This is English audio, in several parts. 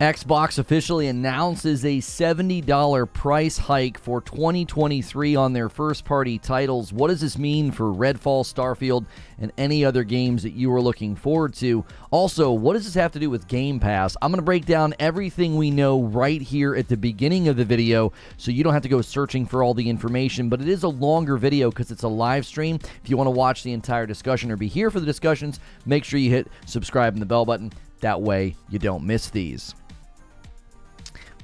Xbox officially announces a $70 price hike for 2023 on their first-party titles. What does this mean for Redfall, Starfield, and any other games that you are looking forward to? Also, what does this have to do with Game Pass? I'm going to break down everything we know right here at the beginning of the video so you don't have to go searching for all the information, but it is a longer video because it's a live stream. If you want to watch the entire discussion or be here for the discussions, make sure you hit subscribe and the bell button. That way you don't miss these.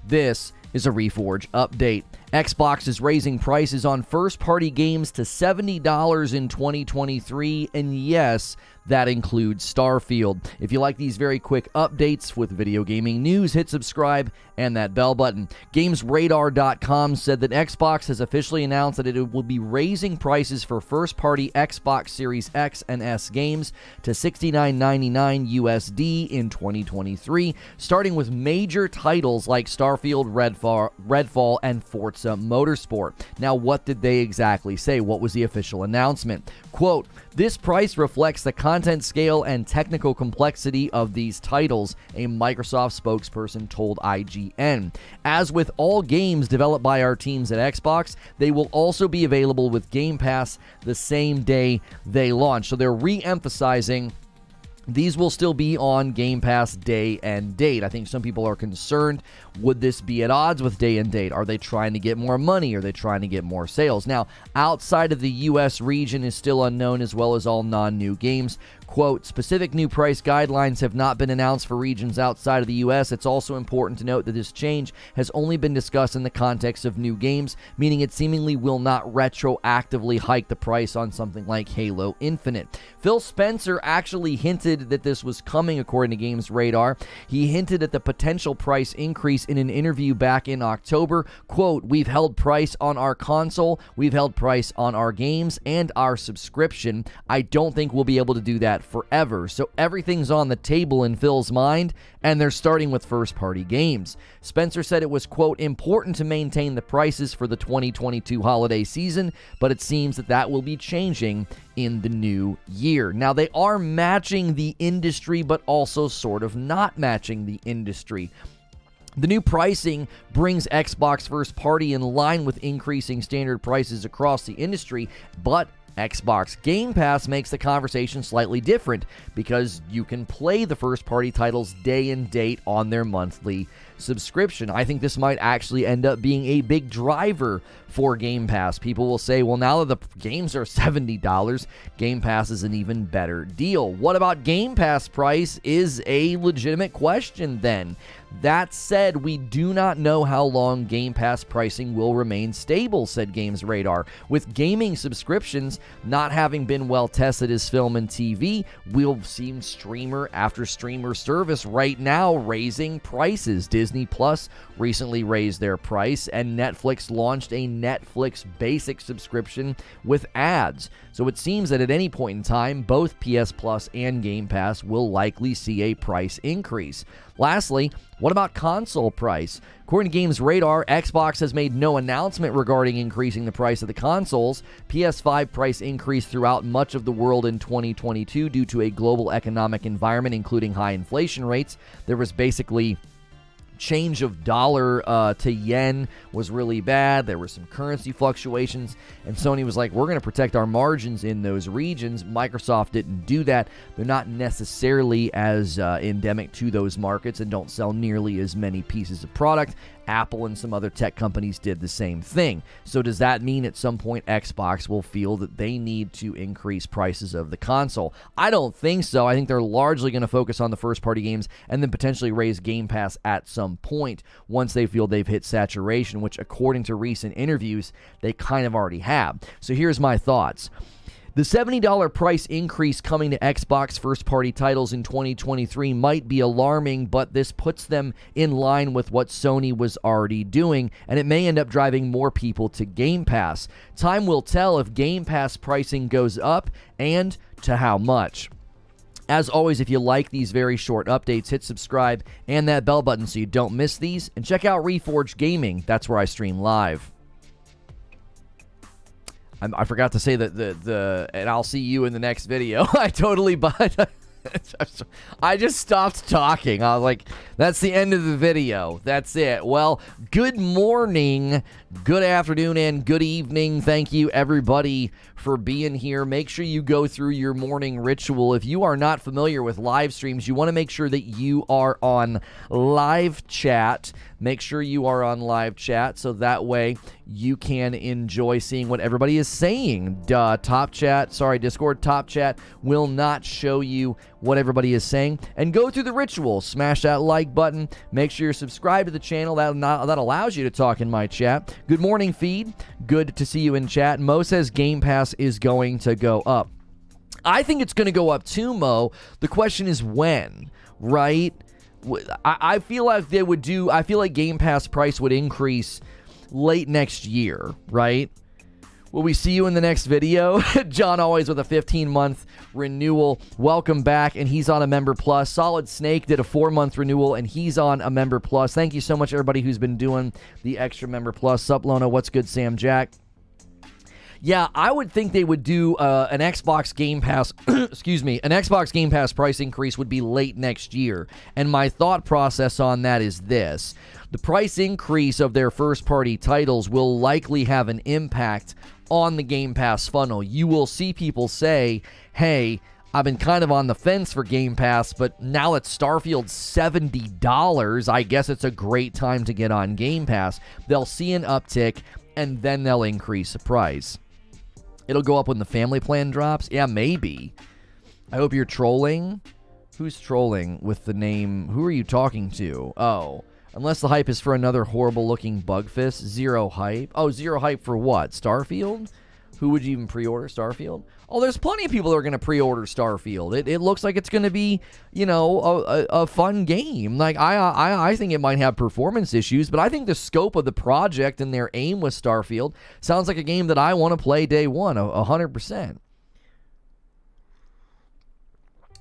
This is a Reforge update. Xbox is raising prices on first-party games to $70 in 2023, and yes, that includes Starfield. If you like these very quick updates with video gaming news, hit subscribe and that bell button. GamesRadar.com said that Xbox has officially announced that it will be raising prices for first-party Xbox Series X and S games to $69.99 USD in 2023, starting with major titles like Starfield, Redfall, and Forza Motorsport. Now, what did they exactly say? What was the official announcement? Quote, "This price reflects the content scale and technical complexity of these titles," a Microsoft spokesperson told IGN. "As with all games developed by our teams at Xbox, they will also be available with Game Pass the same day they launch." So they're re-emphasizing these will still be on Game Pass day and date. I think some people are concerned, would this be at odds with day and date? Are they trying to get more money? Are they trying to get more sales? Now, outside of the U.S. region is still unknown, as well as all non-new games. Quote, "Specific new price guidelines have not been announced for regions outside of the U.S. It's also important to note that this change has only been discussed in the context of new games, meaning it seemingly will not retroactively hike the price on something like Halo Infinite." Phil Spencer actually hinted that this was coming, according to Games Radar. He hinted at the potential price increase in an interview back in October. Quote, "We've held price on our console, we've held price on our games and our subscription. I don't think we'll be able to do that forever." So everything's on the table in Phil's mind, and they're starting with first-party games. Spencer said it was, quote, "important to maintain the prices for the 2022 holiday season, but it seems that that will be changing in the new year." Now, they are matching the industry, but also sort of not matching the industry. The new pricing brings Xbox first party in line with increasing standard prices across the industry, but Xbox Game Pass makes the conversation slightly different because you can play the first-party titles day and date on their monthly subscription. I think this might actually end up being a big driver for Game Pass. People will say, well, now that the games are $70, Game Pass is an even better deal. What about Game Pass price is a legitimate question then. That said, we do not know how long Game Pass pricing will remain stable, said Games Radar. With gaming subscriptions not having been well tested as film and TV, we'll see streamer after streamer service right now raising prices. Disney Plus recently raised their price, and Netflix launched a Netflix basic subscription with ads. So it seems that at any point in time, both PS Plus and Game Pass will likely see a price increase. Lastly, what about console price? According to Games Radar, Xbox has made no announcement regarding increasing the price of the consoles. PS5 price increased throughout much of the world in 2022 due to a global economic environment, including high inflation rates. There was basically change of dollar to yen was really bad. There were some currency fluctuations, and Sony was like, we're going to protect our margins in those regions. Microsoft didn't do that. They're not necessarily as endemic to those markets and don't sell nearly as many pieces of product. Apple and some other tech companies did the same thing. So does that mean at some point Xbox will feel that they need to increase prices of the console? I don't think so. I think they're largely going to focus on the first-party games and then potentially raise Game Pass at some point once they feel they've hit saturation, which according to recent interviews, they kind of already have. So here's my thoughts. The $70 price increase coming to Xbox first-party titles in 2023 might be alarming, but this puts them in line with what Sony was already doing, and it may end up driving more people to Game Pass. Time will tell if Game Pass pricing goes up and to how much. As always, if you like these very short updates, hit subscribe and that bell button so you don't miss these, and check out Reforge Gaming. That's where I stream live. I forgot to say that and I'll see you in the next video. I totally but I just stopped talking. I was like, that's the end of the video. That's it. Well, good morning, good afternoon, and good evening. Thank you, everybody, for being here. Make sure you go through your morning ritual. If you are not familiar with live streams, you want to make sure that you are on live chat. Make sure you are on live chat so that way you can enjoy seeing what everybody is saying. Discord top chat will not show you what everybody is saying. And go through the ritual. Smash that like button. Make sure you're subscribed to the channel. That allows you to talk in my chat. Good morning, feed. Good to see you in chat. Mo says Game Pass is going to go up. I think it's going to go up too, Mo. The question is when, right? I feel like they would do. I feel like Game Pass price would increase late next year, right? Will we see you in the next video? John always with a 15-month renewal. Welcome back, and he's on a Member Plus. Solid Snake did a 4-month renewal, and he's on a Member Plus. Thank you so much, everybody who's been doing the extra Member Plus. Sup, Lono? What's good, Sam Jack? Yeah, I would think they would do an Xbox Game Pass, excuse me, an Xbox Game Pass price increase would be late next year. And my thought process on that is this. The price increase of their first-party titles will likely have an impact on the Game Pass funnel. You will see people say, hey, I've been kind of on the fence for Game Pass, but now that Starfield's $70, I guess it's a great time to get on Game Pass. They'll see an uptick, and then they'll increase the price. It'll go up when the family plan drops? Yeah, maybe. I hope you're trolling. Who's trolling with the name? Who are you talking to? Oh, unless the hype is for another horrible-looking Bugfist. Zero hype. Oh, zero hype for what? Starfield? Who would you even pre-order Starfield? Oh, there's plenty of people that are going to pre-order Starfield. It looks like it's going to be, you know, a fun game. Like, I think it might have performance issues, but I think the scope of the project and their aim with Starfield sounds like a game that I want to play day one, 100%.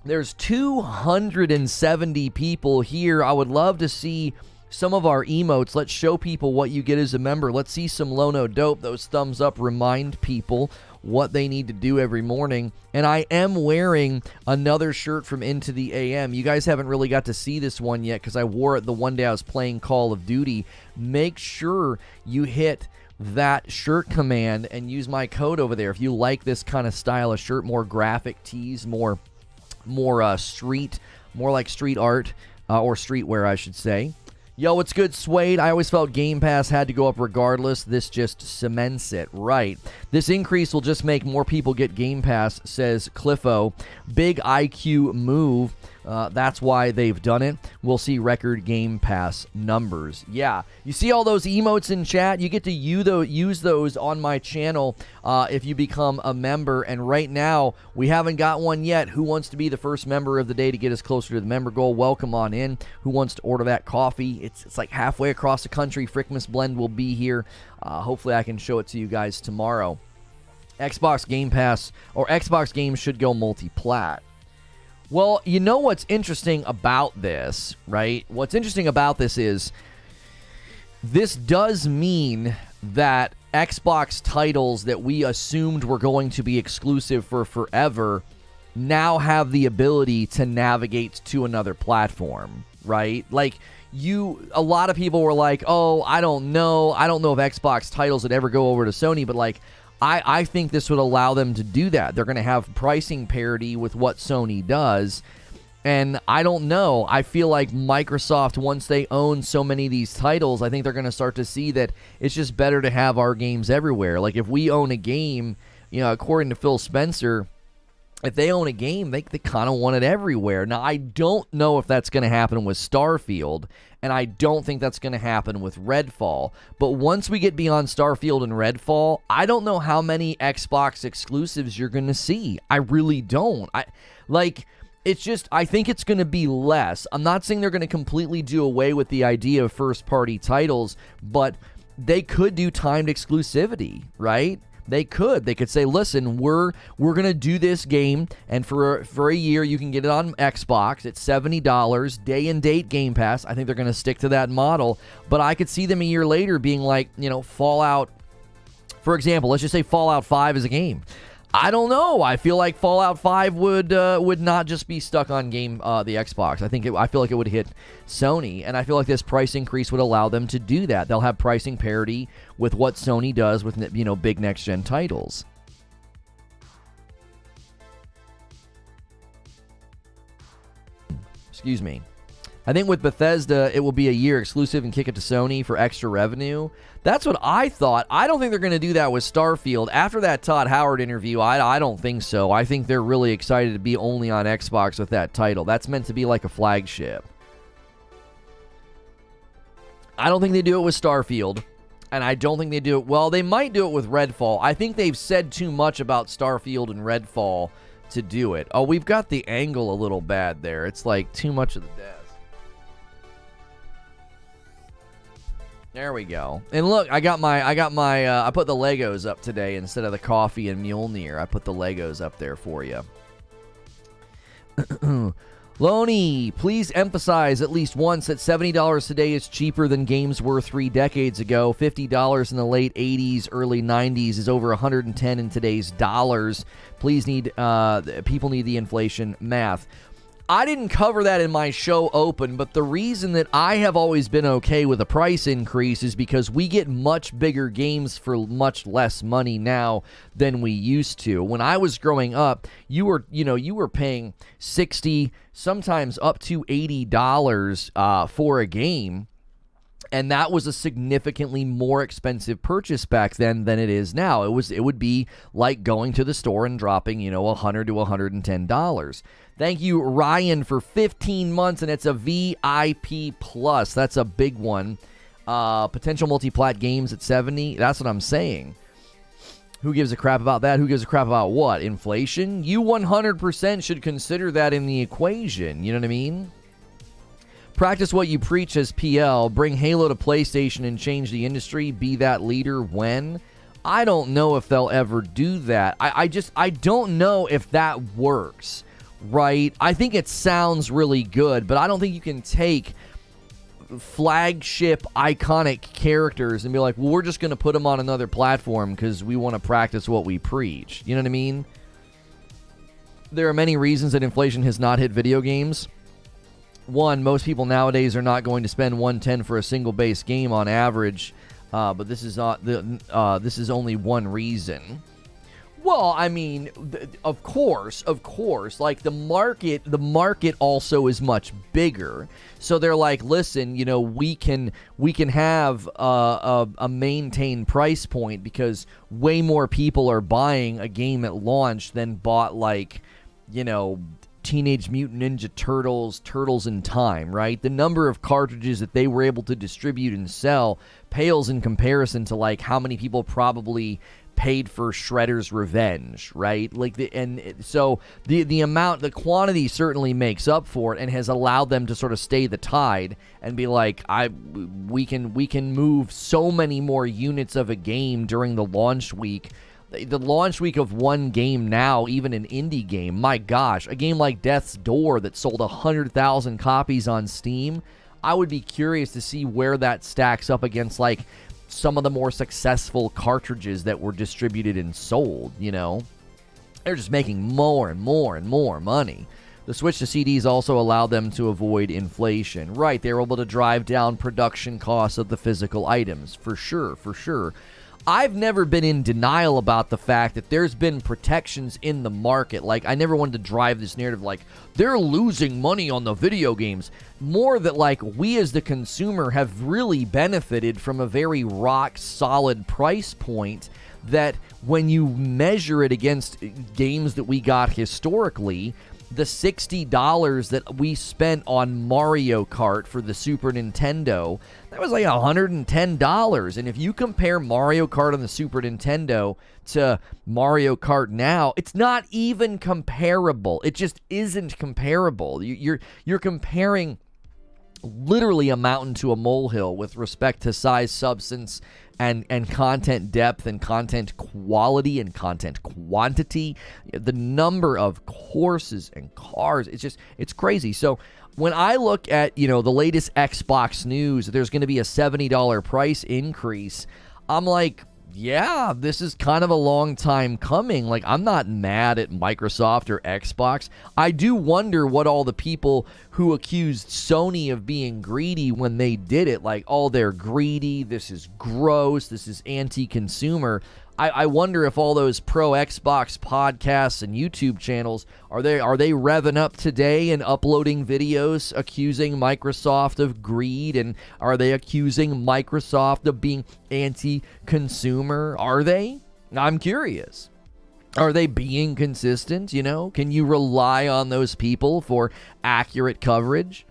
There's 270 people here. I would love to see some of our emotes. Let's show people what you get as a member. Let's see some Lono dope. Those thumbs up remind people what they need to do every morning. And I am wearing another shirt from Into the AM. You guys haven't really got to see this one yet because I wore it the one day I was playing Call of Duty. Make sure you hit that shirt command and use my code over there if you like this kind of style of shirt. More graphic tees, more street, more like street art or streetwear, I should say. Yo, what's good, Suede? I always felt Game Pass had to go up regardless. This just cements it. Right. This increase will just make more people get Game Pass, says Cliffo. Big IQ move. That's why they've done it. We'll see record Game Pass numbers. Yeah. You see all those emotes in chat? You get to use those on my channel if you become a member. And right now, we haven't got one yet. Who wants to be the first member of the day to get us closer to the member goal? Welcome on in. Who wants to order that coffee? It's like halfway across the country. Frickmas Blend will be here. Hopefully, I can show it to you guys tomorrow. Xbox Game Pass or Xbox games should go multi-plat. Well, you know what's interesting about this, right? What's interesting about this is this does mean that Xbox titles that we assumed were going to be exclusive for forever now have the ability to navigate to another platform, right? Like, a lot of people were like, oh, I don't know if Xbox titles would ever go over to Sony, but like, I think this would allow them to do that. They're going to have pricing parity with what Sony does. And I don't know. I feel like Microsoft, once they own so many of these titles, I think they're going to start to see that it's just better to have our games everywhere. Like if we own a game, you know, according to Phil Spencer, if they own a game, they kind of want it everywhere. Now, I don't know if that's going to happen with Starfield, and I don't think that's going to happen with Redfall. But once we get beyond Starfield and Redfall, I don't know how many Xbox exclusives you're going to see. I really don't. I think it's going to be less. I'm not saying they're going to completely do away with the idea of first-party titles, but they could do timed exclusivity, right? They could say, listen, we're going to do this game, and for a year you can get it on Xbox. It's $70, day and date Game Pass. I think they're going to stick to that model, but I could see them a year later being like, you know, Fallout, for example, let's just say Fallout 5 is a game. I don't know. I feel like Fallout 5 would not just be stuck on the Xbox. I feel like it would hit Sony, and I feel like this price increase would allow them to do that. They'll have pricing parity with what Sony does with big next gen titles. Excuse me. I think with Bethesda, it will be a year exclusive and kick it to Sony for extra revenue. That's what I thought. I don't think they're going to do that with Starfield. After that Todd Howard interview, I don't think so. I think they're really excited to be only on Xbox with that title. That's meant to be like a flagship. I don't think they do it with Starfield. And I don't think they do it... Well, they might do it with Redfall. I think they've said too much about Starfield and Redfall to do it. Oh, we've got the angle a little bad there. It's like too much of the desk. There we go. And look, I put the Legos up today instead of the coffee and Mjolnir. I put the Legos up there for you. Loney, please emphasize at least once that $70 today is cheaper than games were 3 decades ago. $50 in the late 80s, early 90s is over $110 in today's dollars. People need the inflation math. I didn't cover that in my show open, but the reason that I have always been okay with a price increase is because we get much bigger games for much less money now than we used to. When I was growing up, you were paying $60, sometimes up to $80 for a game. And that was a significantly more expensive purchase back then than it is now. It would be like going to the store and dropping, $100 to $110. Thank you, Ryan, for 15 months, and it's a VIP plus. That's a big one. Potential multi-plat games at 70. That's what I'm saying. Who gives a crap about that? Who gives a crap about what? Inflation? You 100% should consider that in the equation. You know what I mean? Practice what you preach as PL. Bring Halo to PlayStation and change the industry. Be that leader when? I don't know if they'll ever do that. I don't know if that works, right? I think it sounds really good, but I don't think you can take flagship iconic characters and be like, well, we're just going to put them on another platform because we want to practice what we preach. You know what I mean? There are many reasons that inflation has not hit video games. One, most people nowadays are not going to spend $110 for a single base game on average, but this is only one reason. Well, I mean, of course, like the market also is much bigger. So they're like, listen, we can have a maintained price point because way more people are buying a game at launch than bought Teenage Mutant Ninja Turtles in Time, right? The number of cartridges that they were able to distribute and sell pales in comparison to how many people probably paid for Shredder's Revenge, right? The quantity certainly makes up for it and has allowed them to sort of stay the tide and be like, we can move so many more units of a game during the launch week. The launch week of one game now, even an indie game, my gosh, a game like Death's Door that sold 100,000 copies on Steam, I would be curious to see where that stacks up against some of the more successful cartridges that were distributed and sold. They're just making more and more and more money. The switch to CDs also allowed them to avoid inflation. Right, they were able to drive down production costs of the physical items, for sure. I've never been in denial about the fact that there's been protections in the market. I never wanted to drive this narrative they're losing money on the video games. More that we as the consumer have really benefited from a very rock solid price point that when you measure it against games that we got historically, the $60 that we spent on Mario Kart for the Super Nintendo, that was $110. And if you compare Mario Kart on the Super Nintendo to Mario Kart now, it's not even comparable. It just isn't comparable. You're comparing literally a mountain to a molehill with respect to size, substance, and content depth and content quality and content quantity. The number of courses and cars, it's crazy. So when I look at, the latest Xbox news, there's going to be a $70 price increase. I'm like, yeah, this is kind of a long time coming. Like, I'm not mad at Microsoft or Xbox. I do wonder what all the people who accused Sony of being greedy when they did it, like, oh, they're greedy, this is gross, this is anti-consumer. I wonder if all those pro Xbox podcasts and YouTube channels, are they revving up today and uploading videos accusing Microsoft of greed, and are they accusing Microsoft of being anti-consumer? Are they? I'm curious. Are they being consistent, you know? Can you rely on those people for accurate coverage?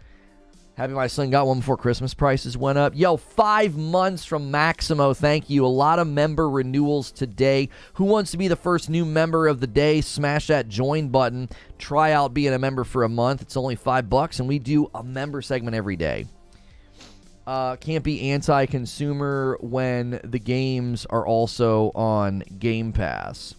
Having my son got one before Christmas prices went up. Yo, 5 months from Maximo. Thank you. A lot of member renewals today. Who wants to be the first new member of the day? Smash that join button. Try out being a member for a month. It's only $5, and we do a member segment every day. Can't be anti-consumer when the games are also on Game Pass.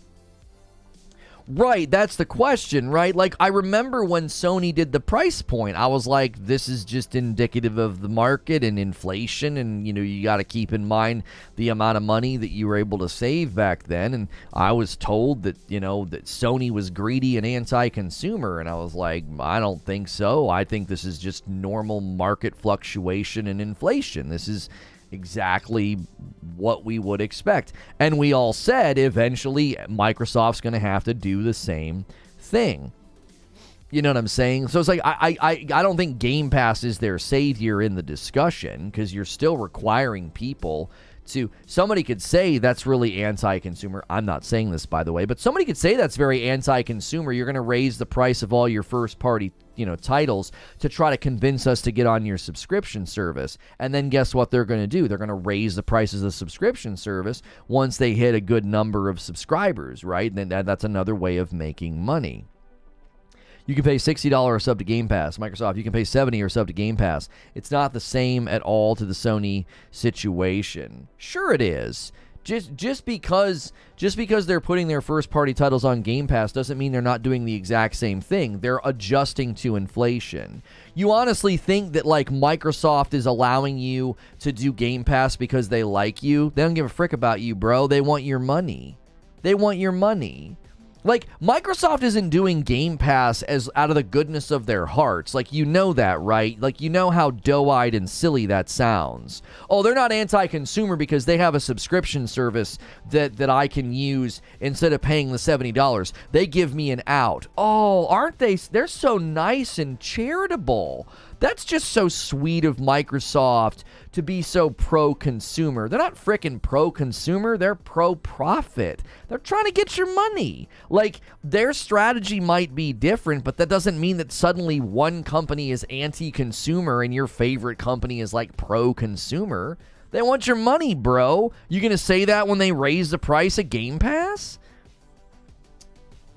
Right, that's the question, right? Like, I remember when Sony did the price point, I was like, this is just indicative of the market and inflation, and, you know, you got to keep in mind the amount of money that you were able to save back then, and I was told that, you know, that Sony was greedy and anti-consumer, and I was like, I don't think so. I think this is just normal market fluctuation and inflation. This is exactly what we would expect. And we all said eventually Microsoft's going to have to do the same thing. You know what I'm saying? So it's like, I don't think Game Pass is their savior in the discussion, because you're still requiring people to, somebody could say that's really anti-consumer. I'm not saying this, by the way, but somebody could say that's very anti-consumer. You're going to raise the price of all your first-party, you know, titles to try to convince us to get on your subscription service. And then guess what they're going to do? They're going to raise the prices of the subscription service once they hit a good number of subscribers, right? And then that's another way of making money. You can pay $60 a sub to Game Pass. Microsoft, you can pay $70 or sub to Game Pass. It's not the same at all to the Sony situation. Sure it is. Just because they're putting their first-party titles on Game Pass doesn't mean they're not doing the exact same thing. They're adjusting to inflation. You honestly think that, like, Microsoft is allowing you to do Game Pass because they like you? They don't give a frick about you, bro. They want your money. They want your money. Like, Microsoft isn't doing Game Pass as out of the goodness of their hearts. Like, you know that, right? Like, you know how doe-eyed and silly that sounds. Oh, they're not anti-consumer because they have a subscription service that I can use instead of paying the $70. They give me an out. Oh, aren't they? They're so nice and charitable. That's just so sweet of Microsoft to be so pro-consumer. They're not frickin' pro-consumer. They're pro-profit. They're trying to get your money. Like, their strategy might be different, but that doesn't mean that suddenly one company is anti-consumer and your favorite company is, like, pro-consumer. They want your money, bro. You gonna say that when they raise the price of Game Pass?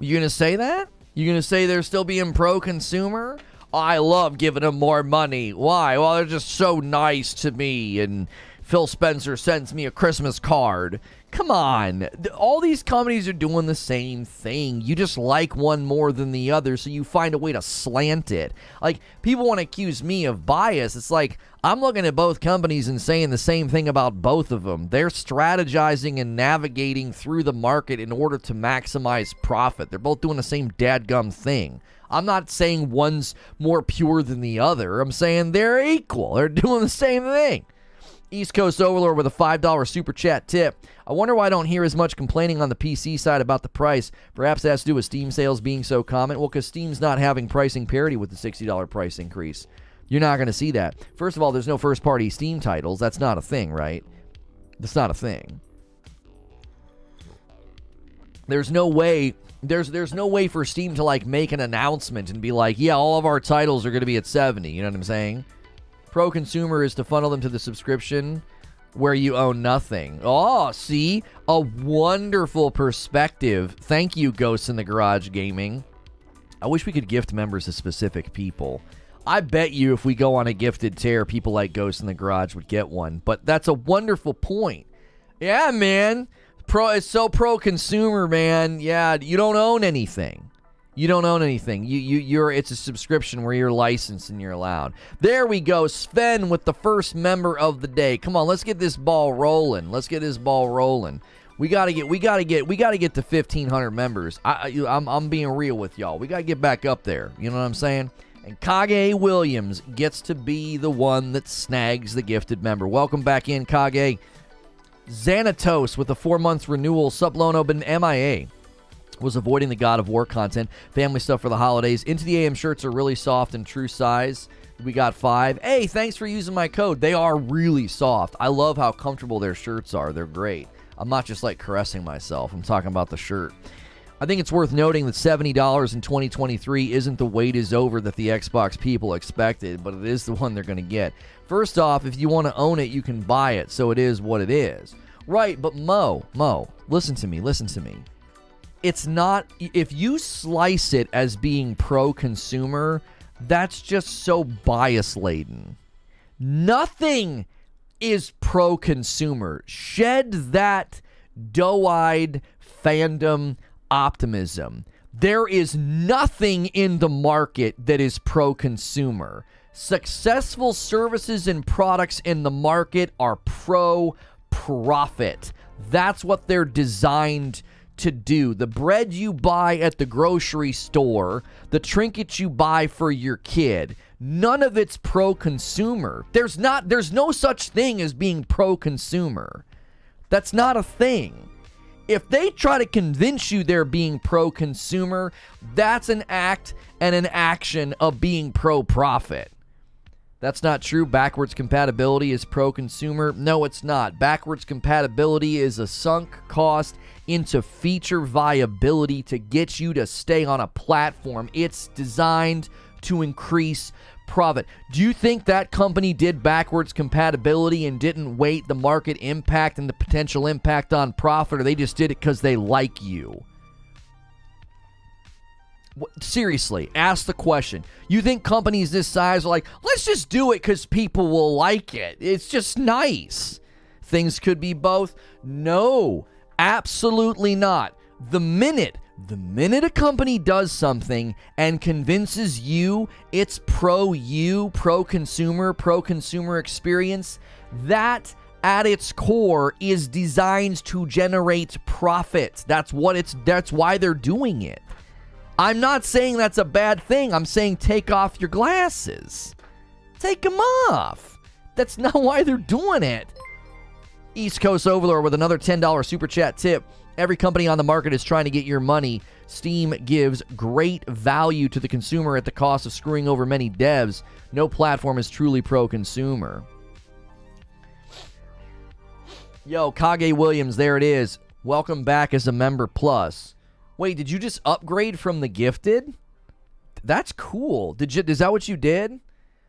You gonna say that? You gonna say they're still being pro-consumer? I love giving them more money. Why? Well, they're just so nice to me, and Phil Spencer sends me a Christmas card. Come on. All these companies are doing the same thing. You just like one more than the other, so you find a way to slant it. Like, people want to accuse me of bias. It's like, I'm looking at both companies and saying the same thing about both of them. They're strategizing and navigating through the market in order to maximize profit. They're both doing the same dadgum thing. I'm not saying one's more pure than the other. I'm saying they're equal. They're doing the same thing. East Coast Overlord with a $5 super chat tip. I wonder why I don't hear as much complaining on the PC side about the price. Perhaps it has to do with Steam sales being so common. Well, because Steam's not having pricing parity with the $60 price increase. You're not going to see that. First of all, there's no first-party Steam titles. That's not a thing, right? That's not a thing. There's no way... There's no way for Steam to, like, make an announcement and be like, yeah, all of our titles are going to be at 70. You know what I'm saying? Pro-consumer is to funnel them to the subscription where you own nothing. Oh, see? A wonderful perspective. Thank you, Ghosts in the Garage Gaming. I wish we could gift members to specific people. I bet you if we go on a gifted tear, people like Ghosts in the Garage would get one. But that's a wonderful point. Yeah, man. It's so pro-consumer, man. Yeah, you don't own anything. You don't own anything. It's a subscription where you're licensed and you're allowed. There we go. Sven with the first member of the day. Come on, let's get this ball rolling. We gotta get to 1,500 members. I'm being real with y'all. We gotta get back up there. You know what I'm saying? And Kage Williams gets to be the one that snags the gifted member. Welcome back in, Kage. Xanatos with a 4-month renewal. Sup, Lono, been MIA. Was avoiding the God of War content. Family stuff for the holidays. Into the AM shirts are really soft and true size. We got 5. Hey, thanks for using my code. They are really soft. I love how comfortable their shirts are. They're great. I'm not just like caressing myself. I'm talking about the shirt. I think it's worth noting that $70 in 2023 isn't the wait is over that the Xbox people expected, but it is the one they're going to get. First off, if you want to own it, you can buy it, so it is what it is. Right, but Mo, listen to me. It's not, if you slice it as being pro-consumer, that's just so bias-laden. Nothing is pro-consumer. Shed that doe-eyed fandom optimism. There is nothing in the market that is pro-consumer. Successful services and products in the market are pro-profit. That's what they're designed to do. The bread you buy at the grocery store, the trinkets you buy for your kid, none of it's pro-consumer. There's no such thing as being pro-consumer. That's not a thing. If they try to convince you they're being pro-consumer, that's an act and an action of being pro-profit. That's not true. Backwards compatibility is pro-consumer. No, it's not. Backwards compatibility is a sunk cost into feature viability to get you to stay on a platform. It's designed to increase profit. Do you think that company did backwards compatibility and didn't weight the market impact and the potential impact on profit, or they just did it because they like you? Seriously, ask the question. You think companies this size are like, let's just do it because people will like it. It's just nice. Things could be both. No, absolutely not. The minute a company does something and convinces you it's pro-consumer experience, that at its core is designed to generate profit. That's why they're doing it. I'm not saying that's a bad thing. I'm saying take off your glasses. Take them off. That's not why they're doing it. East Coast Overlord with another $10 super chat tip. Every company on the market is trying to get your money. Steam gives great value to the consumer at the cost of screwing over many devs. No platform is truly pro-consumer. Yo, Kage Williams, there it is. Welcome back as a member plus. Wait, did you just upgrade from the gifted? That's cool. Is that what you did?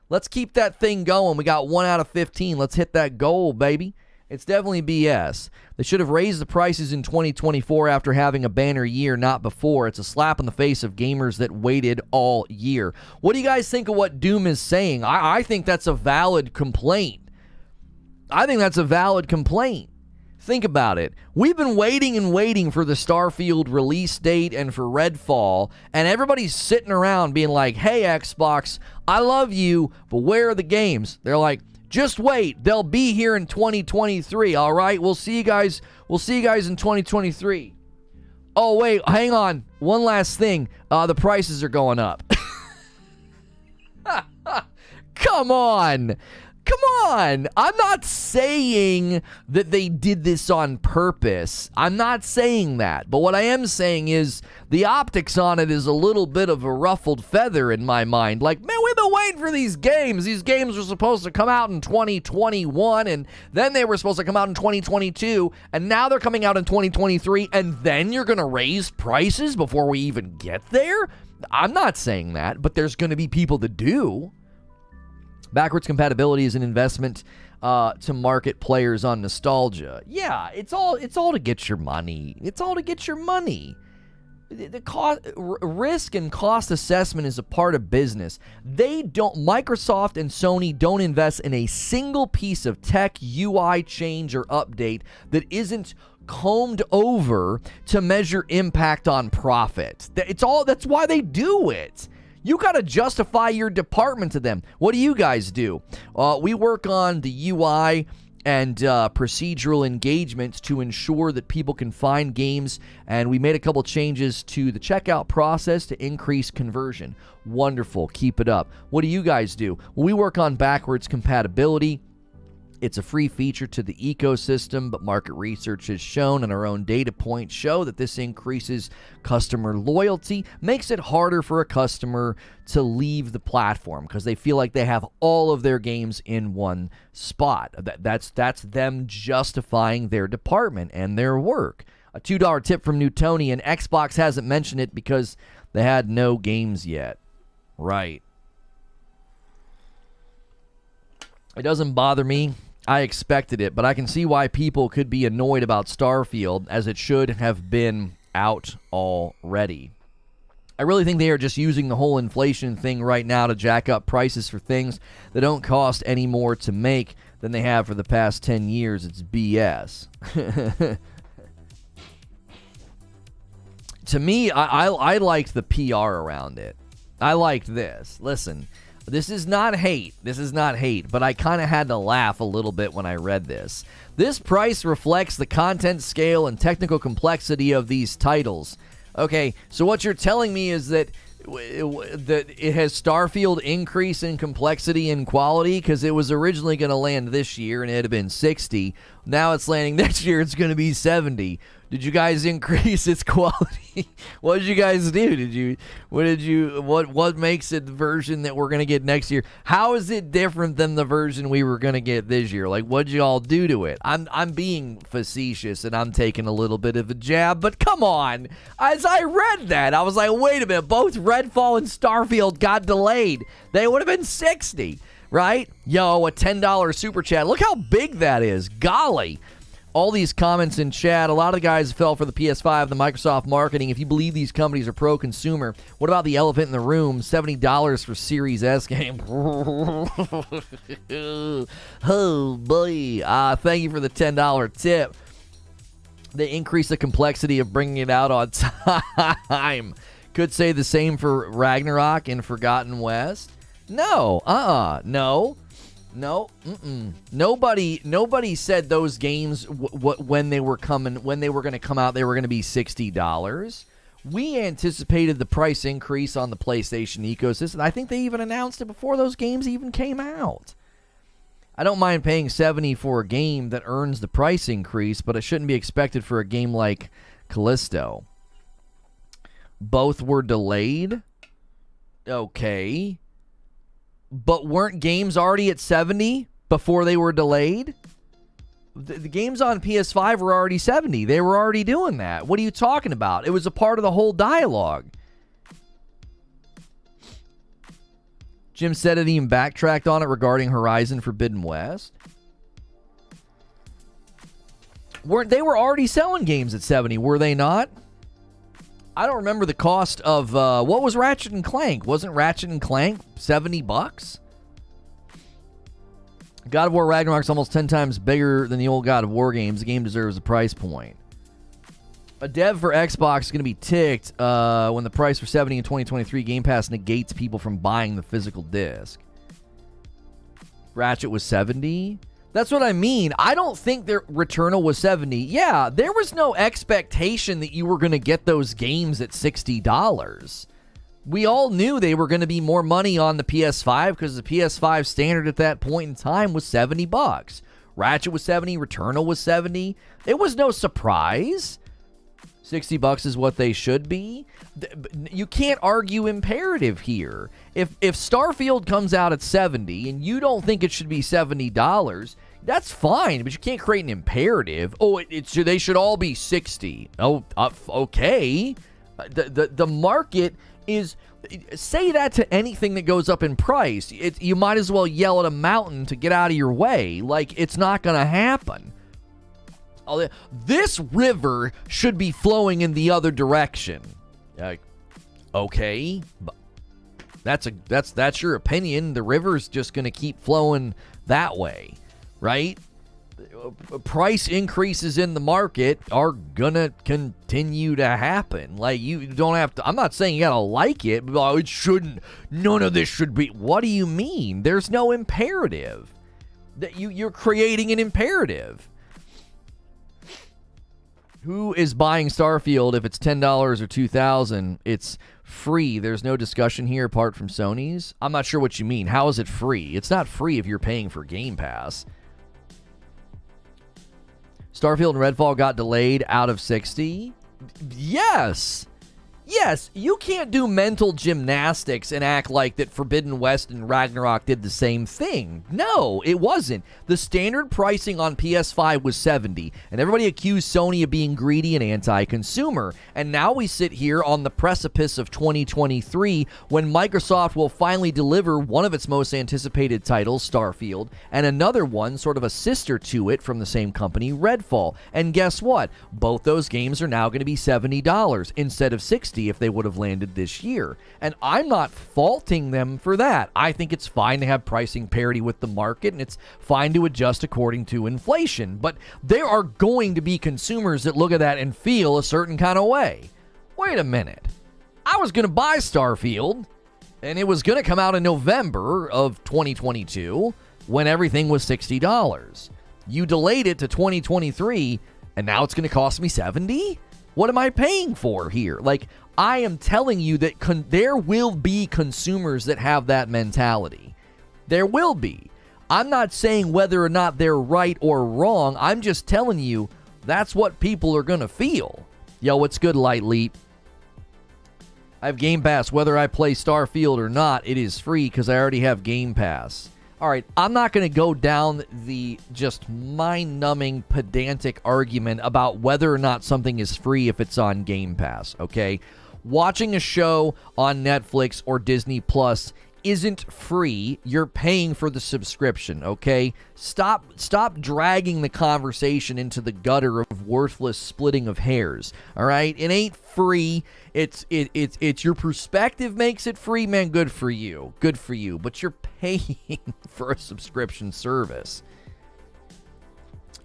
Let's keep that thing going. We got 1 out of 15. Let's hit that goal, baby. It's definitely BS. They should have raised the prices in 2024 after having a banner year, not before. It's a slap in the face of gamers that waited all year. What do you guys think of what Doom is saying? I think that's a valid complaint. Think about it. We've been waiting and waiting for the Starfield release date and for Redfall, and everybody's sitting around being like, hey, Xbox, I love you, but where are the games? They're like, just wait. They'll be here in 2023, all right? We'll see you guys in 2023. Oh, wait, hang on. One last thing. The prices are going up. Come on. I'm not saying that they did this on purpose. I'm not saying that. But what I am saying is the optics on it is a little bit of a ruffled feather in my mind. Like, man, we've been waiting for these games. These games were supposed to come out in 2021, and then they were supposed to come out in 2022, and now they're coming out in 2023, and then you're going to raise prices before we even get there? I'm not saying that, but there's going to be people that do. Backwards compatibility is an investment to market players on nostalgia. Yeah, it's all to get your money. The cost, risk and cost assessment is a part of business. Microsoft and Sony don't invest in a single piece of tech, UI change, or update that isn't combed over to measure impact on profit. That's why they do it. You got to justify your department to them. What do you guys do? We work on the UI and procedural engagements to ensure that people can find games, and we made a couple changes to the checkout process to increase conversion. Wonderful. Keep it up. What do you guys do? Well, we work on backwards compatibility. It's a free feature to the ecosystem, but market research has shown and our own data points show that this increases customer loyalty, makes it harder for a customer to leave the platform because they feel like they have all of their games in one spot. That's them justifying their department and their work. A $2 tip from Newtonian. Xbox hasn't mentioned it because they had no games yet. Right. It doesn't bother me. I expected it, but I can see why people could be annoyed about Starfield, as it should have been out already. I really think they are just using the whole inflation thing right now to jack up prices for things that don't cost any more to make than they have for the past 10 years. It's BS. To me, I liked the PR around it. I liked this. Listen. This is not hate. But I kind of had to laugh a little bit when I read this. This price reflects the content scale and technical complexity of these titles. Okay, so what you're telling me is that it has Starfield increase in complexity and quality, because it was originally going to land this year and it had been 60. Now it's landing next year. It's going to be 70. Did you guys increase its quality? What did you guys do? What makes it the version that we're going to get next year? How is it different than the version we were going to get this year? Like, what'd you all do to it? I'm being facetious and I'm taking a little bit of a jab, but come on. As I read that, I was like, wait a minute, both Redfall and Starfield got delayed. They would have been 60, right? Yo, a $10 super chat. Look how big that is. Golly. All these comments in chat, a lot of the guys fell for the PS5, the Microsoft marketing. If you believe these companies are pro-consumer, what about the elephant in the room? $70 for Series S game. Oh, boy. Thank you for the $10 tip. They increase the complexity of bringing it out on time. Could say the same for Ragnarok and Forgotten West. No. No, Nobody said those games when they were going to come out, they were going to be $60. We anticipated the price increase on the PlayStation ecosystem. I think they even announced it before those games even came out. I don't mind paying $70 for a game that earns the price increase, but it shouldn't be expected for a game like Callisto. Both were delayed. Okay. But weren't games already at 70 before they were delayed? The games on PS5 were already 70. They were already doing that. What are you talking about? It was a part of the whole dialogue. Jim said it even backtracked on it regarding Horizon Forbidden West. They were already selling games at 70, were they not? I don't remember the cost of, what was Ratchet and Clank? Wasn't Ratchet and Clank $70? God of War Ragnarok's almost 10 times bigger than the old God of War games. The game deserves a price point. A dev for Xbox is going to be ticked when the price for 70 in 2023 Game Pass negates people from buying the physical disc. Ratchet was 70? That's what I mean. I don't think their Returnal was 70. Yeah, there was no expectation that you were going to get those games at $60. We all knew they were going to be more money on the PS5 because the PS5 standard at that point in time was $70. Ratchet was 70, Returnal was 70. It was no surprise. $60 is what they should be. You can't argue imperative here. If Starfield comes out at 70 and you don't think it should be $70, that's fine, but you can't create an imperative. Oh, they should all be 60. Oh, okay. The market is... Say that to anything that goes up in price. You might as well yell at a mountain to get out of your way. Like, it's not going to happen. This river should be flowing in the other direction. Okay, that's your opinion. The river's just going to keep flowing that way, right? price increases in the market are gonna continue to happen. Like, you don't have to, I'm not saying you gotta like it, but it shouldn't, none of this should be. What do you mean? There's no imperative. That you're creating an imperative. Who is buying Starfield if it's $10 or $2,000? It's free. There's no discussion here apart from Sony's. I'm not sure what you mean. How is it free? It's not free if you're paying for Game Pass. Starfield and Redfall got delayed out of 60? Yes. Yes, you can't do mental gymnastics and act like that Forbidden West and Ragnarok did the same thing. No, it wasn't. The standard pricing on PS5 was $70, and everybody accused Sony of being greedy and anti-consumer. And now we sit here on the precipice of 2023 when Microsoft will finally deliver one of its most anticipated titles, Starfield, and another one, sort of a sister to it from the same company, Redfall. And guess what? Both those games are now going to be $70 instead of $60 if they would have landed this year. And I'm not faulting them for that. I think it's fine to have pricing parity with the market, and it's fine to adjust according to inflation. But there are going to be consumers that look at that and feel a certain kind of way. Wait a minute. I was going to buy Starfield, and it was going to come out in November of 2022 when everything was $60. You delayed it to 2023, and now it's going to cost me $70? What am I paying for here? Like, I am telling you that there will be consumers that have that mentality. There will be. I'm not saying whether or not they're right or wrong. I'm just telling you that's what people are going to feel. Yo, what's good, Light Leap? I have Game Pass. Whether I play Starfield or not, it is free because I already have Game Pass. All right, I'm not going to go down the just mind-numbing, pedantic argument about whether or not something is free if it's on Game Pass, okay? Watching a show on Netflix or Disney Plus isn't free. You're paying for the subscription, okay? Stop dragging the conversation into the gutter of worthless splitting of hairs, all right? It ain't free. It's your perspective makes it free, man. Good for you. Good for you. But you're paying for a subscription service.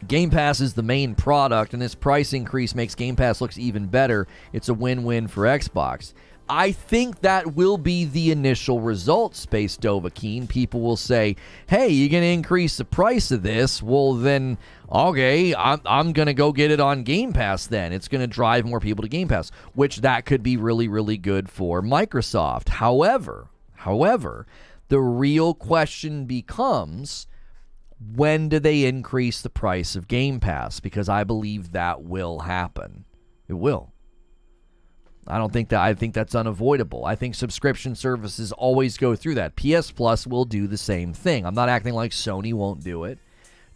Game Pass is the main product, and this price increase makes Game Pass look even better. It's a win-win for Xbox. I think that will be the initial result, Space Dovahkiin. People will say, hey, you're going to increase the price of this? Well, then, okay, I'm going to go get it on Game Pass then. It's going to drive more people to Game Pass, which that could be really, really good for Microsoft. However, the real question becomes, when do they increase the price of Game Pass? Because I believe that will happen. It will. I think that's unavoidable. I think subscription services always go through that. PS Plus will do the same thing. I'm not acting like Sony won't do it.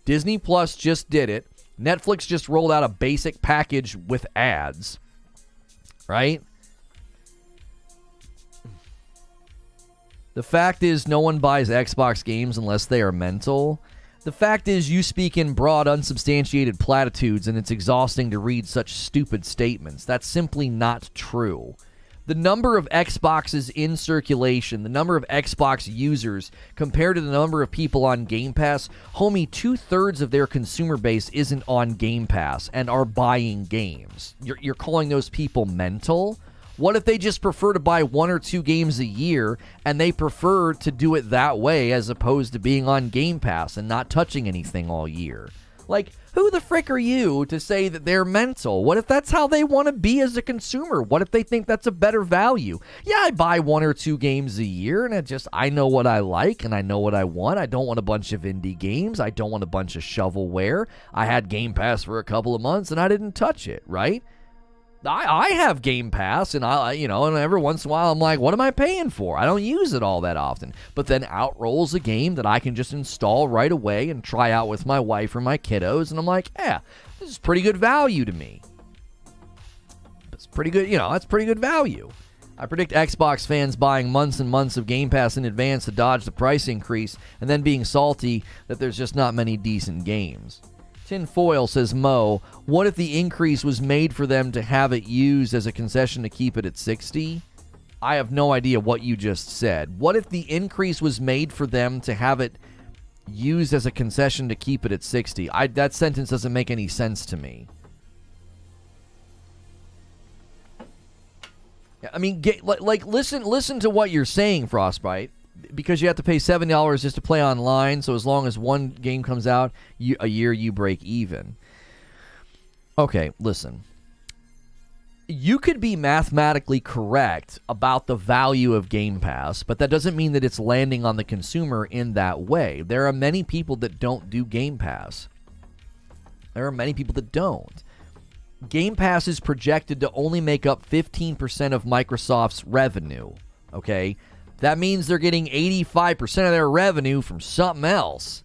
Disney Plus just did it. Netflix just rolled out a basic package with ads. Right? The fact is, no one buys Xbox games unless they are mental. The fact is, you speak in broad, unsubstantiated platitudes, and it's exhausting to read such stupid statements. That's simply not true. The number of Xboxes in circulation, the number of Xbox users, compared to the number of people on Game Pass, homie, 2/3 of their consumer base isn't on Game Pass and are buying games. You're calling those people mental? What if they just prefer to buy 1 or 2 games a year, and they prefer to do it that way as opposed to being on Game Pass and not touching anything all year? Like, who the frick are you to say that they're mental? What if that's how they want to be as a consumer? What if they think that's a better value? Yeah, I buy 1 or 2 games a year, and I know what I like, and I know what I want. I don't want a bunch of indie games. I don't want a bunch of shovelware. I had Game Pass for a couple of months, and I didn't touch it, right? I have Game Pass, and and every once in a while I'm like, what am I paying for? I don't use it all that often. But then out rolls a game that I can just install right away and try out with my wife or my kiddos, and I'm like, yeah, this is pretty good value to me. It's pretty good, that's pretty good value. I predict Xbox fans buying months and months of Game Pass in advance to dodge the price increase, and then being salty that there's just not many decent games. Tinfoil says, Mo, what if the increase was made for them to have it used as a concession to keep it at 60? I have no idea what you just said. What if the increase was made for them to have it used as a concession to keep it at 60. That sentence doesn't make any sense to me. I mean, listen to what you're saying, Frostbite, because you have to pay $7 just to play online. So as long as one game comes out a year, you break even. Okay, listen. You could be mathematically correct about the value of Game Pass, but that doesn't mean that it's landing on the consumer in that way. There are many people that don't do Game Pass. There are many people that don't. Game Pass is projected to only make up 15% of Microsoft's revenue, okay? That means they're getting 85% of their revenue from something else,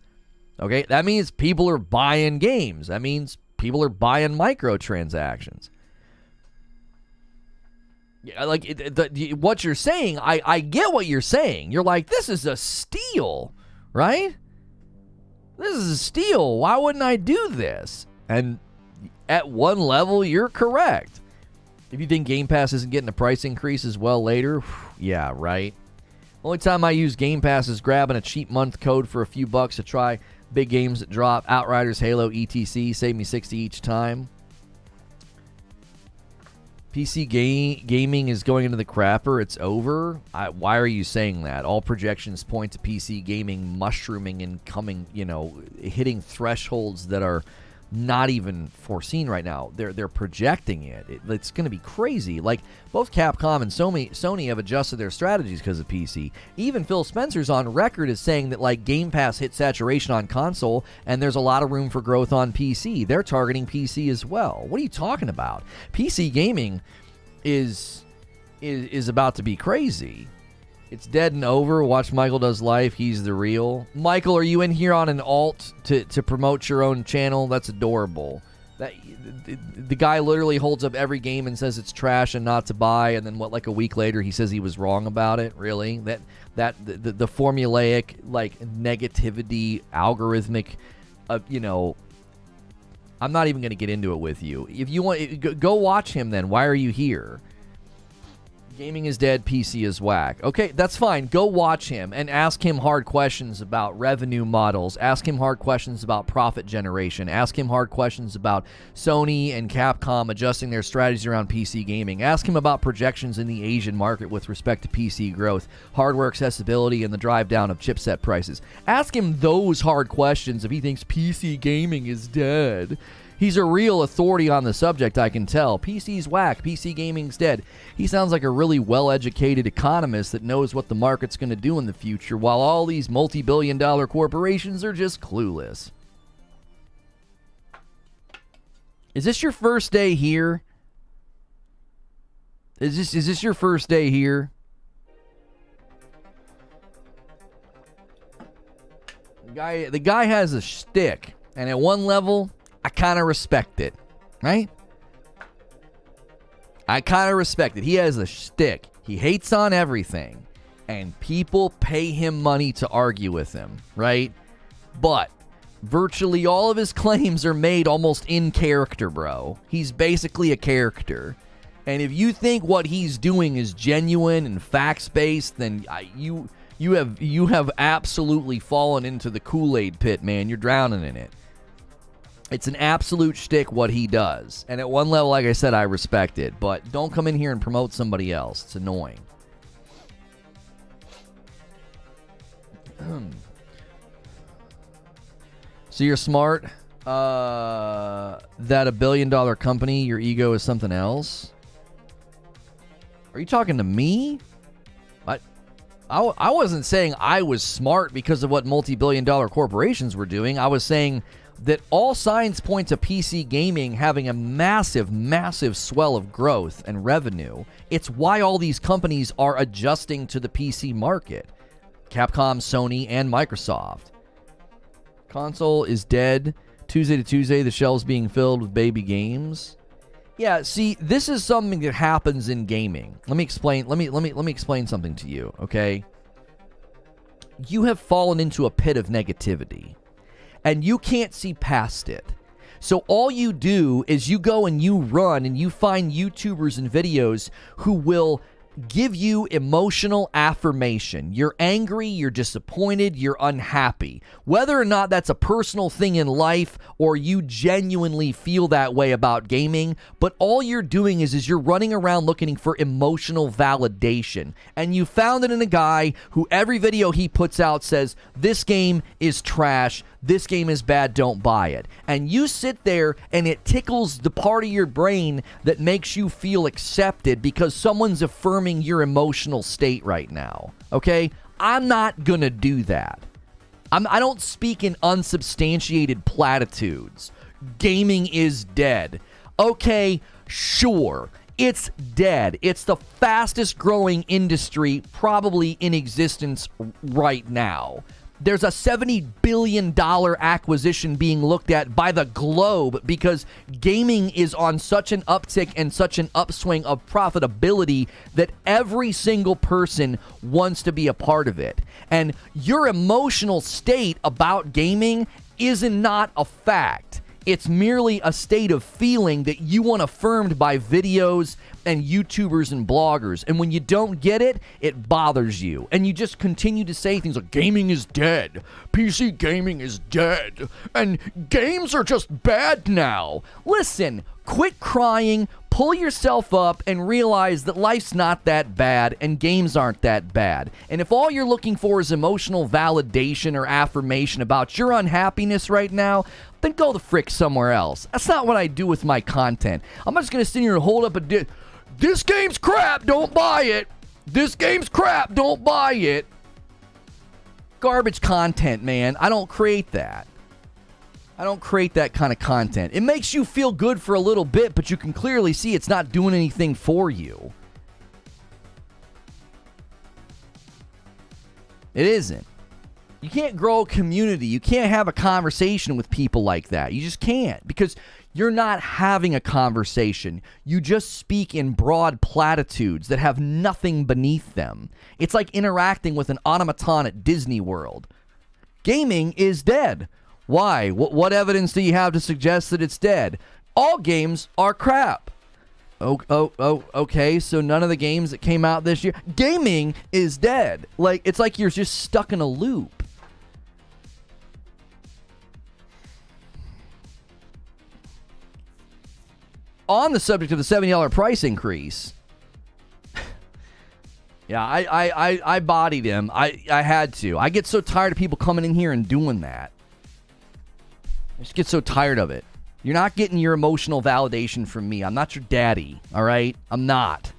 okay? That means people are buying games. That means people are buying microtransactions. Yeah, like what you're saying, I get what you're saying. You're like, this is a steal, right? This is a steal. Why wouldn't I do this? And at one level, you're correct. If you think Game Pass isn't getting a price increase as well later, yeah, right. Only time I use Game Pass is grabbing a cheap month code for a few bucks to try big games that drop. Outriders, Halo, etc. Save me 60 each time. PC gaming is going into the crapper. It's over. Why are you saying that? All projections point to PC gaming mushrooming and coming, hitting thresholds that are not even foreseen right now. They're projecting it. It's going to be crazy. Like, both Capcom and Sony have adjusted their strategies because of PC. Even Phil Spencer's on record as saying that, like, Game Pass hit saturation on console and there's a lot of room for growth on PC. They're targeting PC as well. What are you talking about? PC gaming is about to be crazy. It's dead and over. Watch Michael Does Life. He's the real. Michael, are you in here on an alt to promote your own channel? That's adorable. The guy literally holds up every game and says it's trash and not to buy, and then like a week later he says he was wrong about it. Really? The formulaic, like, negativity, algorithmic, I'm not even going to get into it with you. If you want, go watch him then. Why are you here? Gaming is dead, PC is whack. Okay, that's fine. Go watch him and ask him hard questions about revenue models. Ask him hard questions about profit generation. Ask him hard questions about Sony and Capcom adjusting their strategies around PC gaming. Ask him about projections in the Asian market with respect to PC growth, hardware accessibility, and the drive down of chipset prices. Ask him those hard questions if he thinks PC gaming is dead. He's a real authority on the subject, I can tell. PC's whack. PC gaming's dead. He sounds like a really well-educated economist that knows what the market's going to do in the future, while all these multi-billion-dollar corporations are just clueless. Is this your first day here? Is this your first day here? The guy has a shtick, and at one level, I kind of respect it, right? I kind of respect it. He has a shtick. He hates on everything, and people pay him money to argue with him, right? But virtually all of his claims are made almost in character, bro. He's basically a character. And if you think what he's doing is genuine and facts-based, then you have absolutely fallen into the Kool-Aid pit, man. You're drowning in it. It's an absolute shtick what he does. And at one level, like I said, I respect it. But don't come in here and promote somebody else. It's annoying. So you're smart that a billion-dollar company, your ego is something else? Are you talking to me? I wasn't saying I was smart because of what multi-billion-dollar corporations were doing. I was saying that all signs point to PC gaming having a massive, massive swell of growth and revenue. It's why all these companies are adjusting to the PC market. Capcom, Sony, and Microsoft. Console is dead. Tuesday to Tuesday, the shelves being filled with baby games. Yeah, see, this is something that happens in gaming. Let me explain. Let me explain something to you, okay? You have fallen into a pit of negativity, and you can't see past it. So all you do is you go and you run and you find YouTubers and videos who will give you emotional affirmation. You're angry, you're disappointed, you're unhappy. Whether or not that's a personal thing in life or you genuinely feel that way about gaming, but all you're doing is you're running around looking for emotional validation. And you found it in a guy who every video he puts out says, this game is trash, this game is bad, don't buy it. And you sit there and it tickles the part of your brain that makes you feel accepted because someone's affirming your emotional state right now. Okay? I'm not gonna do that. I don't speak in unsubstantiated platitudes. Gaming is dead. Okay, sure. It's dead. It's the fastest growing industry probably in existence right now. There's a $70 billion acquisition being looked at by the globe because gaming is on such an uptick and such an upswing of profitability that every single person wants to be a part of it. And your emotional state about gaming is not a fact. It's merely a state of feeling that you want affirmed by videos and YouTubers and bloggers. And when you don't get it, it bothers you. And you just continue to say things like, gaming is dead. PC gaming is dead. And games are just bad now. Listen, quit crying, pull yourself up, and realize that life's not that bad and games aren't that bad. And if all you're looking for is emotional validation or affirmation about your unhappiness right now, then go the frick somewhere else. That's not what I do with my content. I'm not just going to sit here and hold up this game's crap, don't buy it. This game's crap, don't buy it. Garbage content, man. I don't create that. I don't create that kind of content. It makes you feel good for a little bit, but you can clearly see it's not doing anything for you. It isn't. You can't grow a community. You can't have a conversation with people like that. You just can't, because you're not having a conversation. You just speak in broad platitudes that have nothing beneath them. It's like interacting with an automaton at Disney World. Gaming is dead. Why? What evidence do you have to suggest that it's dead? All games are crap. Okay, so none of the games that came out this year. Gaming is dead. Like, it's like you're just stuck in a loop. On the subject of the $70 price increase, yeah, I bodied him. I had to. I get so tired of people coming in here and doing that. I just get so tired of it. You're not getting your emotional validation from me. I'm not your daddy, all right? I'm not.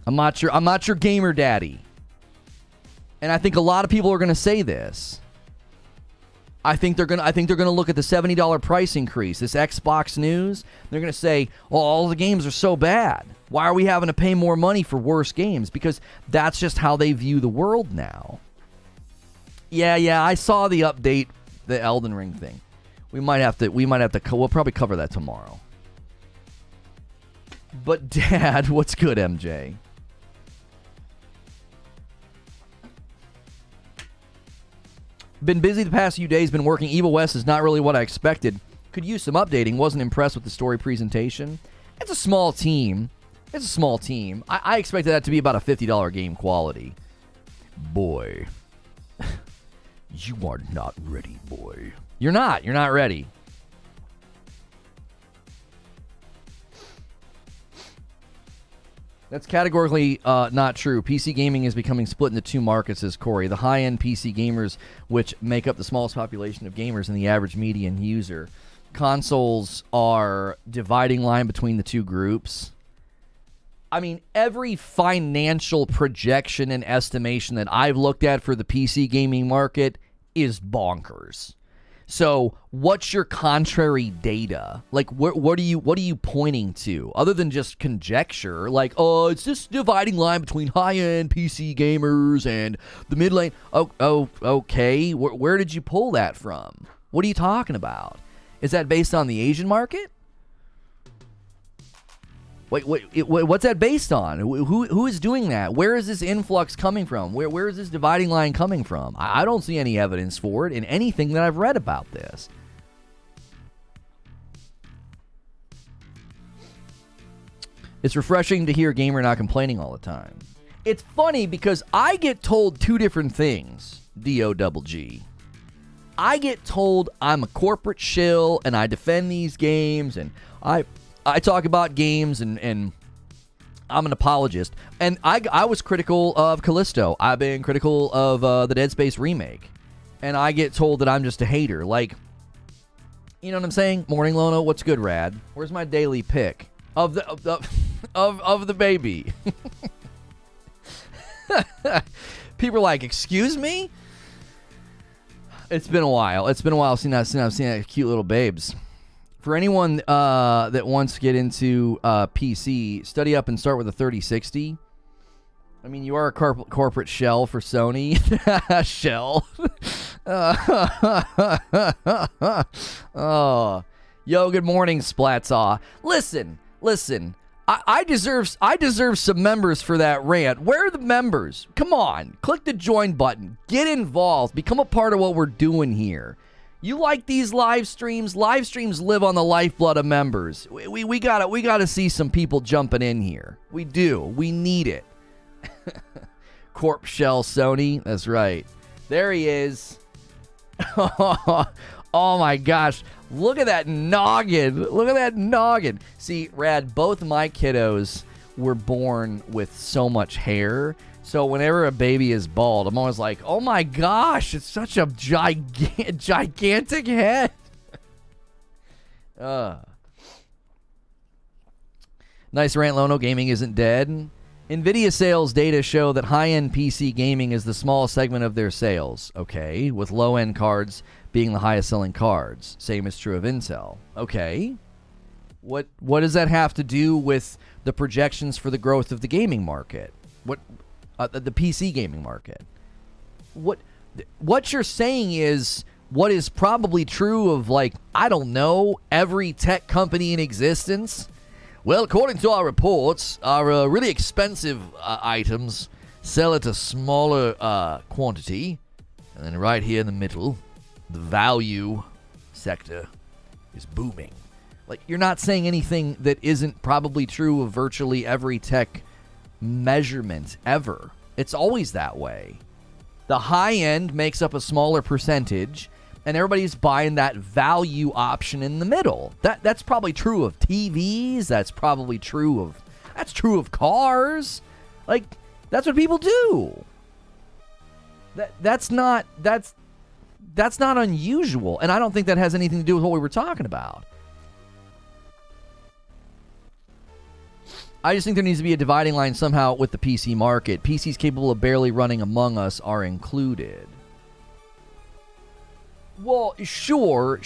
I'm not your gamer daddy. And I think a lot of people are going to say this. I think they're gonna look at the $70 price increase, this Xbox news. They're gonna say, well, all the games are so bad. Why are we having to pay more money for worse games? Because that's just how they view the world now. Yeah, I saw the update, the Elden Ring thing. We'll probably cover that tomorrow. But Dad, what's good, MJ? Been busy the past few days, been working. Evil West is not really what I expected. Could use some updating. Wasn't impressed with the story presentation. It's a small team. I expected that to be about a $50 game quality. Boy. You are not ready, boy. You're not ready. That's categorically not true. PC gaming is becoming split into two markets, says Corey. The high-end PC gamers, which make up the smallest population of gamers and the average median user. Consoles are dividing line between the two groups. I mean, every financial projection and estimation that I've looked at for the PC gaming market is bonkers. So, what's your contrary data? Like, what are you pointing to, other than just conjecture? Like, oh, it's this dividing line between high-end PC gamers and the mid-lane. Okay. Where did you pull that from? What are you talking about? Is that based on the Asian market? Wait, what's that based on? Who is doing that? Where is this influx coming from? Where is this dividing line coming from? I don't see any evidence for it in anything that I've read about this. It's refreshing to hear a gamer not complaining all the time. It's funny because I get told two different things, D-O-double-G. I get told I'm a corporate shill and I defend these games and I talk about games and I'm an apologist. And I was critical of Callisto. I've been critical of the Dead Space remake. And I get told that I'm just a hater. Like, you know what I'm saying? Morning, Lono. What's good, Rad? Where's my daily pick of the baby? People are like, excuse me? It's been a while. It's been a while since I've seen that cute little babes. For anyone that wants to get into PC, study up and start with a 3060. I mean, you are a corporate shell for Sony. Shell. Oh. Yo, good morning, Splatsaw. Listen. I deserve some members for that rant. Where are the members? Come on. Click the join button. Get involved. Become a part of what we're doing here. You like these live streams? Live streams live on the lifeblood of members. We gotta see some people jumping in here. We do. We need it. Corp Shell Sony. That's right. There he is. Oh my gosh. Look at that noggin. Look at that noggin. See, Rad, both of my kiddos were born with so much hair. So whenever a baby is bald, I'm always like, oh my gosh, it's such a gigantic head. Nice rant, Lono. Gaming isn't dead. NVIDIA sales data show that high-end PC gaming is the smallest segment of their sales. Okay, with low-end cards being the highest-selling cards. Same is true of Intel. Okay. What does that have to do with the projections for the growth of the gaming market? The PC gaming market? What you're saying is what is probably true of, like, I don't know, every tech company in existence. Well, according to our reports, our really expensive items sell at a smaller quantity. And then right here in the middle, the value sector is booming. Like, you're not saying anything that isn't probably true of virtually every tech measurement ever. It's always that way. The high end makes up a smaller percentage, and everybody's buying that value option in the middle. That's probably true of TVs. That's probably true of cars. Like, that's what people do. That's not unusual, and I don't think that has anything to do with what we were talking about. I just think there needs to be a dividing line somehow with the PC market. PCs capable of barely running Among Us are included. Well, sure,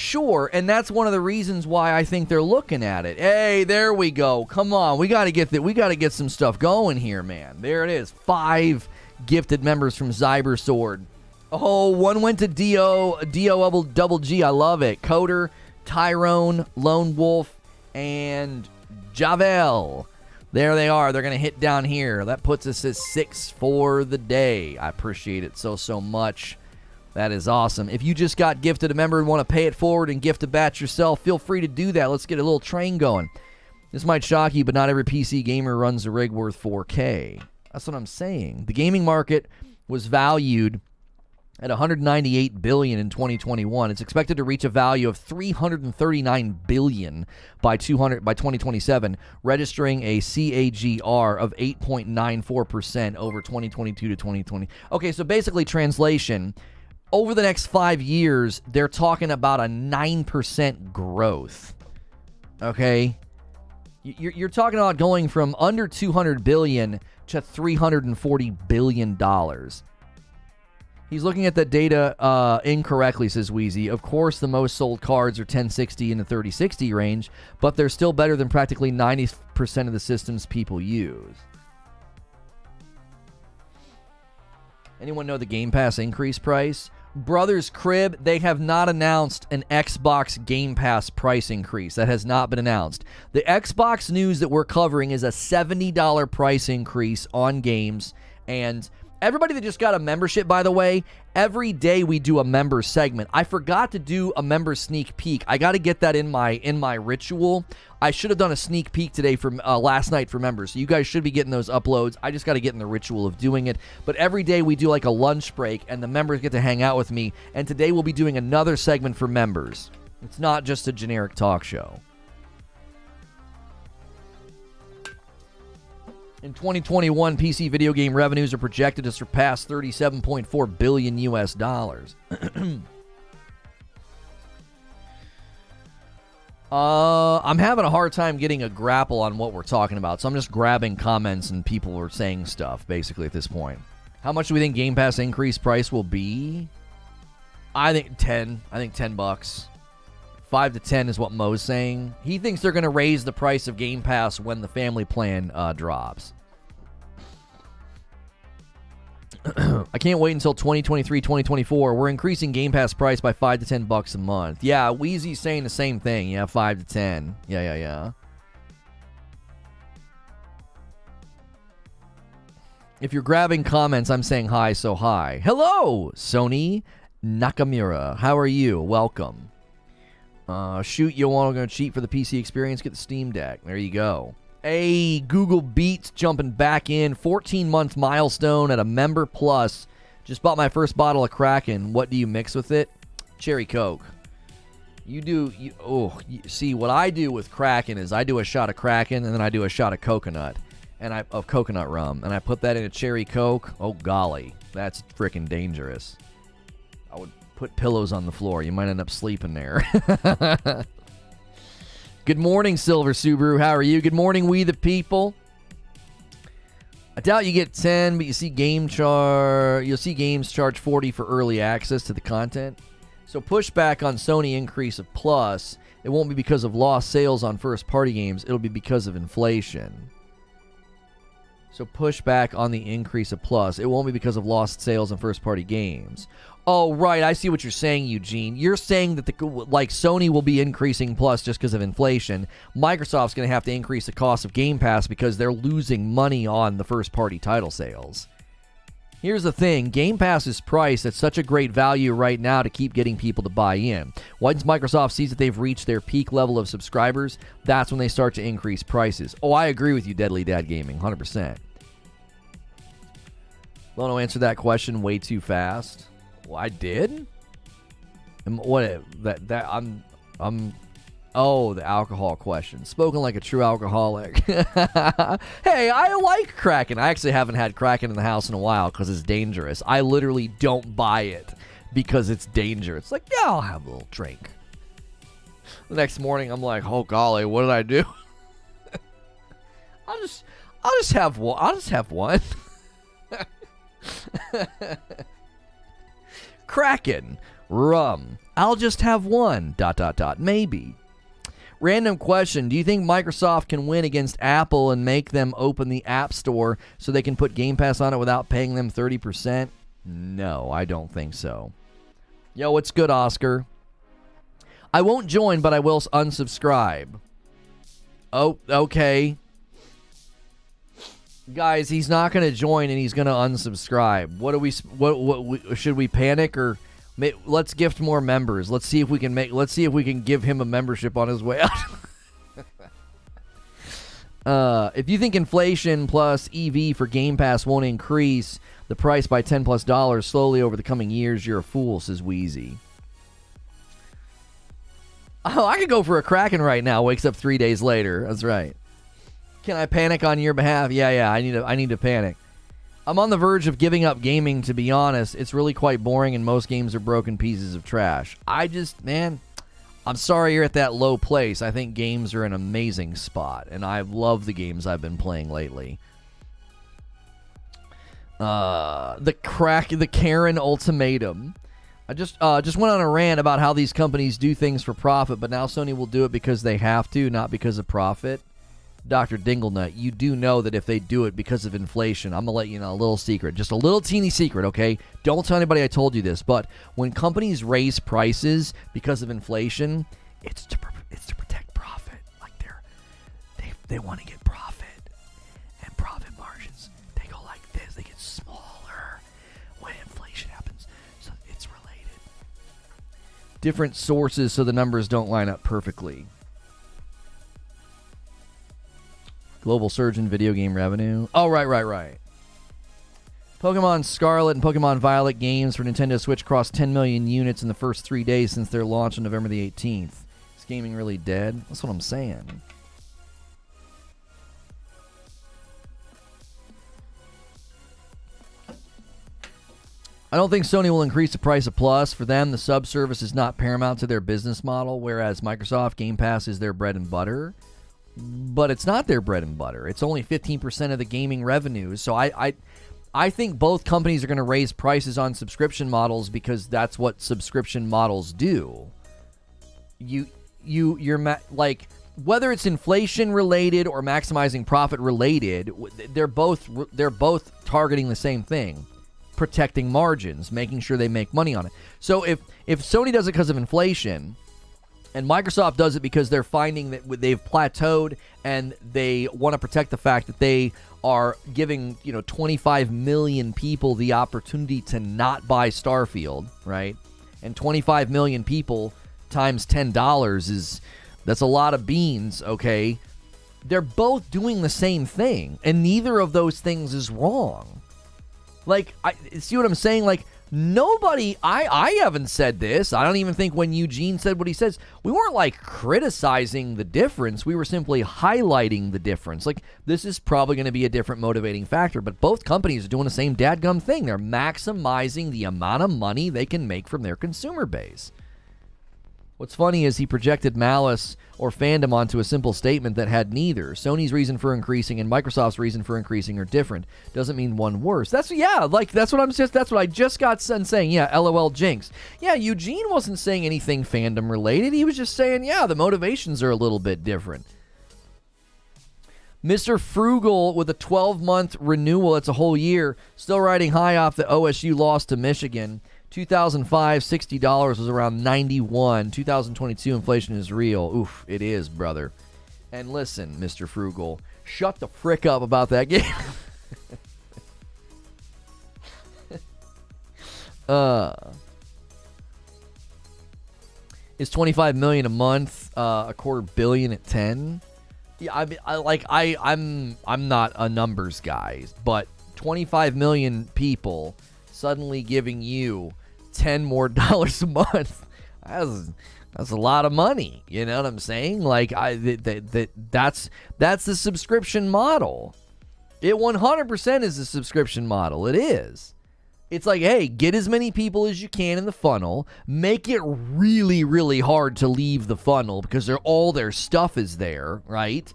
and that's one of the reasons why I think they're looking at it. Hey, there we go. Come on, we got to get some stuff going here, man. There it is. 5 gifted members from Cybersword. Oh, one went to D-O-double-G. I love it. Coder, Tyrone, Lone Wolf, and Javel. There they are. They're going to hit down here. That puts us at 6 for the day. I appreciate it so much. That is awesome. If you just got gifted a member and want to pay it forward and gift a batch yourself, feel free to do that. Let's get a little train going. This might shock you, but not every PC gamer runs a rig worth 4K. That's what I'm saying. The gaming market was valued at $198 billion in 2021. It's expected to reach a value of $339 billion by 2027, registering a CAGR of 8.94% over 2022 to 2020. Okay, so basically, translation, over the next 5 years, they're talking about a 9% growth. Okay? You're talking about going from under $200 billion to $340 billion. He's looking at the data incorrectly, says Wheezy. Of course, the most sold cards are 1060 in the 3060 range, but they're still better than practically 90% of the systems people use. Anyone know the Game Pass increase price? Brothers Crib, they have not announced an Xbox Game Pass price increase. That has not been announced. The Xbox news that we're covering is a $70 price increase on games, and Everybody that just got a membership, by the way, every day we do a member segment. I forgot to do a member sneak peek. I got to get that in my ritual. I should have done a sneak peek today from last night for members. So you guys should be getting those uploads. I just got to get in the ritual of doing it. But every day we do like a lunch break, and the members get to hang out with me. And today we'll be doing another segment for members. It's not just a generic talk show. In 2021, PC video game revenues are projected to surpass $37.4 billion US dollars. I'm having a hard time getting a grapple on what we're talking about, so I'm just grabbing comments and people are saying stuff, basically, at this point. How much do we think Game Pass increase price will be? I think 10. I think $10. 5 to 10 is what Mo's saying. He thinks they're going to raise the price of Game Pass when the family plan drops. I can't wait until 2023, 2024. We're increasing Game Pass price by 5 to 10 bucks a month. Yeah, Wheezy's saying the same thing. Yeah, 5 to 10. Yeah. If you're grabbing comments, I'm saying hi, so hi. Hello, Sony Nakamura. How are you? Welcome. Shoot, you want to go cheat for the PC experience? Get the Steam Deck. There you go. Hey, Google Beats jumping back in. 14-month milestone at a member plus. Just bought my first bottle of Kraken. What do you mix with it? Cherry Coke. See, what I do with Kraken is I do a shot of Kraken and then I do a shot of coconut. Of coconut rum. And I put that in a Cherry Coke. Oh, golly. That's freaking dangerous. I would put pillows on the floor. You might end up sleeping there. Good morning, Silver Subaru. How are you? Good morning, we the people. I doubt you get 10, but you'll see games charge 40 for early access to the content. So pushback on Sony increase of plus. It won't be because of lost sales on first-party games. It'll be because of inflation. So pushback on the increase of plus. It won't be because of lost sales on first-party games. Oh, right. I see what you're saying, Eugene. You're saying that Sony will be increasing plus just because of inflation. Microsoft's going to have to increase the cost of Game Pass because they're losing money on the first-party title sales. Here's the thing. Game Pass is priced at such a great value right now to keep getting people to buy in. Once Microsoft sees that they've reached their peak level of subscribers, that's when they start to increase prices. Oh, I agree with you, Deadly Dad Gaming, 100%. Lono answered that question way too fast. Well, I did? The alcohol question. Spoken like a true alcoholic. Hey, I like Kraken. I actually haven't had Kraken in the house in a while because it's dangerous. I literally don't buy it because it's dangerous. It's like, yeah, I'll have a little drink. The next morning, I'm like, oh golly, what did I do? I'll just have one. I'll just have one. Kraken, rum. I'll just have one. ... Maybe. Random question. Do you think Microsoft can win against Apple and make them open the App Store so they can put Game Pass on it without paying them 30%? No, I don't think so. Yo, what's good, Oscar? I won't join, but I will unsubscribe. Oh, okay. Guys, he's not going to join and he's going to unsubscribe. What should we panic or let's gift more members? Let's see if we can give him a membership on his way out. If you think inflation plus EV for Game Pass won't increase the price by $10+ slowly over the coming years, you're a fool, says Wheezy. Oh, I could go for a Kraken right now. Wakes up 3 days later. That's right. Can I panic on your behalf? Yeah, I need to panic. I'm on the verge of giving up gaming, to be honest. It's really quite boring, and most games are broken pieces of trash. I'm sorry you're at that low place. I think games are an amazing spot, and I love the games I've been playing lately. The Karen ultimatum. I just went on a rant about how these companies do things for profit, but now Sony will do it because they have to, not because of profit. Dr. Dinglenut, you do know that if they do it because of inflation, I'm going to let you know a little secret, just a little teeny secret, okay? Don't tell anybody I told you this, but when companies raise prices because of inflation, it's to protect profit. Like they want to get profit, and profit margins, they go like this, they get smaller. different sources so the numbers don't line up perfectly. Global surge in video game revenue. Oh, right. Pokemon Scarlet and Pokemon Violet games for Nintendo Switch crossed 10 million units in the first 3 days since their launch on November the 18th. Is gaming really dead? That's what I'm saying. I don't think Sony will increase the price of Plus. For them, the sub-service is not paramount to their business model, whereas Microsoft Game Pass is their bread and butter. But it's not their bread and butter. It's only 15% of the gaming revenues. So I think both companies are going to raise prices on subscription models because that's what subscription models do. Like, whether it's inflation related or maximizing profit related, they're both targeting the same thing. Protecting margins, making sure they make money on it. So if Sony does it because of inflation and Microsoft does it because they're finding that they've plateaued and they want to protect the fact that they are giving 25 million people the opportunity to not buy Starfield, right? And 25 million people times $10 that's a lot of beans, okay? They're both doing the same thing, and neither of those things is wrong. Like, see what I'm saying? Like, nobody, I haven't said this. I don't even think when Eugene said what he says, we weren't, like, criticizing the difference. We were simply highlighting the difference. Like, this is probably going to be a different motivating factor, but both companies are doing the same dadgum thing. They're maximizing the amount of money they can make from their consumer base. What's funny is he projected malice or fandom onto a simple statement that had neither. Sony's reason for increasing and Microsoft's reason for increasing are different. Doesn't mean one worse. That's what I just got done saying. Yeah, LOL Jinx. Yeah, Eugene wasn't saying anything fandom related. He was just saying, yeah, the motivations are a little bit different. Mr. Frugal with a 12-month renewal. It's a whole year. Still riding high off the OSU loss to Michigan. 2005, $60 was around 91. 2022, inflation is real. Oof, it is, brother. And listen, Mr. Frugal, shut the frick up about that game. Is 25 million a month, a quarter billion at 10? Yeah, I'm not a numbers guy, but 25 million people suddenly giving you $10 more a month. That's a lot of money. You know what I'm saying? Like, that's the subscription model. It 100% is a subscription model. It is. It's like, hey, get as many people as you can in the funnel. Make it really, really hard to leave the funnel because all their stuff is there, right?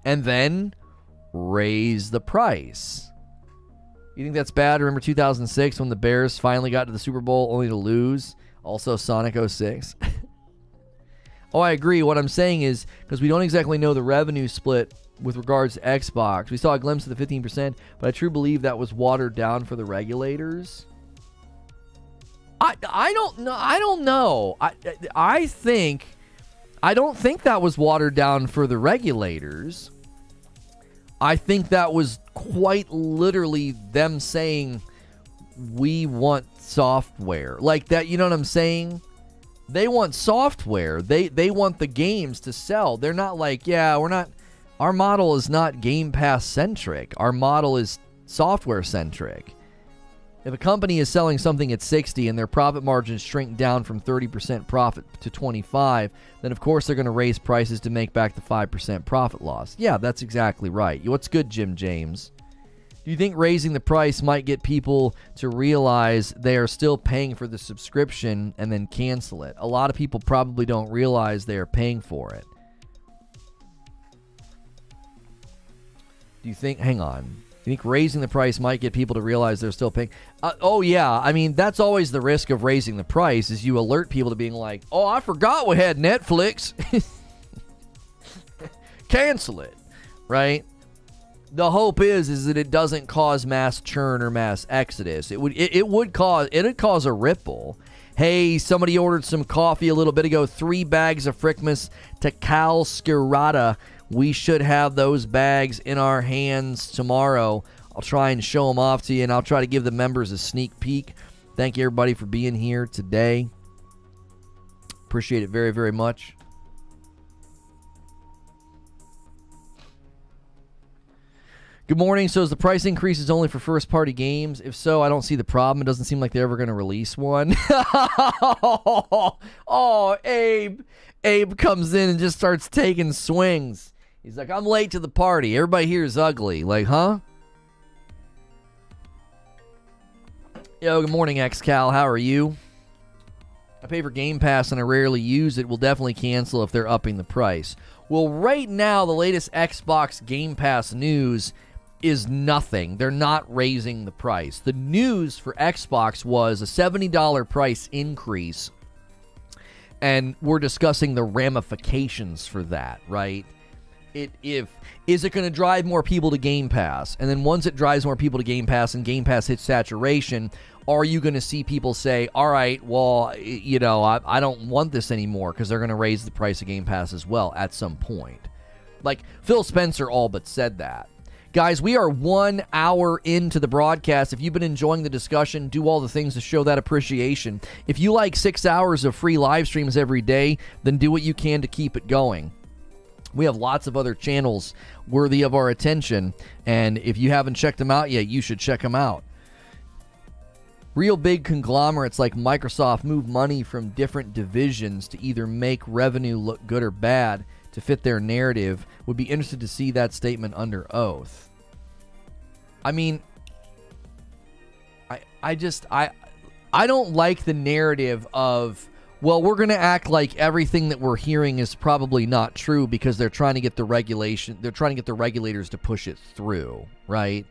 And then raise the price. You think that's bad? Remember 2006 when the Bears finally got to the Super Bowl only to lose? Also Sonic 06. Oh, I agree. What I'm saying is, because we don't exactly know the revenue split with regards to Xbox. We saw a glimpse of the 15%, but I truly believe that was watered down for the regulators. I don't know. I don't think that was watered down for the regulators. I think that was quite literally them saying, we want software. Like that, you know what I'm saying? They want software. They want the games to sell. They're not like, yeah, our model is not Game Pass centric. Our model is software centric. If a company is selling something at 60 and their profit margins shrink down from 30% profit to 25, then of course they're going to raise prices to make back the 5% profit loss. Yeah, that's exactly right. What's good, Jim James? Do you think raising the price might get people to realize they are still paying for the subscription and then cancel it? A lot of people probably don't realize they are paying for it. Do you think, hang on. You think raising the price might get people to realize they're still paying? Oh, yeah. I mean, that's always the risk of raising the price is you alert people to being like, oh, I forgot we had Netflix. Cancel it, right? The hope is that it doesn't cause mass churn or mass exodus. It would cause a ripple. Hey, somebody ordered some coffee a little bit ago. 3 bags of Frickmas to Cal Skirata. We should have those bags in our hands tomorrow. I'll try and show them off to you, and I'll try to give the members a sneak peek. Thank you, everybody, for being here today. Appreciate it very, very much. Good morning. So is the price increase is only for first-party games? If so, I don't see the problem. It doesn't seem like they're ever going to release one. Oh, Abe. Abe comes in and just starts taking swings. He's like, I'm late to the party. Everybody here is ugly. Like, huh? Yo, good morning, XCal. How are you? I pay for Game Pass and I rarely use it. Will definitely cancel if they're upping the price. Well, right now, the latest Xbox Game Pass news is nothing. They're not raising the price. The news for Xbox was a $70 price increase, and we're discussing the ramifications for that, right? Is it going to drive more people to Game Pass? And then once it drives more people to Game Pass and Game Pass hits saturation, are you going to see people say, all right, well, I don't want this anymore, because they're going to raise the price of Game Pass as well at some point. Like, Phil Spencer all but said that. Guys, we are 1 hour into the broadcast. If you've been enjoying the discussion, do all the things to show that appreciation. If you like 6 hours of free live streams every day, then do what you can to keep it going. We have lots of other channels worthy of our attention, and if you haven't checked them out yet, you should check them out. Real big conglomerates like Microsoft move money from different divisions to either make revenue look good or bad to fit their narrative. Would be interested to see that statement under oath. I mean, I don't like the narrative of, well, we're going to act like everything that we're hearing is probably not true because they're trying to get the regulators to push it through, right?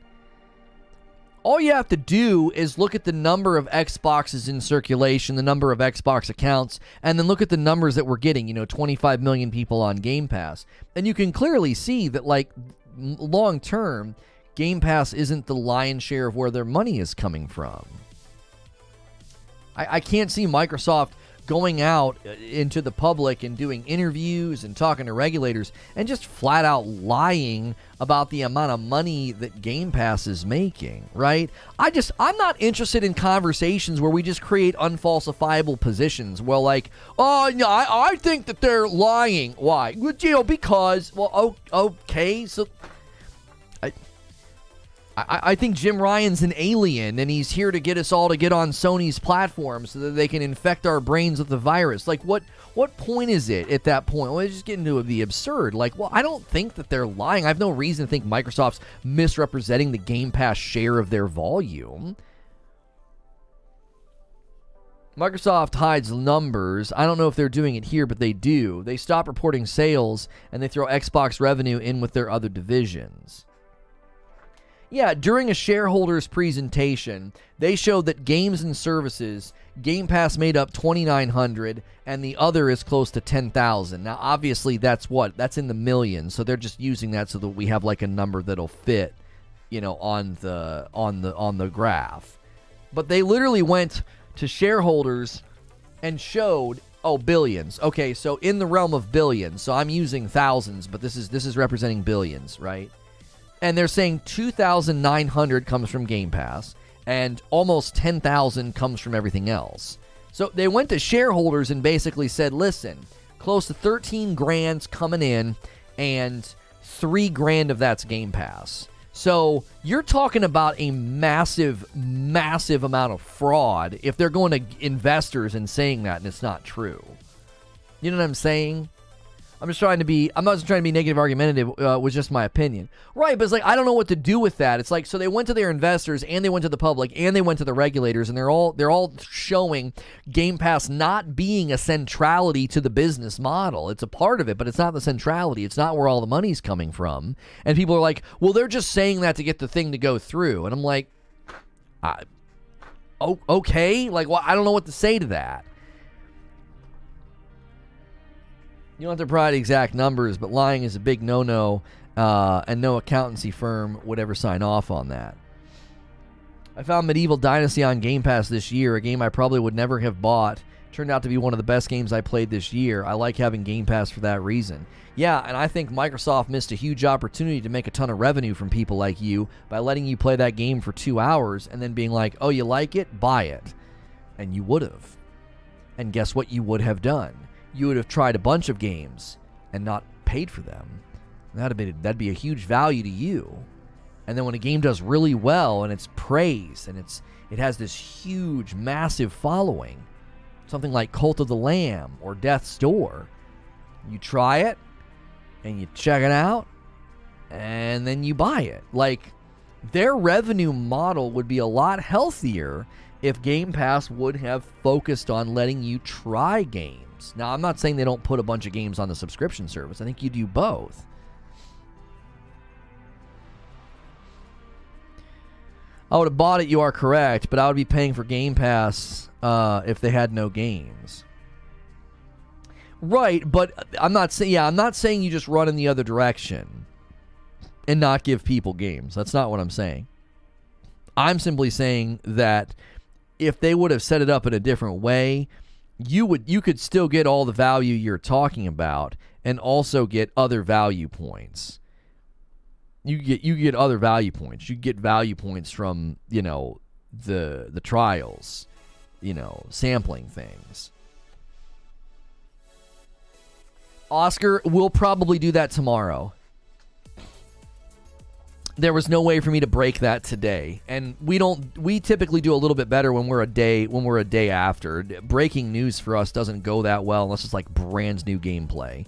All you have to do is look at the number of Xboxes in circulation, the number of Xbox accounts, and then look at the numbers that we're getting, 25 million people on Game Pass. And you can clearly see that, like, long term, Game Pass isn't the lion's share of where their money is coming from. I can't see Microsoft going out into the public and doing interviews and talking to regulators and just flat out lying about the amount of money that Game Pass is making, right? I'm not interested in conversations where we just create unfalsifiable positions. Well, like, oh, no, I think that they're lying. Why? Because, well, okay, so I think Jim Ryan's an alien, and he's here to get us all to get on Sony's platform so that they can infect our brains with the virus. Like, what point is it at that point? Well, it's just getting to the absurd. Like, well, I don't think that they're lying. I have no reason to think Microsoft's misrepresenting the Game Pass share of their volume. Microsoft hides numbers. I don't know if they're doing it here, but they do. They stop reporting sales, and they throw Xbox revenue in with their other divisions. Yeah, during a shareholders presentation, they showed that games and services, Game Pass made up $2,900, and the other is close to $10,000. Now, obviously, that's in the millions, so they're just using that so that we have like a number that'll fit, on the graph. But they literally went to shareholders and showed, billions. Okay, so in the realm of billions, so I'm using thousands, but this is representing billions, right? And they're saying 2,900 comes from Game Pass, and almost 10,000 comes from everything else. So they went to shareholders and basically said, listen, close to 13 grand's coming in, and 3 grand of that's Game Pass. So you're talking about a massive, massive amount of fraud if they're going to investors and saying that, and it's not true. You know what I'm saying? I'm not trying to be negative argumentative with just my opinion. Right, but it's like, I don't know what to do with that. It's like, so they went to their investors, and they went to the public, and they went to the regulators, and they're all showing Game Pass not being a centrality to the business model. It's a part of it, but it's not the centrality. It's not where all the money's coming from. And people are like, well, they're just saying that to get the thing to go through. And I'm like, okay? Like, well, I don't know what to say to that. You don't have to provide exact numbers, but lying is a big no-no, and no accountancy firm would ever sign off on that. I found Medieval Dynasty on Game Pass this year, a game I probably would never have bought. Turned out to be one of the best games I played this year. I like having Game Pass for that reason. Yeah, and I think Microsoft missed a huge opportunity to make a ton of revenue from people like you by letting you play that game for 2 hours and then being like, oh, you like it? Buy it. And you would have. And guess what you would have done? you would have tried a bunch of games and not paid for them. That'd be a huge value to you. And then when a game does really well and it's praised and it has this huge, massive following, something like Cult of the Lamb or Death's Door, you try it and you check it out and then you buy it. Like, their revenue model would be a lot healthier if Game Pass would have focused on letting you try games. Now, I'm not saying they don't put a bunch of games on the subscription service. I think you do both. I would have bought it, you are correct, but I would be paying for Game Pass if they had no games. Right, but I'm not saying you just run in the other direction and not give people games. That's not what I'm saying. I'm simply saying that if they would have set it up in a different way, you could still get all the value you're talking about and also get other value points. You get other value points. You get value points from, the trials, sampling things. Oscar, we'll probably do that tomorrow. There was no way for me to break that today. And we typically do a little bit better when we're a day after. Breaking news for us doesn't go that well unless it's like brand new gameplay.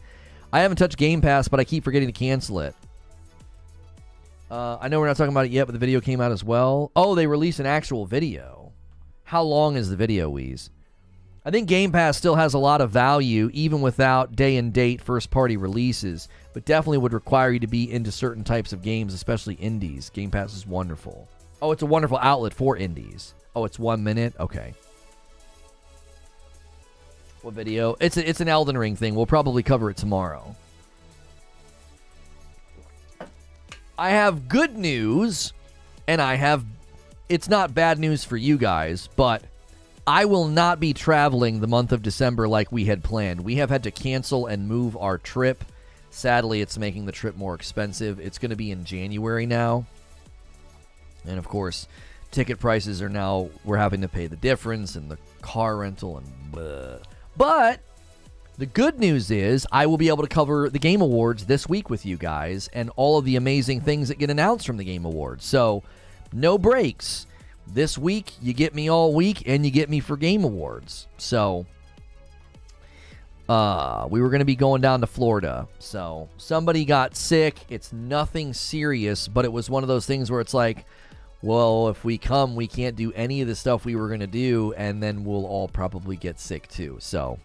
I haven't touched Game Pass, but I keep forgetting to cancel it. I know we're not talking about it yet, but the video came out as well. Oh, they released an actual video. How long is the video, Weez? I think Game Pass still has a lot of value, even without day-and-date first-party releases, but definitely would require you to be into certain types of games, especially indies. Game Pass is wonderful. Oh, it's a wonderful outlet for indies. Oh, it's 1 minute? Okay. What video? It's an Elden Ring thing. We'll probably cover it tomorrow. I have good news, and it's not bad news for you guys, but I will not be traveling the month of December like we had planned. We have had to cancel and move our trip. Sadly, it's making the trip more expensive. It's going to be in January now. And of course, ticket prices are now, we're having to pay the difference and the car rental and blah. But the good news is I will be able to cover the Game Awards this week with you guys and all of the amazing things that get announced from the Game Awards. So, no breaks. This week, you get me all week, and you get me for Game Awards. So, we were going to be going down to Florida. So, somebody got sick. It's nothing serious, but it was one of those things where it's like, well, if we come, we can't do any of the stuff we were going to do, and then we'll all probably get sick too. So,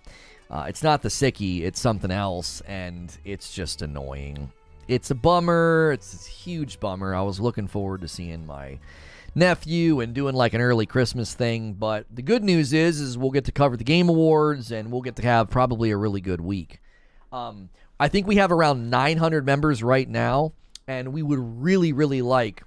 it's not the sickie, it's something else, and it's just annoying. It's a bummer. It's a huge bummer. I was looking forward to seeing my nephew and doing like an early Christmas thing, but the good news is we'll get to cover the Game Awards, and we'll get to have probably a really good week. I think we have around 900 members right now, and we would really, really like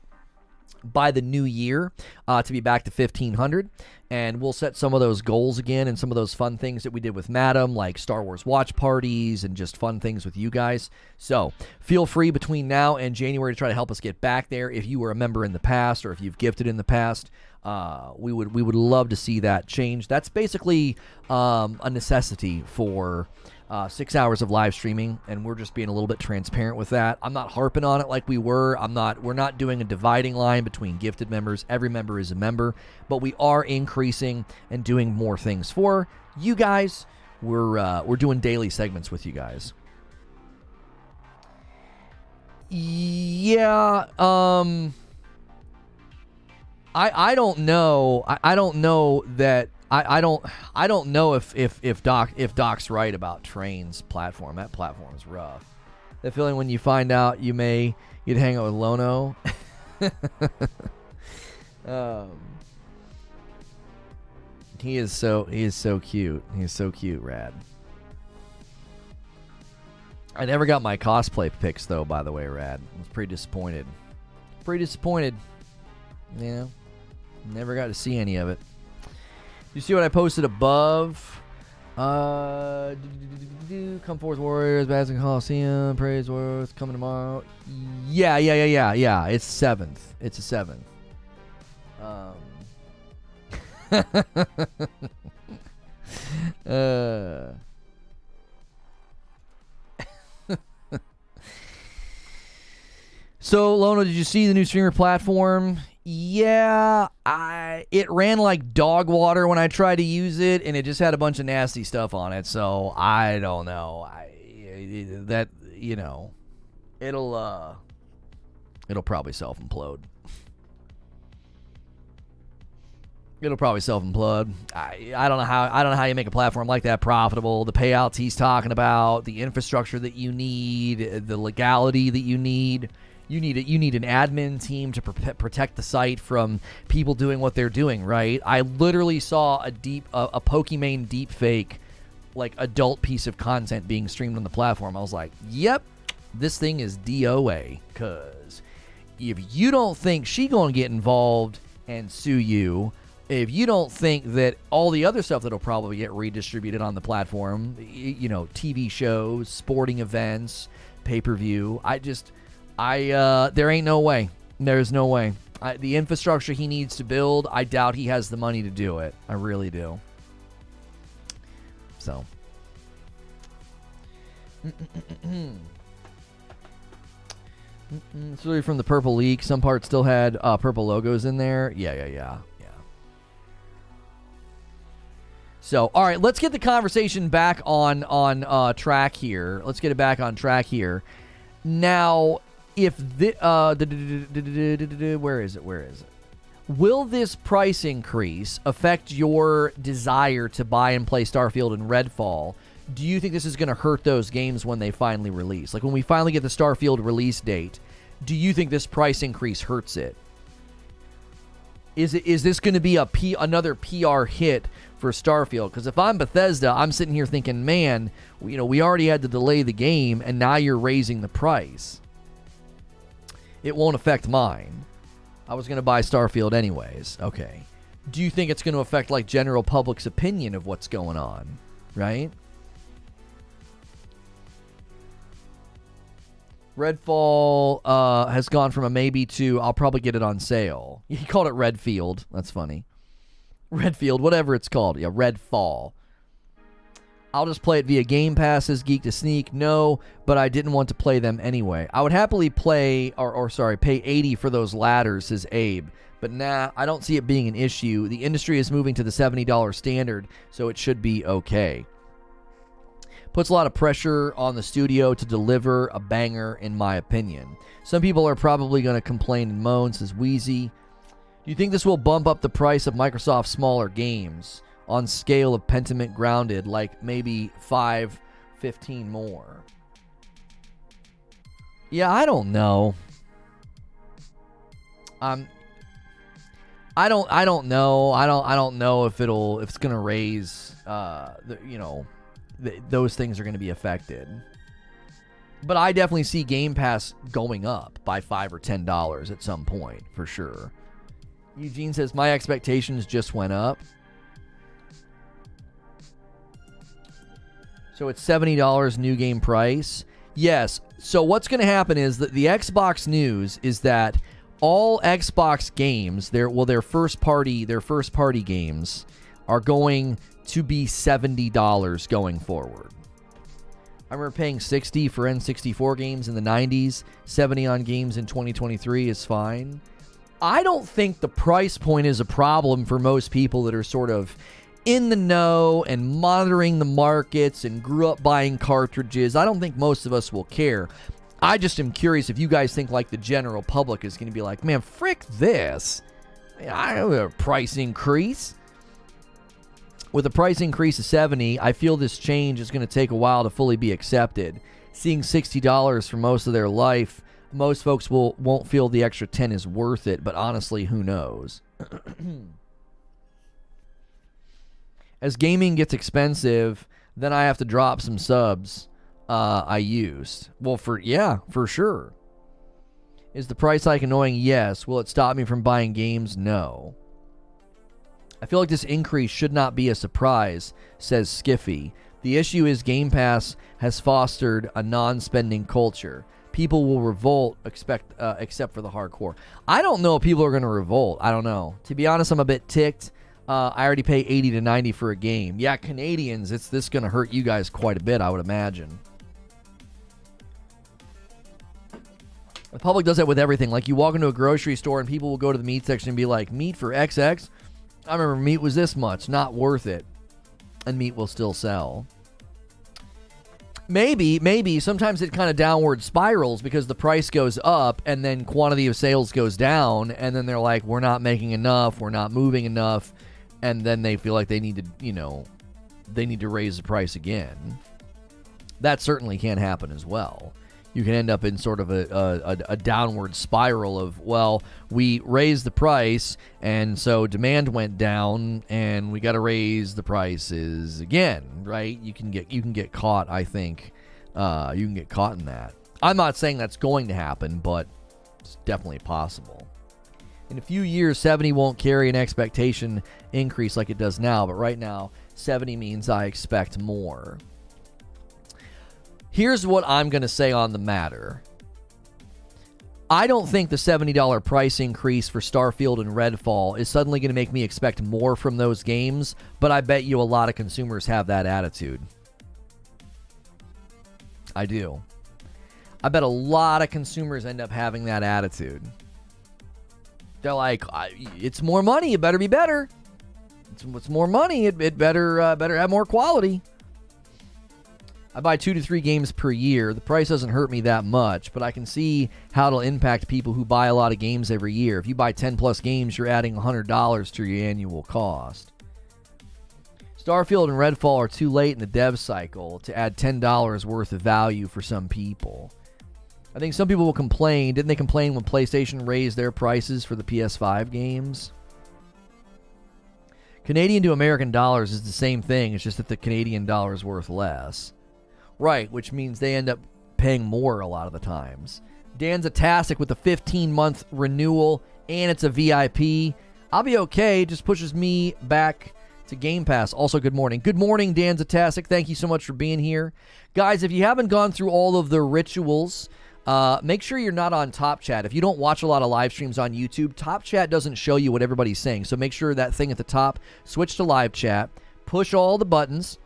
by the new year to be back to 1,500, and we'll set some of those goals again and some of those fun things that we did with Madam, like Star Wars watch parties and just fun things with you guys. So feel free between now and January to try to help us get back there. If you were a member in the past or if you've gifted in the past, we would love to see that change. That's basically a necessity for 6 hours of live streaming, and we're just being a little bit transparent with that. I'm not harping on it like we were. We're not doing a dividing line between gifted members. Every member is a member, but we are increasing and doing more things for you guys. We're doing daily segments with you guys. Yeah, I don't know. I don't know that. I don't know if Doc's right about Train's platform. That platform is rough. The feeling when you find out you'd hang out with Lono. He is so cute. He's so cute, Rad. I never got my cosplay pics though, by the way, Rad. I was pretty disappointed. You know, never got to see any of it. You see what I posted above? Come Forth Warriors, Basing Coliseum, Praise Worth, coming tomorrow. Yeah. It's 7th. It's the 7th. So, Lono, did you see the new streamer platform? Yeah, it ran like dog water when I tried to use it, and it just had a bunch of nasty stuff on it. So I don't know. It'll probably self-implode. It'll probably self-implode. I don't know how you make a platform like that profitable. The payouts he's talking about, the infrastructure that you need, the legality that you need. You need an admin team to protect the site from people doing what they're doing, right? I literally saw a Pokimane deepfake, like adult piece of content being streamed on the platform. I was like, yep, this thing is DOA. Because if you don't think she gonna get involved and sue you, if you don't think that all the other stuff that'll probably get redistributed on the platform, TV shows, sporting events, pay-per-view, there ain't no way. There's no way. The infrastructure he needs to build, I doubt he has the money to do it. I really do. So. It's really from the purple leak. Some parts still had purple logos in there. Yeah. So, all right, let's get the conversation back on track here. Let's get it back on track here. Now, if where is it? Will this price increase affect your desire to buy and play Starfield and Redfall? Do you think this is going to hurt those games when they finally release? Like when we finally get the Starfield release date, do you think this price increase hurts it? Is this going to be another PR hit for Starfield? Because if I'm Bethesda, I'm sitting here thinking, man, we already had to delay the game, and now you're raising the price. It won't affect mine. I was going to buy Starfield anyways. Okay. Do you think it's going to affect like general public's opinion of what's going on? Right? Redfall has gone from a maybe to I'll probably get it on sale. He called it Redfield. That's funny. Redfield, whatever it's called. Yeah, Redfall. I'll just play it via Game Passes, Geek to Sneak. No, but I didn't want to play them anyway. I would happily play, pay 80 for those ladders, says Abe. But nah, I don't see it being an issue. The industry is moving to the $70 standard, so it should be okay. Puts a lot of pressure on the studio to deliver a banger, in my opinion. Some people are probably going to complain and moan, says Wheezy. Do you think this will bump up the price of Microsoft's smaller games on scale of Pentiment Grounded, like maybe 5, 15 more? Yeah, I don't know. I don't know. I don't know if it's gonna raise. Those things are gonna be affected. But I definitely see Game Pass going up by $5 or $10 at some point for sure. Eugene says my expectations just went up. So it's $70 new game price. Yes. So what's going to happen is that the Xbox news is that all Xbox games, their first party games are going to be $70 going forward. I remember paying $60 for N64 games in the 90s. $70 on games in 2023 is fine. I don't think the price point is a problem for most people that are sort of in the know and monitoring the markets and grew up buying cartridges. I don't think most of us will care. I just am curious if you guys think like the general public is going to be like, man, frick this. I don't have a price increase. With a price increase of $70, I feel this change is going to take a while to fully be accepted. Seeing $60 for most of their life, most folks won't feel the extra 10 is worth it, but honestly, who knows? As gaming gets expensive, then I have to drop some subs I used. Well, for sure. Is the price hike annoying? Yes. Will it stop me from buying games? No. I feel like this increase should not be a surprise, says Skiffy. The issue is Game Pass has fostered a non-spending culture. People will revolt except for the hardcore. I don't know if people are going to revolt. I don't know. To be honest, I'm a bit ticked. I already pay $80 to $90 for a game. Yeah, Canadians, this going to hurt you guys quite a bit, I would imagine. The public does that with everything. Like, you walk into a grocery store and people will go to the meat section and be like, meat for XX? I remember meat was this much. Not worth it. And meat will still sell. Maybe. Sometimes it kind of downward spirals because the price goes up and then quantity of sales goes down. And then they're like, we're not making enough. We're not moving enough. And then they feel like they need to, they need to raise the price again. That certainly can happen as well. You can end up in sort of a downward spiral of, well, we raised the price, and so demand went down, and we got to raise the prices again, right? You can get caught, I think. You can get caught in that. I'm not saying that's going to happen, but it's definitely possible. In a few years, 70 won't carry an expectation increase like it does now, but right now, 70 means I expect more. Here's what I'm going to say on the matter. I don't think the $70 price increase for Starfield and Redfall is suddenly going to make me expect more from those games, but I bet you a lot of consumers have that attitude. I do. I bet a lot of consumers end up having that attitude. They're like, it's more money, it better be better. It's more money, it better have more quality. I buy 2 to 3 games per year. The price doesn't hurt me that much, but I can see how it'll impact people who buy a lot of games every year. If you buy 10 plus games, you're adding $100 to your annual cost. Starfield and Redfall are too late in the dev cycle to add $10 worth of value for some people. I think some people will complain. Didn't they complain when PlayStation raised their prices for the PS5 games? Canadian to American dollars is the same thing. It's just that the Canadian dollar is worth less. Right, which means they end up paying more a lot of the times. Dan's a Tastic with a 15-month renewal, and it's a VIP. I'll be okay. It just pushes me back to Game Pass. Also, good morning. Good morning, Dan's a Tastic. Thank you so much for being here. Guys, if you haven't gone through all of the rituals, make sure you're not on Top Chat. If you don't watch a lot of live streams on YouTube, Top Chat doesn't show you what everybody's saying. So make sure that thing at the top, switch to live chat, push all the buttons.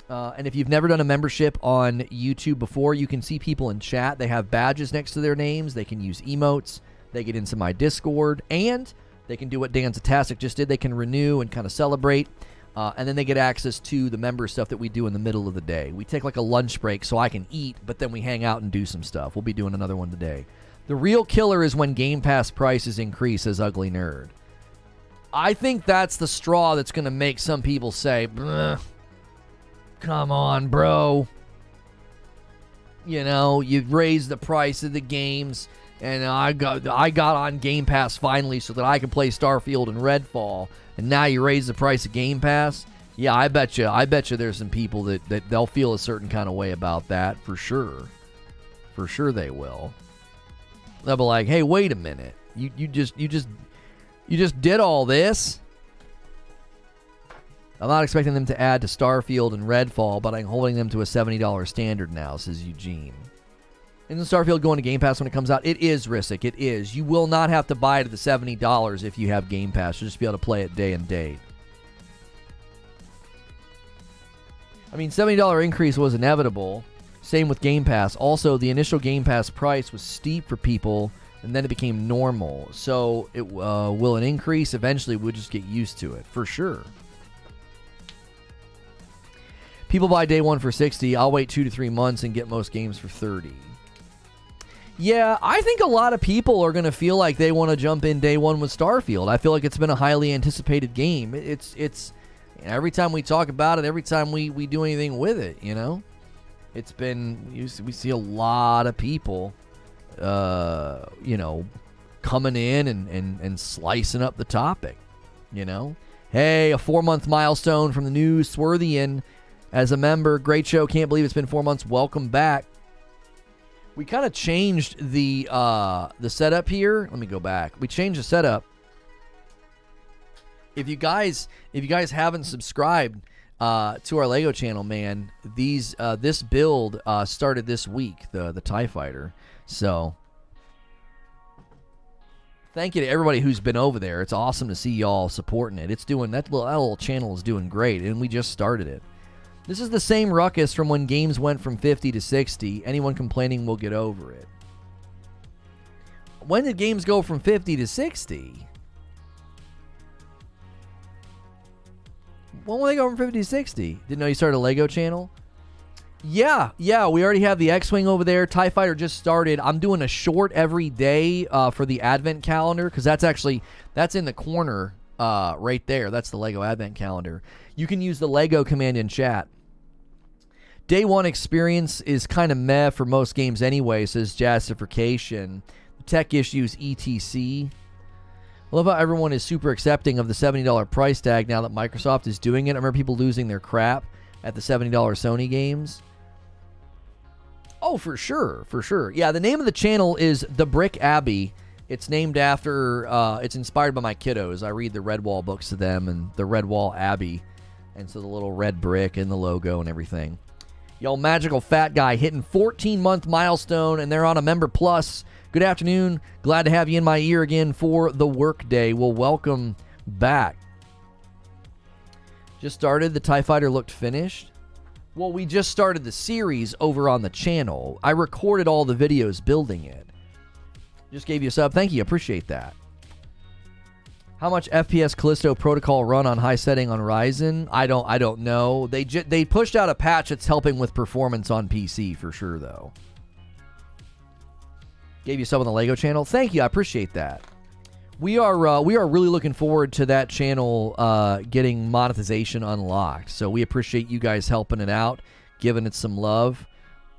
And if you've never done a membership on YouTube before, you can see people in chat. They have badges next to their names. They can use emotes. They get into my Discord. And they can do what Dan Zatastic just did. They can renew and kind of celebrate. And then they get access to the member stuff that we do in the middle of the day. We take like a lunch break so I can eat, but then we hang out and do some stuff. We'll be doing another one today. The real killer is when Game Pass prices increase, says Ugly Nerd. I think that's the straw that's going to make some people say, come on, bro. You raised the price of the games, and I got on Game Pass finally so that I can play Starfield and Redfall, and now you raise the price of Game Pass? Yeah, I bet you there's some people that they'll feel a certain kind of way about that, for sure. For sure they will. They'll be like, hey, wait a minute. You just did all this? I'm not expecting them to add to Starfield and Redfall, but I'm holding them to a $70 standard now, says Eugene. Isn't Starfield going to Game Pass when it comes out? It is, Rissick. It is. You will not have to buy it at the $70 if you have Game Pass. You'll just be able to play it day and date. I mean, $70 increase was inevitable. Same with Game Pass. Also, the initial Game Pass price was steep for people, and then it became normal. So, will it increase? Eventually, we'll just get used to it, for sure. People buy day one for 60. I'll wait 2 to 3 months and get most games for 30. Yeah, I think a lot of people are going to feel like they want to jump in day one with Starfield. I feel like it's been a highly anticipated game. It's every time we talk about it, every time we do anything with it, it's been, we see a lot of people, coming in and slicing up the topic, Hey, a 4-month milestone from the new Swarthian. As a member, great show. Can't believe it's been 4 months. Welcome back. We kind of changed the setup here. Let me go back. We changed the setup. If you guys haven't subscribed to our Lego channel, man, this build started this week, the TIE Fighter. So thank you to everybody who's been over there. It's awesome to see y'all supporting it. It's doing that little channel is doing great, and we just started it. This is the same ruckus from when games went from 50 to 60. Anyone complaining will get over it. When did games go from 50 to 60? When will they go from 50 to 60? Didn't know you started a Lego channel? Yeah, we already have the X-Wing over there. TIE Fighter just started. I'm doing a short every day for the Advent calendar, because that's in the corner right there. That's the Lego Advent calendar. You can use the Lego command in chat. Day one experience is kind of meh for most games anyway, says Jassification. Tech issues, etc. I love how everyone is super accepting of the $70 price tag now that Microsoft is doing it. I remember people losing their crap at the $70 Sony games. Oh, for sure. Yeah, the name of the channel is The Brick Abbey. It's named after, it's inspired by my kiddos. I read the Redwall books to them, and the Redwall Abbey. And so the little red brick and the logo and everything. Yo, Magical Fat Guy hitting 14-month milestone, and they're on a Member Plus. Good afternoon. Glad to have you in my ear again for the workday. Well, welcome back. Just started. The TIE Fighter looked finished. Well, we just started the series over on the channel. I recorded all the videos building it. Just gave you a sub. Thank you. Appreciate that. How much FPS Callisto Protocol run on high setting on Ryzen? I don't know. They pushed out a patch that's helping with performance on PC for sure, though. Gave you some on the Lego channel. Thank you. I appreciate that. We are really looking forward to that channel getting monetization unlocked. So we appreciate you guys helping it out, giving it some love.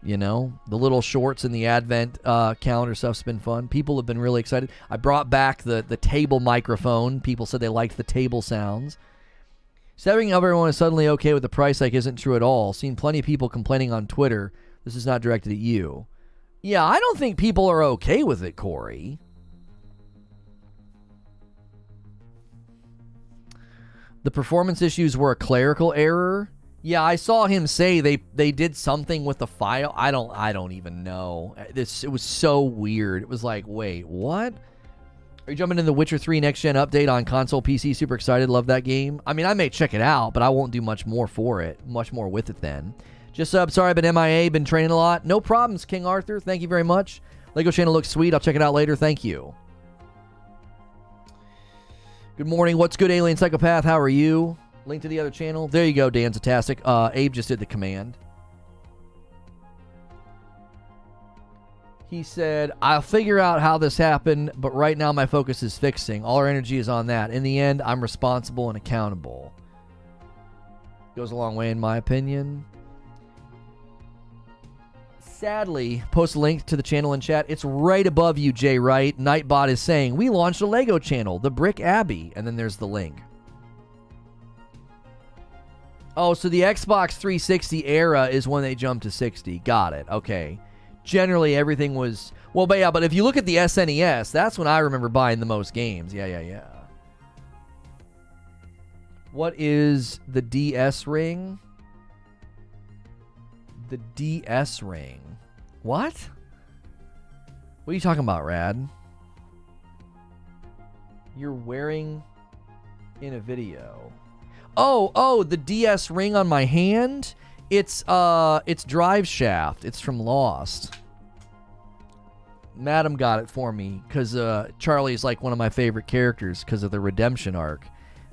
You know, the little shorts and the Advent calendar stuff's been fun. People have been really excited. I brought back the table microphone. People said they liked the table sounds. Saying everyone is suddenly okay with the price hike isn't true at all. Seen plenty of people complaining on Twitter. This is not directed at you. Yeah, I don't think people are okay with it, Corey. The performance issues were a clerical error. Yeah, I saw him say they did something with the file. I don't even know. It was so weird. It was like, wait, what? Are you jumping into the Witcher 3 next gen update on console PC? Super excited. Love that game. I mean, I may check it out, but I won't do much more with it then. Just sorry I've been MIA, been training a lot. No problems, King Arthur. Thank you very much. Lego channel looks sweet. I'll check it out later. Thank you. Good morning. What's good, Alien Psychopath? How are you? Link to the other channel. There you go, Danzatastic. Abe just did the command. He said, I'll figure out how this happened, but right now my focus is fixing. All our energy is on that. In the end, I'm responsible and accountable. Goes a long way, in my opinion. Sadly, post a link to the channel in chat. It's right above you, Jay Wright. Nightbot is saying, we launched a Lego channel, The Brick Abbey. And then there's the link. Oh, so the Xbox 360 era is when they jumped to 60. Got it. Okay. Generally, everything was... Well, but yeah, but if you look at the SNES, that's when I remember buying the most games. Yeah. What is the DS ring? The DS ring. What? What are you talking about, Rad? You're wearing in a video. Oh, the DS ring on my hand? It's Drive Shaft. It's from Lost. Madam got it for me because Charlie's like one of my favorite characters because of the redemption arc.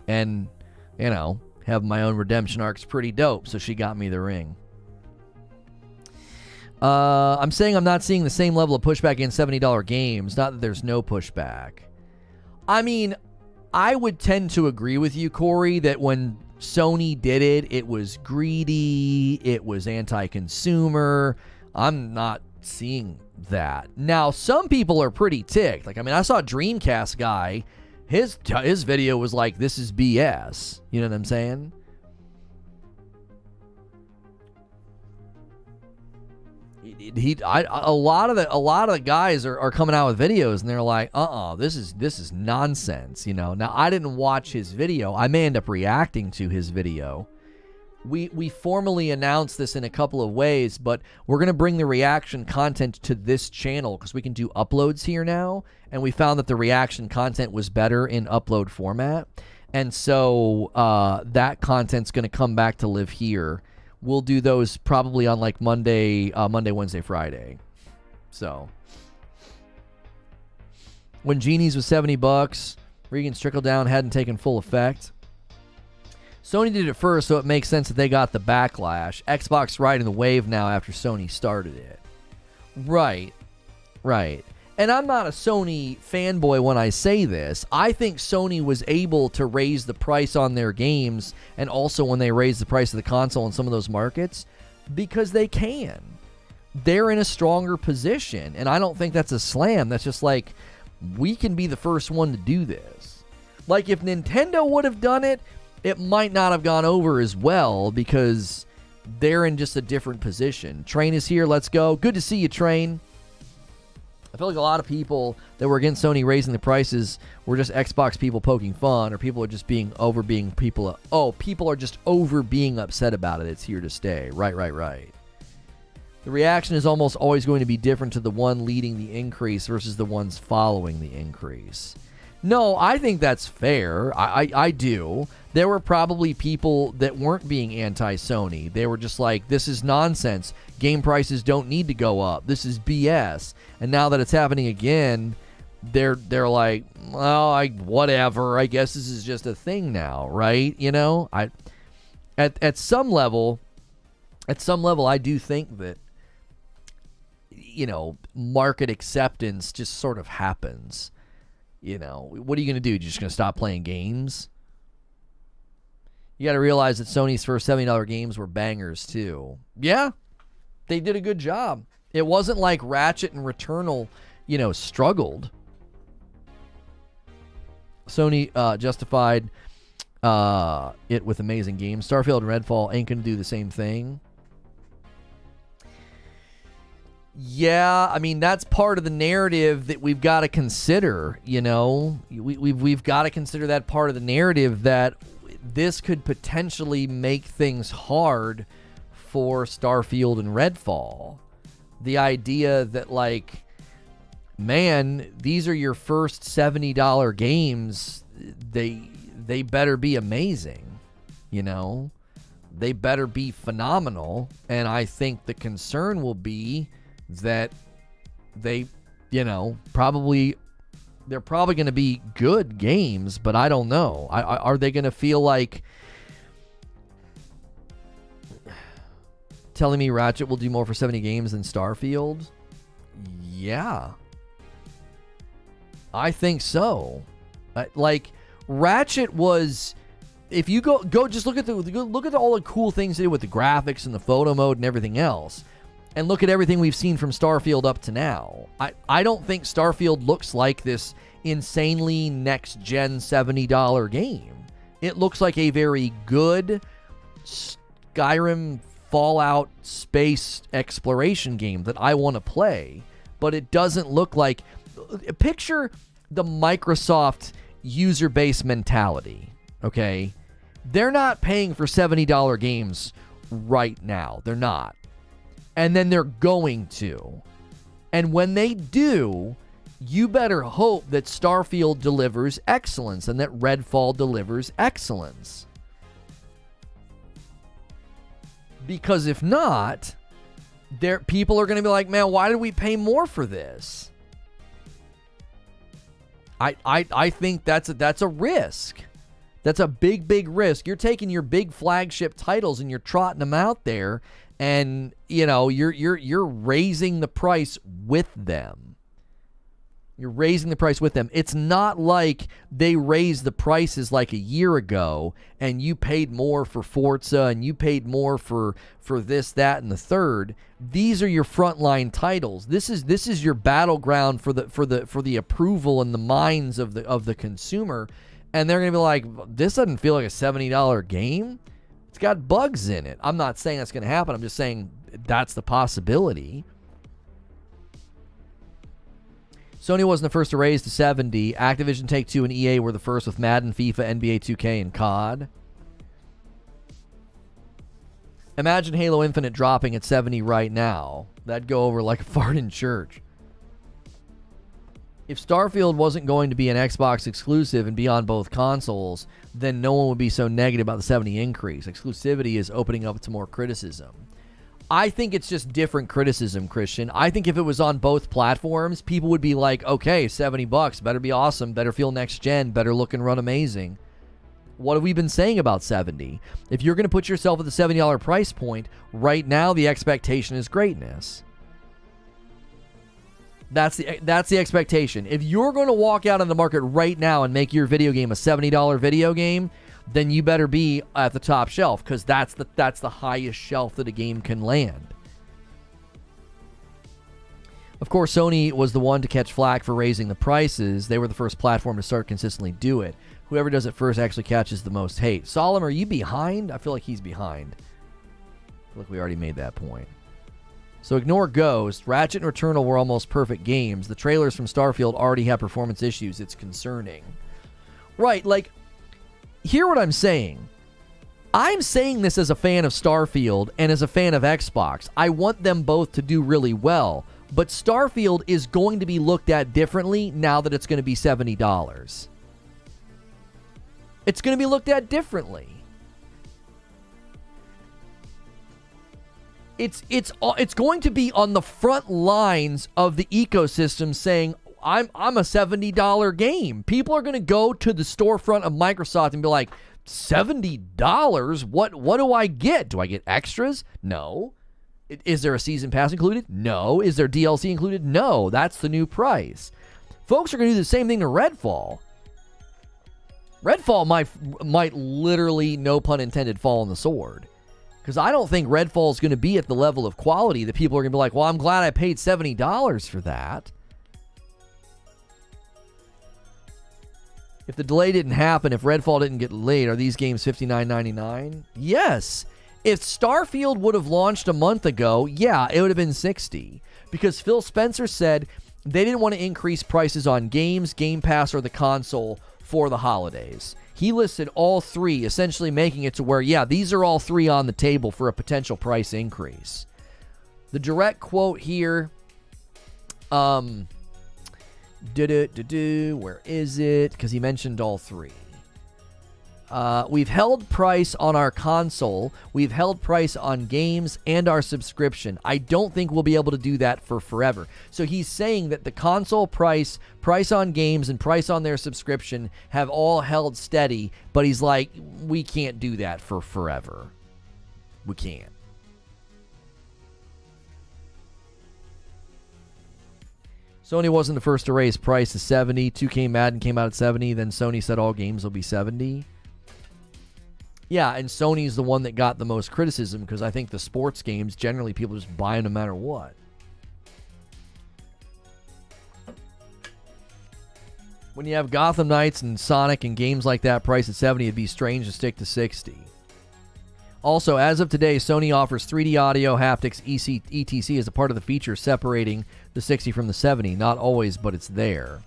And, you know, having my own redemption arc's pretty dope, so she got me the ring. I'm saying I'm not seeing the same level of pushback in $70 games. Not that there's no pushback. I mean, I would tend to agree with you, Corey, that when Sony did it, it was greedy, it was anti-consumer. I'm not seeing that. Now, some people are pretty ticked. Like, I mean, I saw a Dreamcast guy, his video was like, this is BS. You know what I'm saying? A lot of the guys are coming out with videos and they're like, this is nonsense, you know. Now, I didn't watch his video. I may end up reacting to his video. We formally announced this in a couple of ways, but we're going to bring the reaction content to this channel because we can do uploads here now, and we found that the reaction content was better in upload format. And so that content's going to come back to live here. We'll do those probably on like Monday, Wednesday, Friday. So when Genie's was $70, Regan's Trickle Down hadn't taken full effect. Sony did it first, so it makes sense that they got the backlash. Xbox riding the wave now after Sony started it. Right. And I'm not a Sony fanboy when I say this. I think Sony was able to raise the price on their games, and also when they raised the price of the console in some of those markets, because they can. They're in a stronger position, and I don't think that's a slam. That's just like, we can be the first one to do this. Like, if Nintendo would have done it, it might not have gone over as well, because they're in just a different position. Train is here. Let's go. Good to see you, Train. I feel like a lot of people that were against Sony raising the prices were just Xbox people poking fun, or people are just people are just over being upset about it. It's here to stay. Right. The reaction is almost always going to be different to the one leading the increase versus the ones following the increase. No, I think that's fair. I do. There were probably people that weren't being anti-Sony. They were just like, this is nonsense. Game prices don't need to go up. This is BS. And now that it's happening again, they're like, well, whatever. I guess this is just a thing now, right? You know, at some level, I do think that, you know, market acceptance just sort of happens. You know, what are you going to do? You're just going to stop playing games? You got to realize that Sony's first $70 games were bangers, too. Yeah, they did a good job. It wasn't like Ratchet and Returnal, you know, struggled. Sony justified it with amazing games. Starfield and Redfall ain't going to do the same thing. Yeah, I mean, that's part of the narrative that we've got to consider, you know. We've got to consider that part of the narrative, that this could potentially make things hard for Starfield and Redfall. The idea that, like, man, these are your first $70 games. They better be amazing, you know. They better be phenomenal. And I think the concern will be that they, you know, they're probably going to be good games, but I don't know. Are they going to feel like telling me Ratchet will do more for 70 games than Starfield? Yeah, I think so. Like, Ratchet was, if you go just look at all the cool things they did with the graphics and the photo mode and everything else, and look at everything we've seen from Starfield up to now. I don't think Starfield looks like this insanely next-gen $70 game. It looks like a very good Skyrim, Fallout, space exploration game that I want to play, but it doesn't look like... Picture the Microsoft user base mentality, okay? They're not paying for $70 games right now. They're not. And then they're going to. And when they do, you better hope that Starfield delivers excellence and that Redfall delivers excellence. Because if not, people are going to be like, man, why did we pay more for this? I think that's a risk. That's a big risk. You're taking your big flagship titles and you're trotting them out there, and you know you're raising the price with them. You're raising the price with them. It's not like they raised the prices like a year ago and you paid more for Forza and you paid more for this, that, and the third. These are your frontline titles. This is your battleground for the approval in the minds of the consumer. And they're gonna be like, this doesn't feel like a $70 game. It's got bugs in it. I'm not saying that's gonna happen. I'm just saying that's the possibility. Sony wasn't the first to raise to 70. Activision, Take-Two, and EA were the first with Madden, FIFA, NBA 2K, and COD. Imagine Halo Infinite dropping at 70 right now. That'd go over like a fart in church. If Starfield wasn't going to be an Xbox exclusive and be on both consoles, then no one would be so negative about the 70 increase. Exclusivity is opening up to more criticism. I think it's just different criticism, Christian. I think if it was on both platforms, people would be like, okay, $70, better be awesome, better feel next gen, better look and run amazing. What have we been saying about 70? If you're going to put yourself at the $70 price point, right now the expectation is greatness. That's the expectation. If you're going to walk out on the market right now and make your video game a $70 video game, then you better be at the top shelf, because that's the highest shelf that a game can land. Of course, Sony was the one to catch flack for raising the prices. They were the first platform to start consistently do it. Whoever does it first actually catches the most hate. Solemn, are you behind? I feel like he's behind. I feel like we already made that point. So ignore Ghost. Ratchet and Returnal were almost perfect games. The trailers from Starfield already have performance issues. It's concerning. Right, like, hear what I'm saying. I'm saying this as a fan of Starfield and as a fan of Xbox. I want them both to do really well. But Starfield is going to be looked at differently now that it's going to be $70. It's going to be looked at differently. It's going to be on the front lines of the ecosystem saying, I'm a $70 game. People are going to go to the storefront of Microsoft and be like, $70? What do I get? Do I get extras? No. Is there a season pass included? No. Is there DLC included? No. That's the new price. Folks are going to do the same thing to Redfall. Redfall might literally, no pun intended, fall on the sword. Because I don't think Redfall is going to be at the level of quality that people are going to be like, well, I'm glad I paid $70 for that. If the delay didn't happen, if Redfall didn't get delayed, are these games $59.99? Yes. If Starfield would have launched a month ago, yeah, it would have been $60. Because Phil Spencer said they didn't want to increase prices on games, Game Pass, or the console for the holidays. He listed all three, essentially making it to where, yeah, these are all three on the table for a potential price increase. The direct quote here, where is it? Because he mentioned all three. We've held price on our console, we've held price on games, and our subscription. I don't think we'll be able to do that for forever. So he's saying that the console price on games, and price on their subscription have all held steady, but he's like, we can't do that for forever. We can't. Sony wasn't the first to raise price to 70. 2K Madden came out at 70, then Sony said all games will be 70. Yeah, and Sony's the one that got the most criticism, because I think the sports games, generally people just buy them no matter what. When you have Gotham Knights and Sonic and games like that priced at 70, it'd be strange to stick to 60. Also, as of today, Sony offers 3D audio, haptics, etc. as a part of the feature separating the 60 from the 70. Not always, but it's there.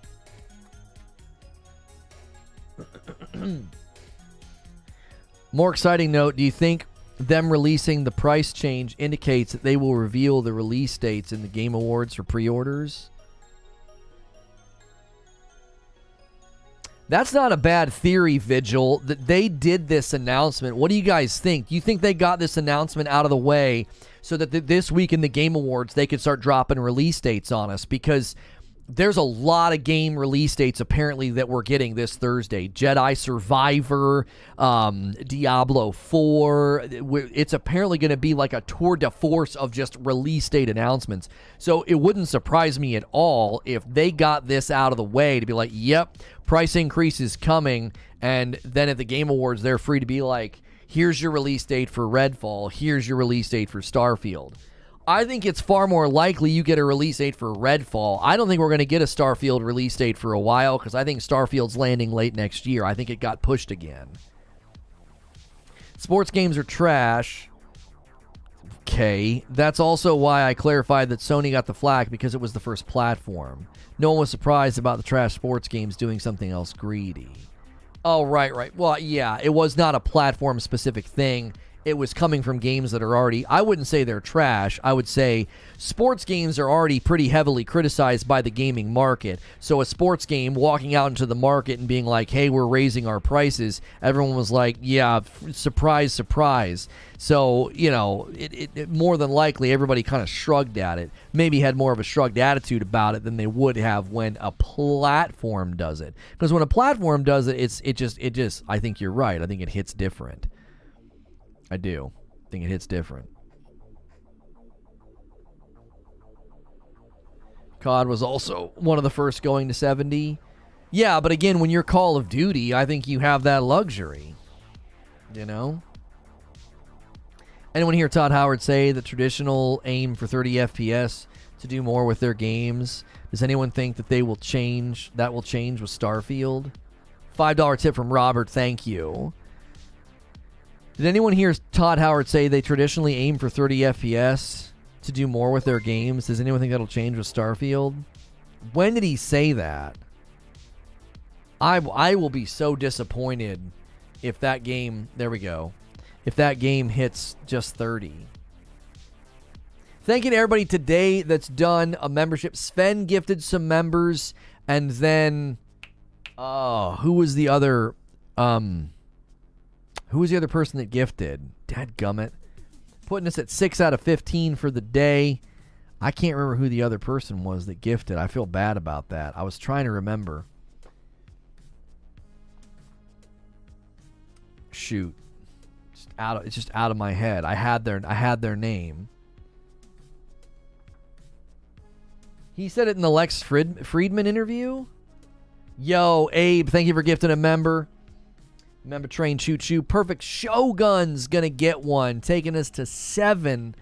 More exciting note, do you think them releasing the price change indicates that they will reveal the release dates in the Game Awards for pre-orders? That's not a bad theory, Vigil, that they did this announcement. What do you guys think? Do you think they got this announcement out of the way so that this week in the Game Awards they could start dropping release dates on us? Because there's a lot of game release dates apparently that we're getting this Thursday. Jedi Survivor, Diablo 4. It's apparently going to be like a tour de force of just release date announcements. So it wouldn't surprise me at all if they got this out of the way to be like, yep, price increase is coming. And then at the Game Awards, they're free to be like, here's your release date for Redfall. Here's your release date for Starfield. I think it's far more likely you get a release date for Redfall. I don't think we're going to get a Starfield release date for a while, because I think Starfield's landing late next year. I think it got pushed again. Sports games are trash. Okay. That's also why I clarified that Sony got the flack, because it was the first platform. No one was surprised about the trash sports games doing something else greedy. Oh, right. Well, yeah, it was not a platform-specific thing. it was coming from games that are already, I wouldn't say they're trash. I would say sports games are already pretty heavily criticized by the gaming market. So a sports game walking out into the market and being like, hey, we're raising our prices, everyone was like, yeah, surprise, surprise. So, you know, it more than likely everybody kind of shrugged at it. Maybe had more of a shrugged attitude about it than they would have when a platform does it. Because when a platform does it, it just, I think you're right. I think it hits different. I do. I think it hits different. COD was also one of the first going to 70. Yeah, but again, when you're Call of Duty, I think you have that luxury. You know? Anyone hear Todd Howard say that traditional aim for 30 FPS to do more with their games? Does anyone think that they will change? That will change with Starfield? $5 tip from Robert. Thank you. Did anyone hear Todd Howard say they traditionally aim for 30 FPS to do more with their games? Does anyone think that'll change with Starfield? When did he say that? I will be so disappointed if that game... There we go. If that game hits just 30. Thank you to everybody today that's done a membership. Sven gifted some members, and then... who was the other... Who was the other person that gifted? Dadgummit. Putting us at 6 out of 15 for the day. I can't remember who the other person was that gifted. I feel bad about that. I was trying to remember. Shoot. It's just out of my head. I had their name. He said it in the Lex Friedman interview. Yo, Abe, thank you for gifting a member. Member train choo choo. Perfect Shogun's gonna get one, taking us to 7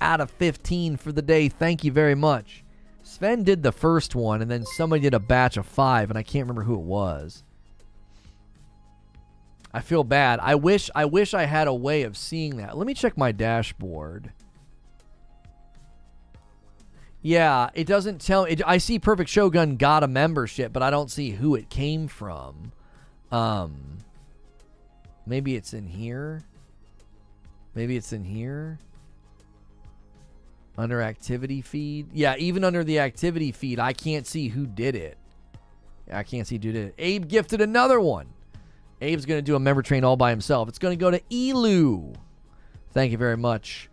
out of 15 for the day. Thank you very much. Sven did the first one, and then somebody did a batch of 5, and I can't remember who it was. I feel bad. I wish I had a way of seeing that. Let me check my dashboard. Yeah, it doesn't tell. I see Perfect Shogun got a membership, but I don't see who it came from. Maybe it's in here. Maybe it's in here. Under activity feed. Yeah, even under the activity feed, I can't see who did it. I can't see who did it. Abe gifted another one. Abe's going to do a member train all by himself. It's going to go to Elu. Thank you very much.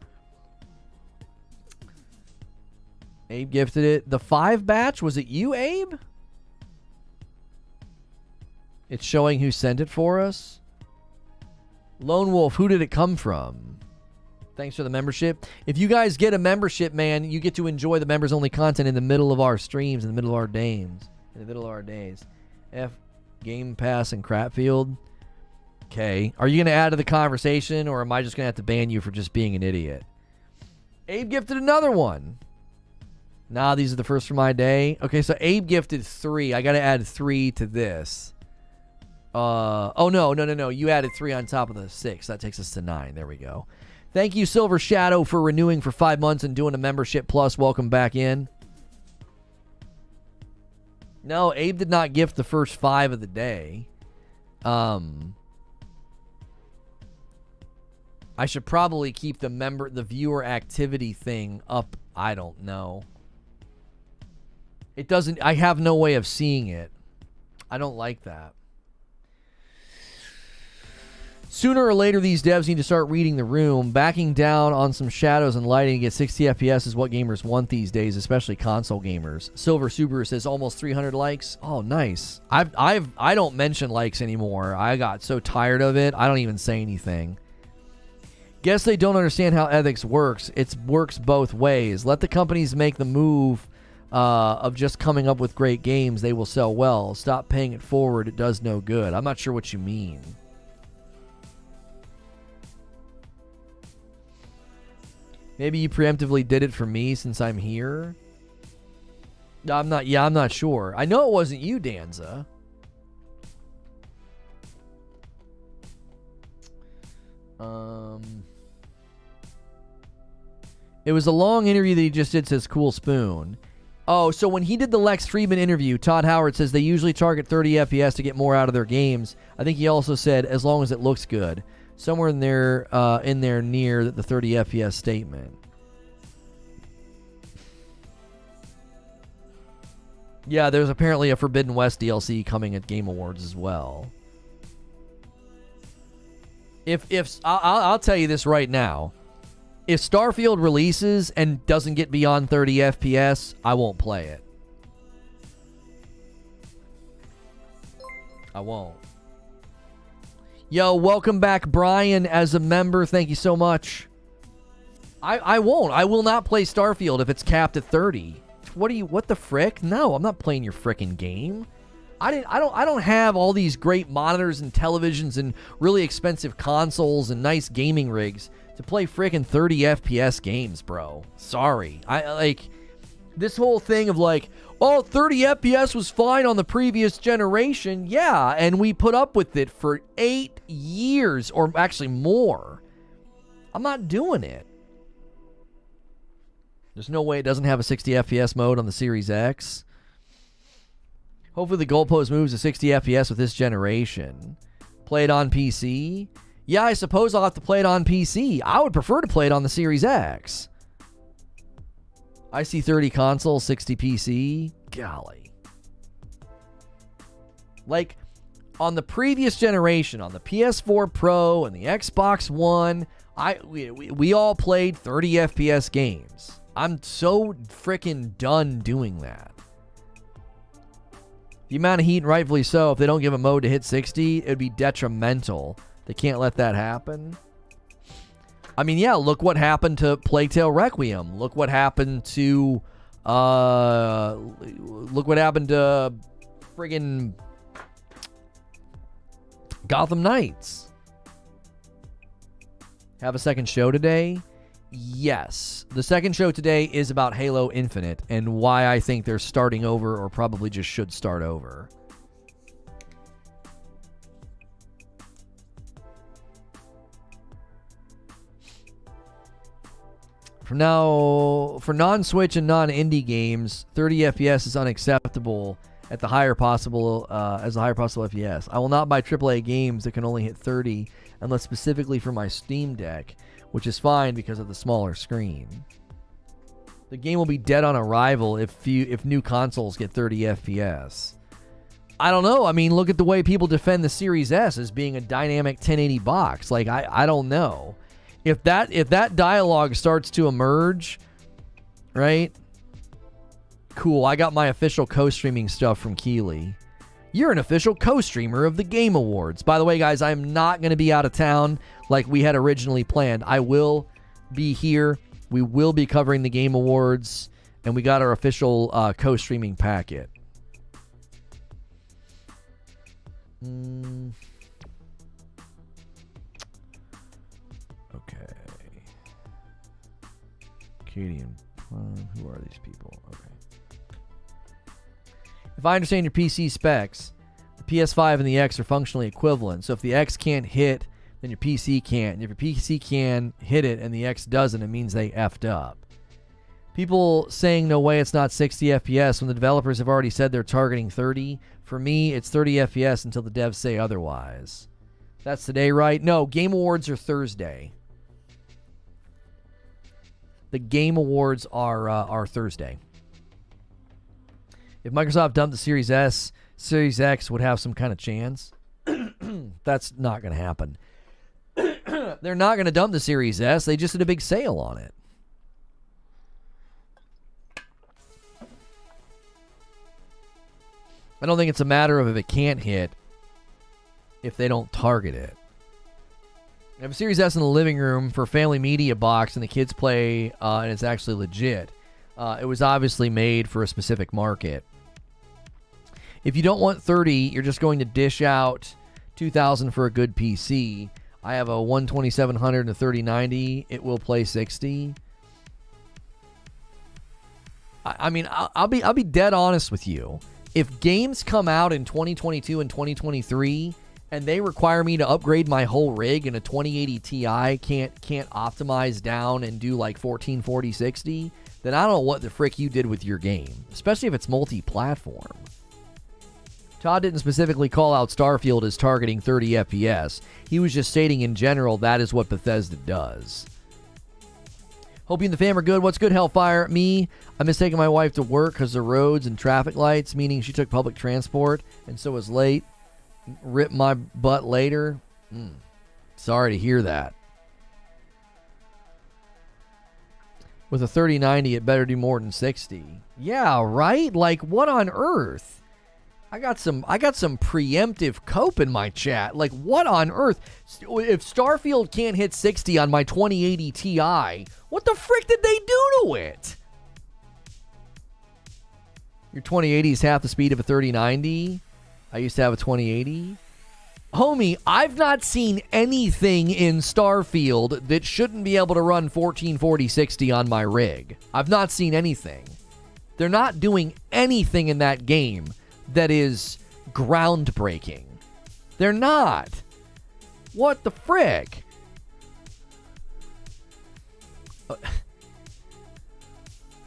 Abe gifted it. The 5 batch, was it you, Abe? It's showing who sent it for us. Lone Wolf, who did it come from? Thanks for the membership. If you guys get a membership, man, you get to enjoy the members-only content in the middle of our streams, in the middle of our days. F Game Pass and Crapfield. Okay. Are you going to add to the conversation, or am I just going to have to ban you for just being an idiot? Abe gifted another one. Nah, these are the first for my day. Okay, so Abe gifted 3. I got to add 3 to this. Oh, no. You added 3 on top of the 6. That takes us to 9. There we go. Thank you, Silver Shadow, for renewing for 5 months and doing a membership plus. Welcome back in. No, Abe did not gift the first 5 of the day. I should probably keep the viewer activity thing up. I don't know. It doesn't, I have no way of seeing it. I don't like that. Sooner or later, these devs need to start reading the room. Backing down on some shadows and lighting to get 60 FPS is what gamers want these days, especially console gamers. Silver Subaru says almost 300 likes. Oh, nice. I don't mention likes anymore. I got so tired of it. I don't even say anything. Guess they don't understand how ethics works. It works both ways. Let the companies make the move of just coming up with great games. They will sell well. Stop paying it forward. It does no good. I'm not sure what you mean. Maybe you preemptively did it for me since I'm here. I'm not sure. I know it wasn't you, Danza. It was a long interview that he just did, says Cool Spoon. Oh, so when he did the Lex Friedman interview, Todd Howard says they usually target 30 FPS to get more out of their games. I think he also said, as long as it looks good. Somewhere in there near the 30 FPS statement. Yeah, there's apparently a Forbidden West DLC coming at Game Awards as well. If I'll tell you this right now, if Starfield releases and doesn't get beyond 30 FPS, I won't play it. I won't. Yo, welcome back, Brian, as a member. Thank you so much. I won't. I will not play Starfield if it's capped at 30. What the frick? No, I'm not playing your frickin' game. I don't have all these great monitors and televisions and really expensive consoles and nice gaming rigs to play frickin' 30 FPS games, bro. Sorry. I like this whole thing of like, oh, 30 FPS was fine on the previous generation. Yeah, and we put up with it for 8 years, or actually more. I'm not doing it. There's no way it doesn't have a 60 FPS mode on the Series X. Hopefully the goalpost moves to 60 FPS with this generation. Play it on PC? Yeah, I suppose I'll have to play it on PC. I would prefer to play it on the Series X. I see 30 console, 60 PC. Golly. Like, on the previous generation, on the PS4 Pro and the Xbox One, we all played 30 FPS games. I'm so freaking done doing that. The amount of heat, and rightfully so, if they don't give a mode to hit 60, it would be detrimental. They can't let that happen. I mean, yeah, look what happened to Plague Tale Requiem. Look what happened to friggin' Gotham Knights. Have a second show today? Yes. The second show today is about Halo Infinite and why I think they're starting over, or probably just should start over. For now, for non-Switch and non-indie games, 30 FPS is unacceptable at the higher possible FPS. I will not buy AAA games that can only hit 30 unless specifically for my Steam Deck, which is fine because of the smaller screen. The game will be dead on arrival if new consoles get 30 FPS. I don't know. I mean, look at the way people defend the Series S as being a dynamic 1080 box. Like, I don't know. If that dialogue starts to emerge, right? Cool, I got my official co-streaming stuff from Keeley. You're an official co-streamer of the Game Awards. By the way, guys, I'm not going to be out of town like we had originally planned. I will be here. We will be covering the Game Awards, and we got our official co-streaming packet. Okay. Katie and who are these people? Okay. If I understand your PC specs, the PS5 and the X are functionally equivalent. So if the X can't hit, then your PC can't. And if your PC can hit it and the X doesn't, it means they effed up. People saying no way it's not 60 FPS when the developers have already said they're targeting 30. For me, it's 30 FPS until the devs say otherwise. That's today, right? No, Game Awards are Thursday. The Game Awards are Thursday. If Microsoft dumped the Series S, Series X would have some kind of chance. That's not going to happen. They're not going to dump the Series S. They just did a big sale on it. I don't think it's a matter of if it can't hit, if they don't target it. I have a Series S in the living room for a family media box, and the kids play, and it's actually legit. It was obviously made for a specific market. If you don't want 30, you're just going to dish out $2,000 for a good PC. I have a 12700 and a 3090. It will play 60. I mean, I'll be dead honest with you. If games come out in 2022 and 2023 and they require me to upgrade my whole rig and a 2080 Ti can't optimize down and do like 1440 60, then I don't know what the frick you did with your game, especially if it's multi-platform. Todd didn't specifically call out Starfield as targeting 30 FPS. He was just stating in general that is what Bethesda does. Hope you and the fam are good. What's good, Hellfire? Me, I miss taking my wife to work because of roads and traffic lights, meaning she took public transport and so was late. Rip my butt later. Sorry to hear that. With a 3090, it better do more than 60. Yeah, right? Like, what on earth? I got some preemptive cope in my chat. Like, what on earth? If Starfield can't hit 60 on my 2080 Ti, what the frick did they do to it? Your 2080 is half the speed of a 3090. I used to have a 2080. Homie, I've not seen anything in Starfield that shouldn't be able to run 1440 60 on my rig. I've not seen anything. They're not doing anything in that game that is groundbreaking. They're not. What the frick?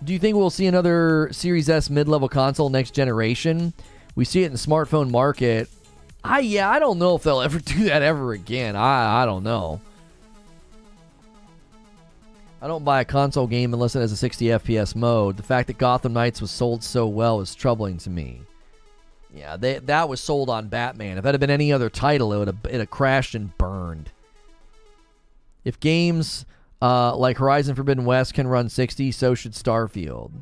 Do you think we'll see another Series S mid-level console next generation? We see it in the smartphone market. I don't know if they'll ever do that ever again. I don't know. I don't buy a console game unless it has a 60 FPS mode. The fact that Gotham Knights was sold so well is troubling to me. Yeah, that was sold on Batman. If that had been any other title, it would have crashed and burned. If games like Horizon Forbidden West can run 60, so should Starfield.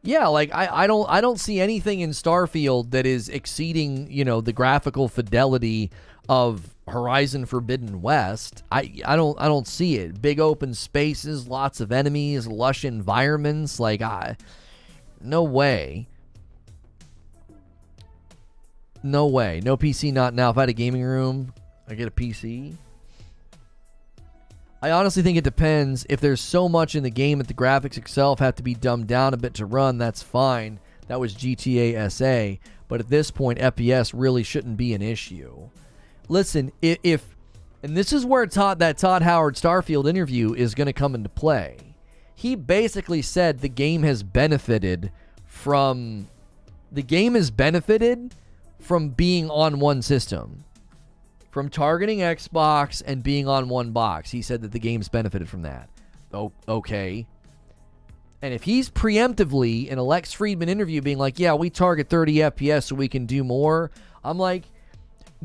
Yeah, like I don't see anything in Starfield that is exceeding, the graphical fidelity of Horizon Forbidden West. I don't see it. Big open spaces, lots of enemies, lush environments. Like no way. No way. No PC, not now. If I had a gaming room, I get a PC. I honestly think it depends. If there's so much in the game that the graphics itself have to be dumbed down a bit to run, that's fine. That was GTA SA. But at this point, FPS really shouldn't be an issue. Listen, and this is where that Todd Howard Starfield interview is going to come into play. He basically said the game has benefited from being on one system. From targeting Xbox and being on one box. He said that the game's benefited from that. Oh, okay. And if he's preemptively in a Lex Friedman interview being like, yeah, we target 30 FPS so we can do more, I'm like,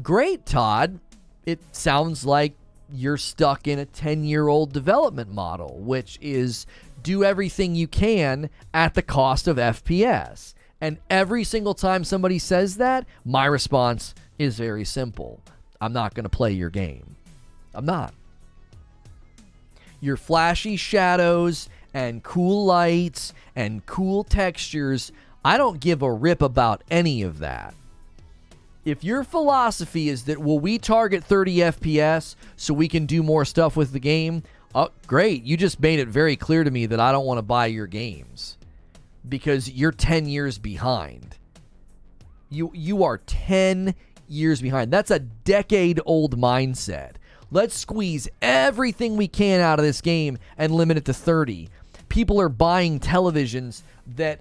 great, Todd. It sounds like you're stuck in a 10-year-old development model, which is do everything you can at the cost of FPS. And every single time somebody says that, my response is very simple. I'm not going to play your game. I'm not. Your flashy shadows and cool lights and cool textures, I don't give a rip about any of that. If your philosophy is that, well, we target 30 FPS so we can do more stuff with the game, oh, great. You just made it very clear to me that I don't want to buy your games because you're 10 years behind. You are 10 years behind. That's a decade-old mindset. Let's squeeze everything we can out of this game and limit it to 30. People are buying televisions that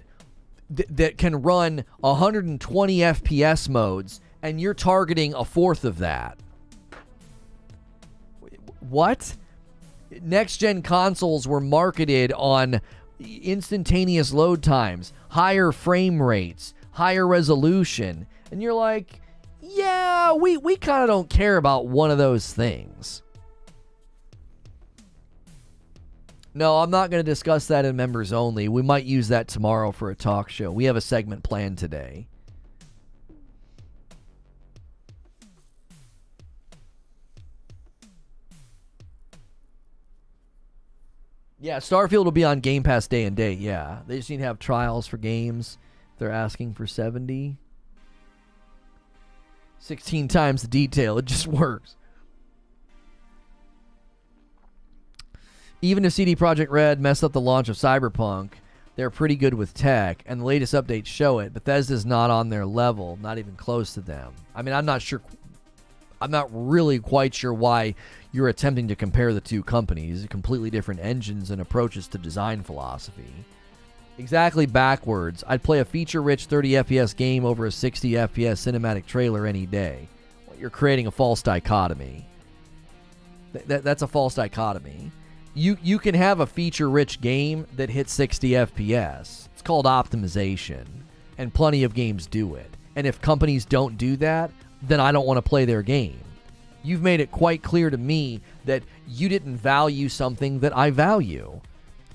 can run 120 FPS modes, and you're targeting a fourth of that. What? Next-gen consoles were marketed on instantaneous load times, higher frame rates, higher resolution, and you're like, yeah, we kind of don't care about one of those things. No, I'm not going to discuss that in members only. We might use that tomorrow for a talk show. We have a segment planned today. Yeah, Starfield will be on Game Pass day and date, yeah. They just need to have trials for games. They're asking for 70. 16 times the detail. It just works. Even if CD Projekt Red messed up the launch of Cyberpunk, they're pretty good with tech, and the latest updates show it. Bethesda's not on their level, not even close to them. I mean, I'm not really quite sure why you're attempting to compare the two companies. Completely different engines and approaches to design philosophy. Exactly backwards. I'd play a feature-rich 30 FPS game over a 60 FPS cinematic trailer any day. Well, you're creating a false dichotomy. That's a false dichotomy. You can have a feature-rich game that hits 60 FPS. It's called optimization, and plenty of games do it. And if companies don't do that, then I don't want to play their game. You've made it quite clear to me that you didn't value something that I value.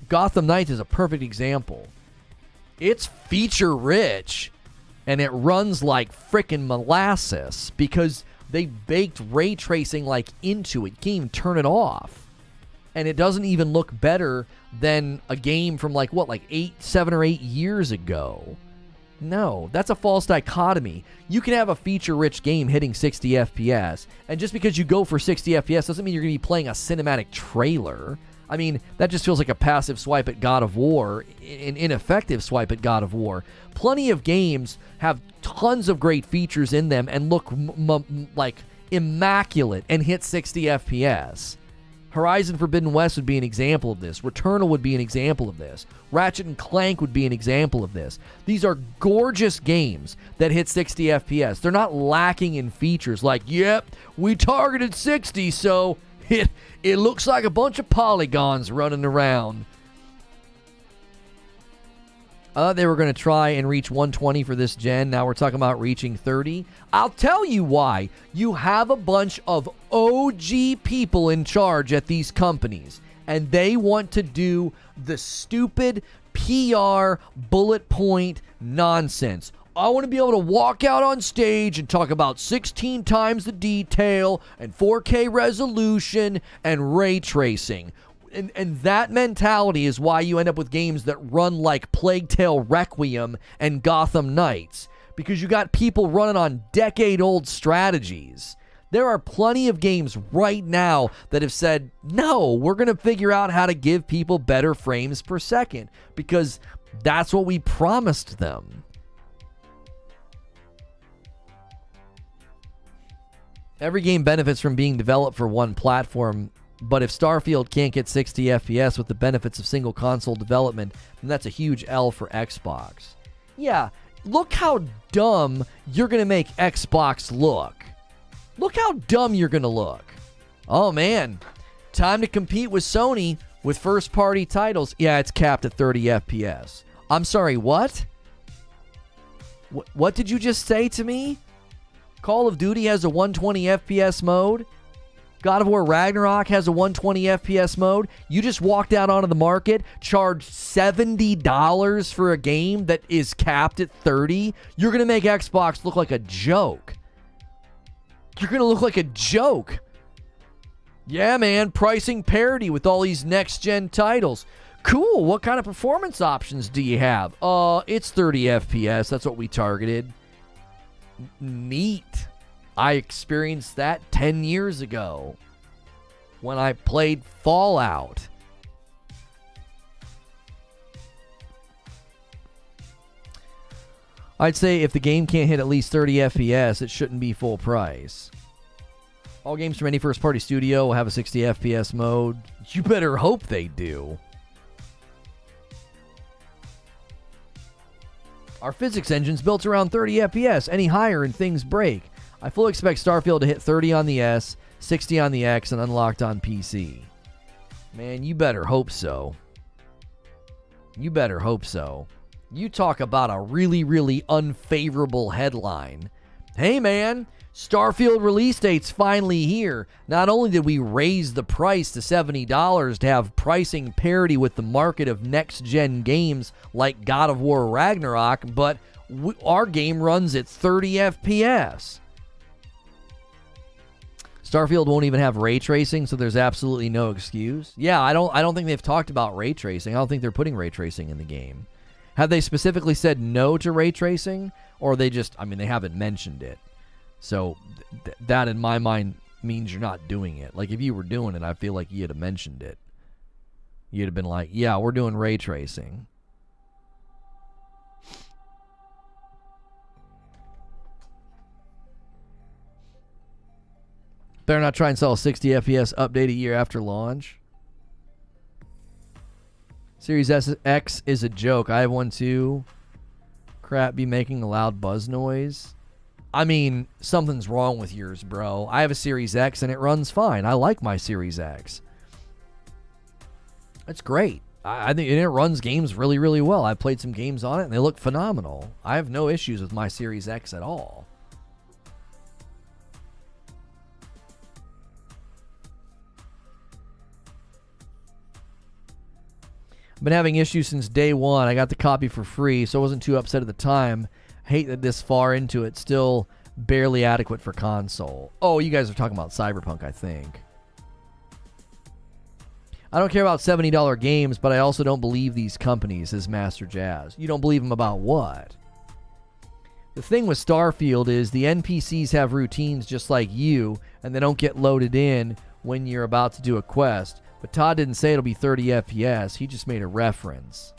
Gotham Knights is a perfect example. It's feature-rich, and it runs like frickin' molasses because they baked ray tracing like into it. You can't even turn it off. And it doesn't even look better than a game from like 7 or 8 years ago. No, that's a false dichotomy. You can have a feature-rich game hitting 60 FPS, and just because you go for 60 FPS doesn't mean you're going to be playing a cinematic trailer. I mean, that just feels like a passive swipe at God of War, an ineffective swipe at God of War. Plenty of games have tons of great features in them and look like immaculate and hit 60 FPS. Horizon Forbidden West would be an example of this. Returnal would be an example of this. Ratchet and Clank would be an example of this. These are gorgeous games that hit 60 FPS. They're not lacking in features like, yep, we targeted 60, so it looks like a bunch of polygons running around. They were going to try and reach 120 for this gen. Now we're talking about reaching 30. I'll tell you why. You have a bunch of OG people in charge at these companies, and they want to do the stupid PR bullet point nonsense. I want to be able to walk out on stage and talk about 16 times the detail and 4K resolution and ray tracing. And that mentality is why you end up with games that run like Plague Tale Requiem and Gotham Knights, because you got people running on decade-old strategies. There are plenty of games right now that have said, no, we're going to figure out how to give people better frames per second, because that's what we promised them. Every game benefits from being developed for one platform, but if Starfield can't get 60 FPS with the benefits of single console development, then that's a huge L for Xbox. Yeah, look how dumb you're going to make Xbox look. Look how dumb you're going to look. Oh man, time to compete with Sony with first-party titles. Yeah, it's capped at 30 FPS. I'm sorry, what? What did you just say to me? Call of Duty has a 120 FPS mode? God of War Ragnarok has a 120 FPS mode. You just walked out onto the market, charged $70 for a game that is capped at 30. You're going to make Xbox look like a joke. You're going to look like a joke. Yeah, man, pricing parity with all these next-gen titles. Cool, what kind of performance options do you have? It's 30 FPS. That's what we targeted. Neat. I experienced that 10 years ago when I played Fallout. I'd say if the game can't hit at least 30 FPS, it shouldn't be full price. All games from any first-party studio will have a 60 FPS mode. You better hope they do. Our physics engine's built around 30 FPS. Any higher and things break. I fully expect Starfield to hit 30 on the S, 60 on the X, and unlocked on PC. Man, you better hope so. You better hope so. You talk about a really, really unfavorable headline. Hey, man, Starfield release date's finally here. Not only did we raise the price to $70 to have pricing parity with the market of next-gen games like God of War Ragnarok, but our game runs at 30 FPS. Starfield won't even have ray tracing, so there's absolutely no excuse. Yeah, I don't think they've talked about ray tracing. I don't think they're putting ray tracing in the game. Have they specifically said no to ray tracing? Or they just, they haven't mentioned it. So that, in my mind, means you're not doing it. Like, if you were doing it, I feel like you'd have mentioned it. You'd have been like, yeah, we're doing ray tracing. Better not try and sell a 60 FPS update a year after launch. Series X is a joke. I have one too. Crap be making a loud buzz noise. I mean, something's wrong with yours, bro. I have a Series X and it runs fine. I like my Series X. It's great. I think it runs games really, really well. I've played some games on it and they look phenomenal. I have no issues with my Series X at all. I've been having issues since day one. I got the copy for free, so I wasn't too upset at the time. I hate that this far into it, still barely adequate for console. Oh, you guys are talking about Cyberpunk, I think. I don't care about $70 games, but I also don't believe these companies, says Master Jazz. You don't believe them about what? The thing with Starfield is the NPCs have routines just like you, and they don't get loaded in when you're about to do a quest. But Todd didn't say it'll be 30 FPS. He just made a reference.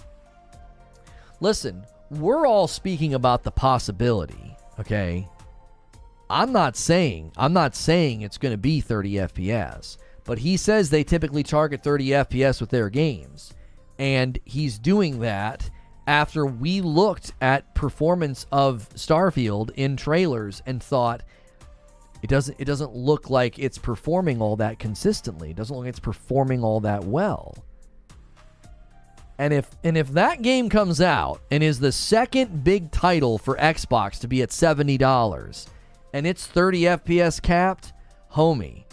Listen, we're all speaking about the possibility, okay? I'm not saying it's going to be 30 FPS. But he says they typically target 30 FPS with their games. And he's doing that after we looked at performance of Starfield in trailers and thought it doesn't look like it's performing all that consistently. It doesn't look like it's performing all that well. And if that game comes out and is the second big title for Xbox to be at $70 and it's 30 FPS capped, homie,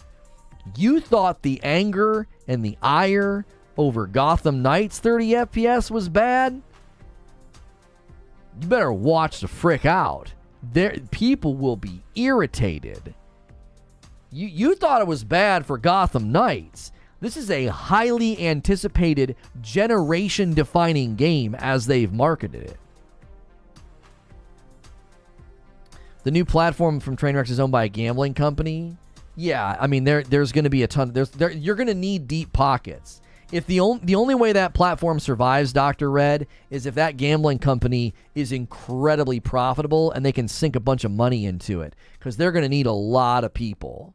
you thought the anger and the ire over Gotham Knights 30 FPS was bad? You better watch the frick out. People will be irritated. You thought it was bad for Gotham Knights. This is a highly anticipated, generation-defining game as they've marketed it. The new platform from Trainwreck is owned by a gambling company. Yeah, I mean, there's going to be a ton. You're going to need deep pockets. If the only way that platform survives, Dr. Red, is if that gambling company is incredibly profitable and they can sink a bunch of money into it, because they're going to need a lot of people.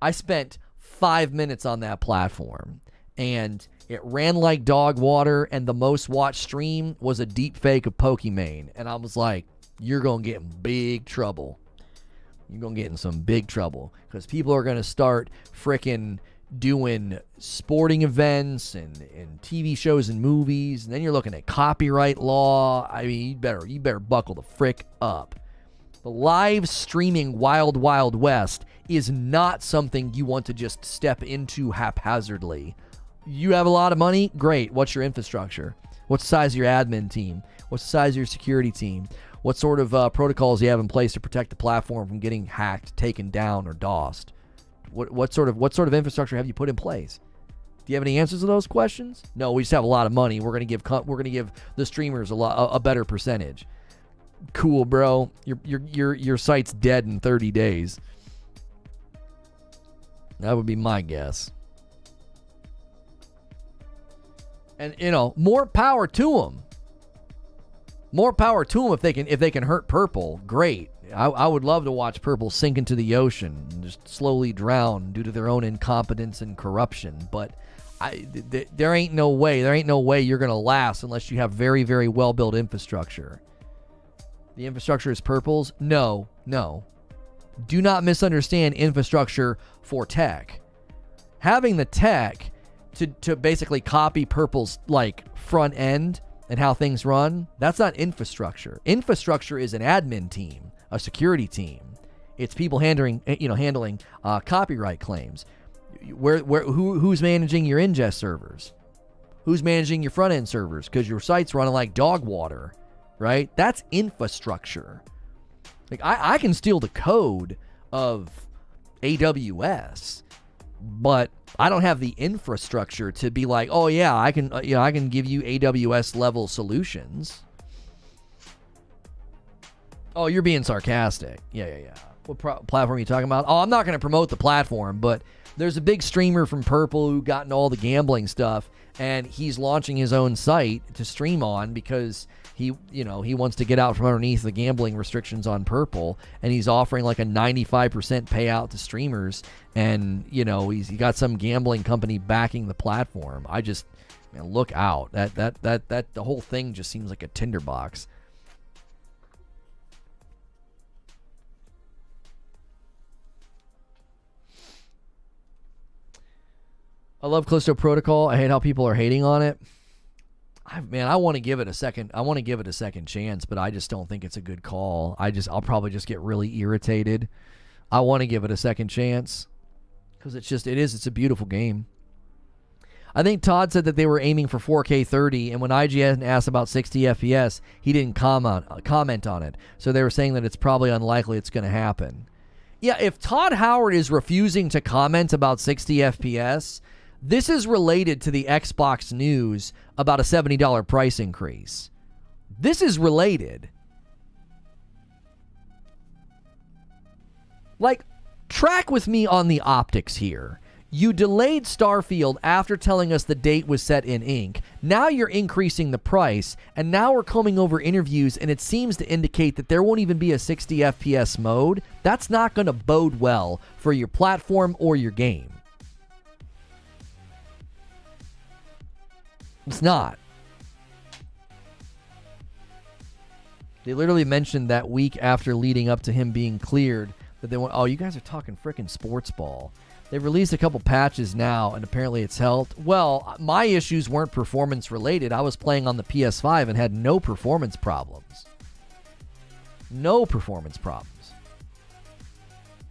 I spent 5 minutes on that platform, and it ran like dog water, and the most watched stream was a deep fake of Pokimane, and I was like, you're going to get in big trouble. You're going to get in some big trouble, because people are going to start frickin' doing sporting events and TV shows and movies, and then you're looking at copyright law. I mean, you better buckle the frick up. The live streaming Wild Wild West is not something you want to just step into haphazardly. You have a lot of money? Great. What's your infrastructure? What's the size of your admin team? What's the size of your security team? What sort of protocols do you have in place to protect the platform from getting hacked, taken down, or DOSed? What sort of infrastructure have you put in place? Do you have any answers to those questions? No, we just have a lot of money. We're gonna give the streamers a better percentage. Cool, bro. Your site's dead in 30 days. That would be my guess. And more power to them. More power to them if they can hurt Purple. Great. I would love to watch Purple sink into the ocean and just slowly drown due to their own incompetence and corruption. But there ain't no way you're going to last unless you have very, very well-built infrastructure. The infrastructure is Purple's? No. Do not misunderstand infrastructure for tech. Having the tech to basically copy Purple's front end and how things run, that's not infrastructure. Infrastructure is an admin team, a security team. It's people handling copyright claims. Who's managing your ingest servers? Who's managing your front end servers? Because your site's running like dog water, right? That's infrastructure. I can steal the code of AWS, but I don't have the infrastructure to be like, oh yeah, I can give you AWS level solutions. Oh, you're being sarcastic. Yeah. What platform are you talking about? Oh, I'm not going to promote the platform, but there's a big streamer from Purple who got into all the gambling stuff, and he's launching his own site to stream on because he wants to get out from underneath the gambling restrictions on Purple, and he's offering like a 95% payout to streamers, and he got some gambling company backing the platform. Man, look out. That the whole thing just seems like a tinderbox. I love Callisto Protocol. I hate how people are hating on it. I want to give it a second. I want to give it a second chance, but I just don't think it's a good call. I'll probably just get really irritated. I want to give it a second chance because it's a beautiful game. I think Todd said that they were aiming for 4K 30, and when IGN asked about 60 FPS, he didn't comment on it. So they were saying that it's probably unlikely it's going to happen. Yeah, if Todd Howard is refusing to comment about 60 FPS, this is related to the Xbox news about a $70 price increase. This is related. Like, track with me on the optics here. You delayed Starfield after telling us the date was set in ink. Now you're increasing the price, and now we're coming over interviews, and it seems to indicate that there won't even be a 60 FPS mode. That's not going to bode well for your platform or your game. It's not. They literally mentioned that week after leading up to him being cleared that they went, oh, you guys are talking frickin' sports ball. They've released a couple patches now, and apparently it's helped. Well, my issues weren't performance related. I was playing on the PS5 and had no performance problems. No performance problems.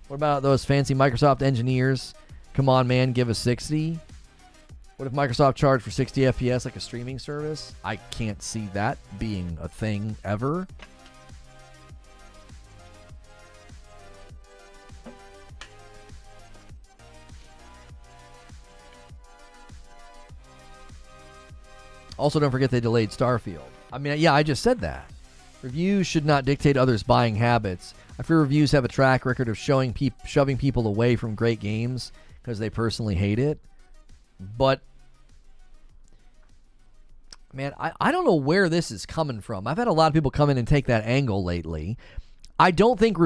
What about those fancy Microsoft engineers? Come on, man, give us 60. What if Microsoft charged for 60 FPS like a streaming service? I can't see that being a thing ever. Also, don't forget they delayed Starfield. I mean, yeah, I just said that. Reviews should not dictate others' buying habits. I fear reviews have a track record of shoving people away from great games because they personally hate it. But, man, I don't know where this is coming from. I've had a lot of people come in and take that angle lately. I don't think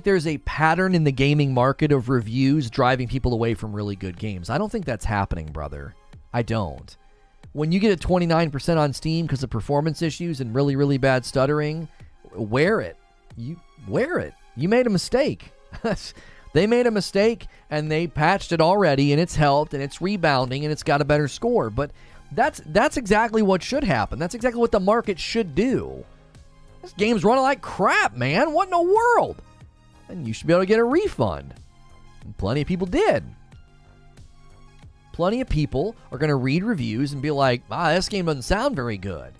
there's a pattern in the gaming market of reviews driving people away from really good games. I don't think that's happening, brother. I don't. When you get a 29% on Steam because of performance issues and really, really bad stuttering, wear it. You wear it. You made a mistake. They made a mistake, and they patched it already, and it's helped, and it's rebounding, and it's got a better score. But that's exactly what should happen. That's exactly what the market should do. This game's running like crap, man. What in the world? And you should be able to get a refund. And plenty of people did. Plenty of people are going to read reviews and be like, this game doesn't sound very good.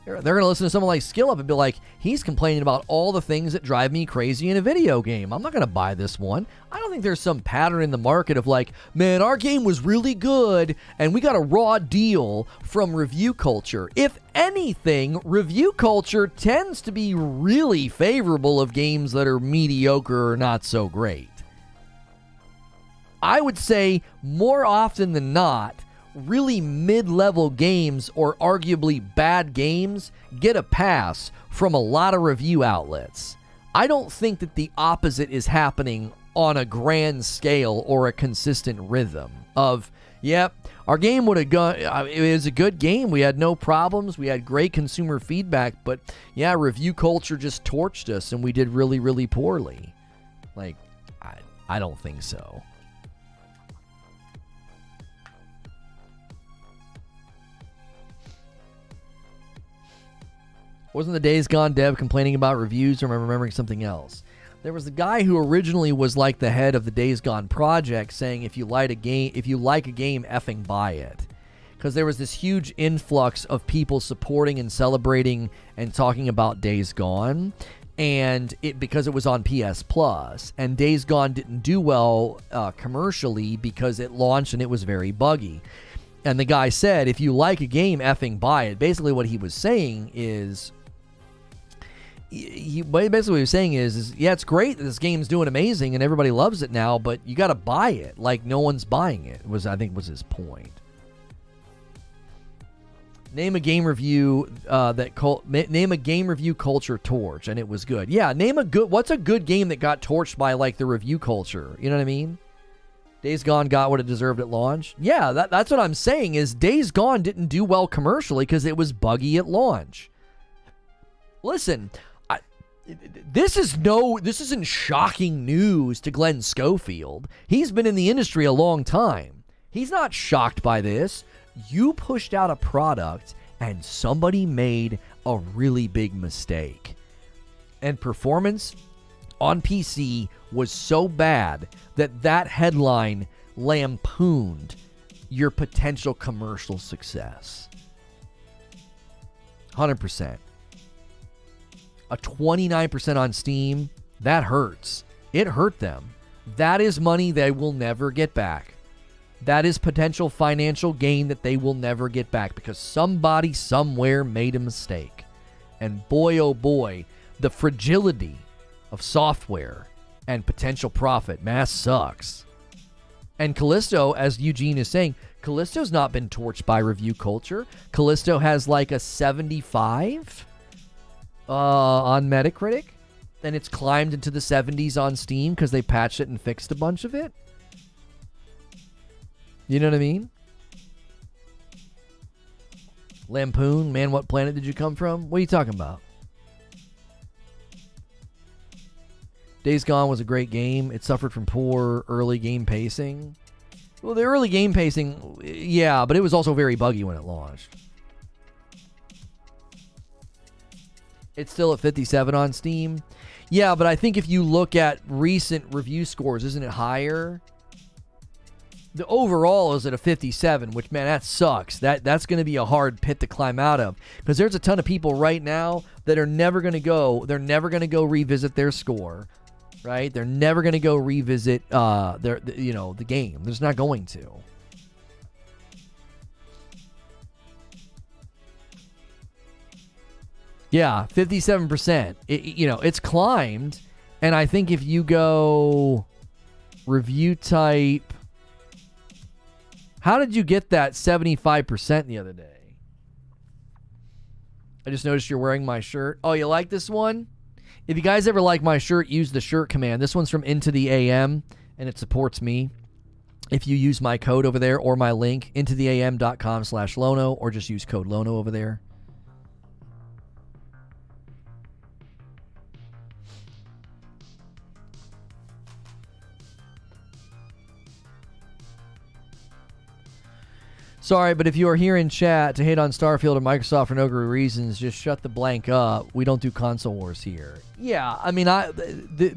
They're going to listen to someone like SkillUp and be like, he's complaining about all the things that drive me crazy in a video game. I'm not going to buy this one. I don't think there's some pattern in the market of like, man, our game was really good and we got a raw deal from review culture. If anything, review culture tends to be really favorable of games that are mediocre or not so great. I would say more often than not, really mid-level games or arguably bad games get a pass from a lot of review outlets. I don't think that the opposite is happening on a grand scale or a consistent rhythm of, yep, our game would have gone, it was a good game. We had no problems. We had great consumer feedback, but yeah, review culture just torched us and we did really, really poorly. Like, I don't think so. Wasn't the Days Gone dev complaining about reviews, or am I remembering something else? There was the guy who originally was like the head of the Days Gone project saying if you like a game, effing buy it. Because there was this huge influx of people supporting and celebrating and talking about Days Gone. And because it was on PS Plus. And Days Gone didn't do well commercially because it launched and it was very buggy. And the guy said, if you like a game, effing buy it. Basically what he was saying is, basically what he was saying is, yeah, it's great that this game's doing amazing and everybody loves it now, but you got to buy it. Like no one's buying it. I think was his point. Name a game review name a game review culture torch, and it was good. Yeah, what's a good game that got torched by like the review culture? You know what I mean? Days Gone got what it deserved at launch. Yeah, that's what I'm saying is Days Gone didn't do well commercially because it was buggy at launch. Listen, this isn't shocking news to Glenn Schofield. He's been in the industry a long time. He's not shocked by this. You pushed out a product and somebody made a really big mistake. And performance on PC was so bad that headline lampooned your potential commercial success. 100%. A 29% on Steam, that hurts. It hurt them. That is money they will never get back. That is potential financial gain that they will never get back because somebody somewhere made a mistake. And boy, oh boy, the fragility of software and potential profit mass sucks. And Callisto, as Eugene is saying, Callisto's not been torched by review culture. Callisto has like a 75 on Metacritic, and it's climbed into the 70s on Steam because they patched it and fixed a bunch of it. You know what I mean? Lampoon, man, what planet did you come from? What are you talking about? Days Gone was a great game. It suffered from poor early game pacing. Well, the early game pacing, yeah, but it was also very buggy when it launched. It's still at 57 on Steam. Yeah, but I think if you look at recent review scores, isn't it higher? The overall is at a 57, which, man, that sucks. That's going to be a hard pit to climb out of because there's a ton of people right now that are never going to go. They're never going to go revisit their score, right? They're never going to go revisit the game. There's not going to. Yeah, 57%. It's climbed, and I think if you go review type. How did you get that 75% the other day? I just noticed you're wearing my shirt. Oh, you like this one? If you guys ever like my shirt, use the shirt command. This one's from Into the AM, and it supports me. If you use my code over there or my link, intotheam.com/Lono, or just use code Lono over there. Sorry, but if you are here in chat to hate on Starfield or Microsoft for no good reasons, just shut the blank up. We don't do console wars here. Yeah, I mean,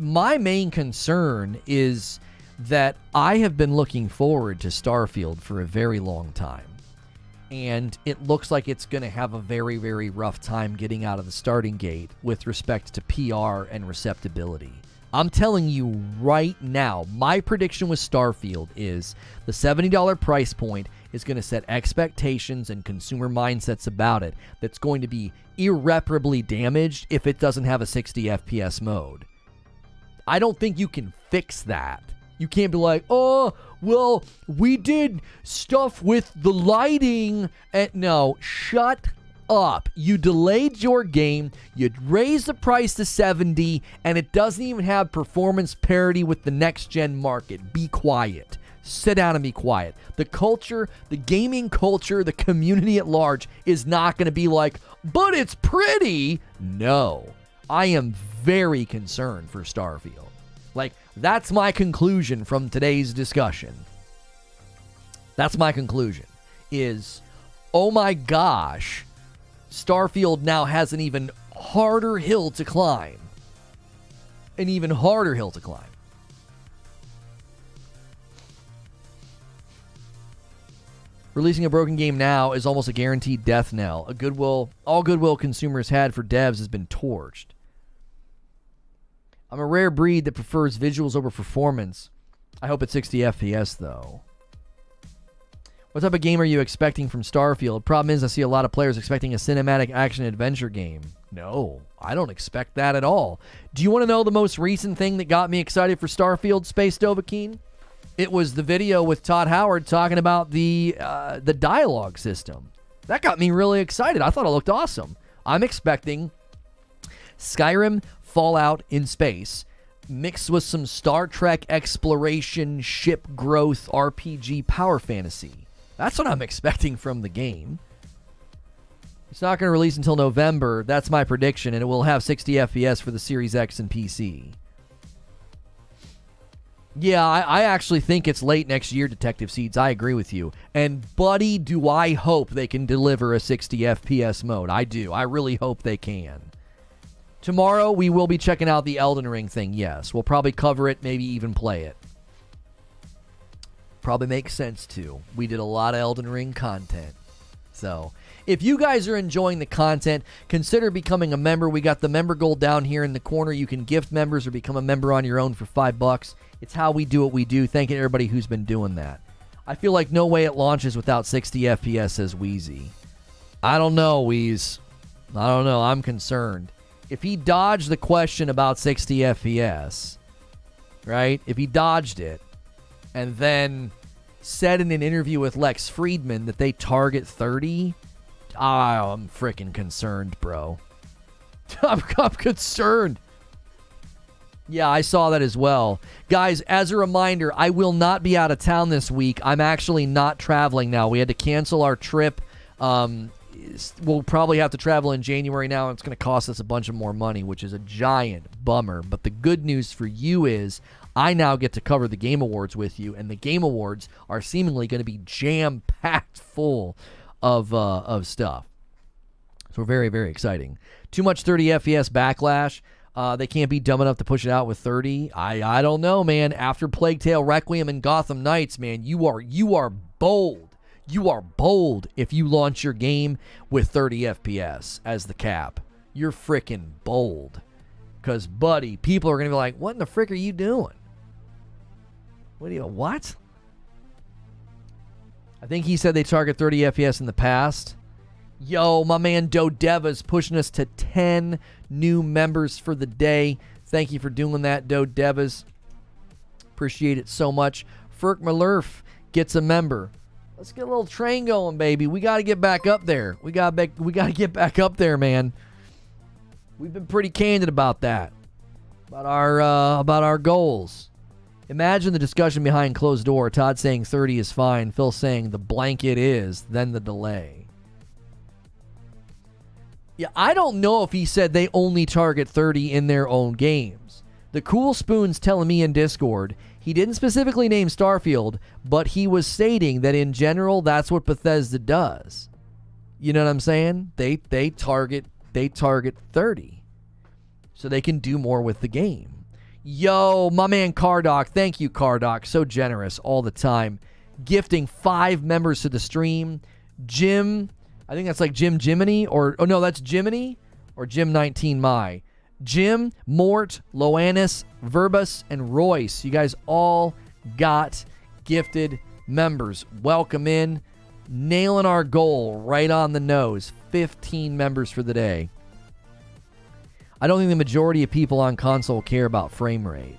my main concern is that I have been looking forward to Starfield for a very long time. And it looks like it's going to have a very, very rough time getting out of the starting gate with respect to PR and receptibility. I'm telling you right now, my prediction with Starfield is the $70 price point is going to set expectations and consumer mindsets about it that's going to be irreparably damaged if it doesn't have a 60 FPS mode. I don't think you can fix that. You can't be like, oh, well, we did stuff with the lighting. No, shut up. You delayed your game, you raised the price to 70, and it doesn't even have performance parity with the next-gen market. Be quiet. Sit down and be quiet. The culture, the gaming culture, the community at large is not going to be like, but it's pretty. No. I am very concerned for Starfield. Like, that's my conclusion from today's discussion. That's my conclusion. Is, oh my gosh, Starfield now has an even harder hill to climb. An even harder hill to climb. Releasing a broken game now is almost a guaranteed death knell. All goodwill consumers had for devs has been torched. I'm a rare breed that prefers visuals over performance. I hope it's 60 FPS though. What type of game are you expecting from Starfield? Problem is, I see a lot of players expecting a cinematic action adventure game. No, I don't expect that at all. Do you want to know the most recent thing that got me excited for Starfield, Space Dovahkiin? It was the video with Todd Howard talking about the dialogue system. That got me really excited. I thought it looked awesome. I'm expecting Skyrim, Fallout in space, mixed with some Star Trek exploration, ship growth, RPG power fantasy. That's what I'm expecting from the game. It's not going to release until November. That's my prediction, and it will have 60 FPS for the Series X and PC. Yeah, I actually think it's late next year, Detective Seeds. I agree with you. And, buddy, do I hope they can deliver a 60 FPS mode. I do. I really hope they can. Tomorrow, we will be checking out the Elden Ring thing, yes. We'll probably cover it, maybe even play it. Probably makes sense, too. We did a lot of Elden Ring content. So, if you guys are enjoying the content, consider becoming a member. We got the member goal down here in the corner. You can gift members or become a member on your own for $5. It's how we do what we do. Thanking everybody who's been doing that. I feel like no way it launches without 60 FPS, says Wheezy. I don't know, Wheeze. I don't know. I'm concerned. If he dodged the question about 60 FPS, right? If he dodged it and then said in an interview with Lex Friedman that they target 30, I'm freaking concerned, bro. I'm concerned. Yeah, I saw that as well. Guys, as a reminder, I will not be out of town this week. I'm actually not traveling now. We had to cancel our trip. We'll probably have to travel in January now. It's going to cost us a bunch of more money, which is a giant bummer. But the good news for you is I now get to cover the Game Awards with you, and the Game Awards are seemingly going to be jam-packed full of stuff. So very, very exciting. Too much 30 FPS backlash. They can't be dumb enough to push it out with 30. I don't know, man. After Plague Tale Requiem and Gotham Knights, man, you are bold. You are bold if you launch your game with 30 FPS as the cap. You're freaking bold. Because, buddy, people are going to be like, what in the frick are you doing? What? I think he said they target 30 FPS in the past. Yo, my man Dodeva's pushing us to 10 new members for the day. Thank you for doing that, Dodevas. Appreciate it so much. Ferk Malurf gets a member. Let's get a little train going, baby. We got to get back up there. We got to get back up there, man. We've been pretty candid about that. About our goals. Imagine the discussion behind closed door. Todd saying 30 is fine. Phil saying the blanket is, then the delay. Yeah, I don't know if he said they only target 30 in their own games. The Cool Spoon's telling me in Discord, he didn't specifically name Starfield, but he was stating that in general, that's what Bethesda does. You know what I'm saying? They target 30. So they can do more with the game. Yo, my man Cardoc. Thank you, Cardoc. So generous all the time. Gifting 5 members to the stream. Jim, I think that's like Jim Jiminy, that's Jiminy or Jim 19 My. Jim, Mort, Loannis, Verbus, and Royce. You guys all got gifted members. Welcome in. Nailing our goal right on the nose. 15 members for the day. I don't think the majority of people on console care about frame rate.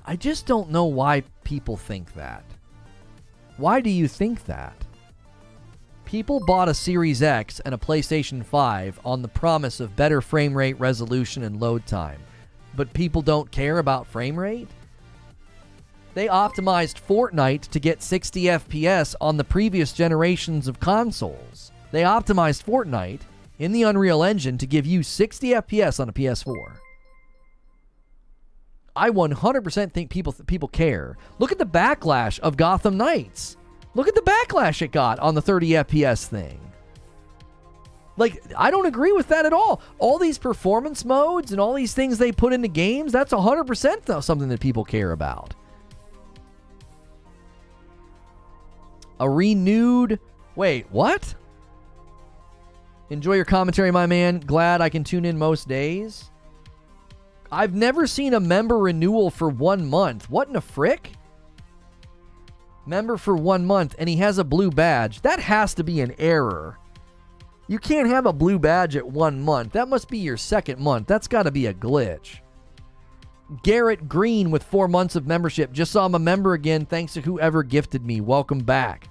I just don't know why people think that. Why do you think that? People bought a Series X and a PlayStation 5 on the promise of better frame rate, resolution, and load time. But people don't care about frame rate? They optimized Fortnite to get 60 FPS on the previous generations of consoles. They optimized Fortnite in the Unreal Engine to give you 60 FPS on a PS4. I 100% think people care. Look at the backlash of Gotham Knights. Look at the backlash it got on the 30 FPS thing. Like, I don't agree with that at all. All these performance modes and all these things they put into games, that's 100% something that people care about. A renewed... Wait, what? Enjoy your commentary, my man. Glad I can tune in most days. I've never seen a member renewal for 1 month. What in the frick? Member for 1 month, and he has a blue badge. That has to be an error. You can't have a blue badge at 1 month. That must be your second month. That's got to be a glitch. Garrett Green with 4 months of membership. Just saw him a member again thanks to whoever gifted me. Welcome back.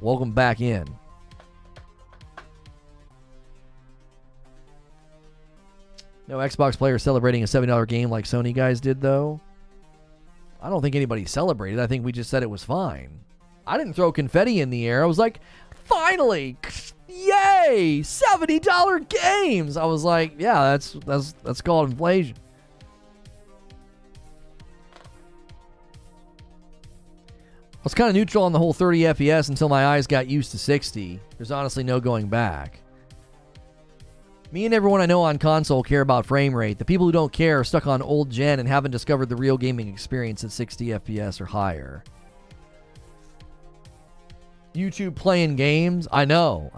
Welcome back in. No Xbox player celebrating a $70 game like Sony guys did, though. I don't think anybody celebrated. I think we just said it was fine. I didn't throw confetti in the air. I was like, finally, yay, $70 games. I was like, yeah, that's called inflation. I was kind of neutral on the whole 30 FPS until my eyes got used to 60. There's honestly no going back. Me and everyone I know on console care about frame rate. The people who don't care are stuck on old gen and haven't discovered the real gaming experience at 60 FPS or higher. YouTube playing games? I know.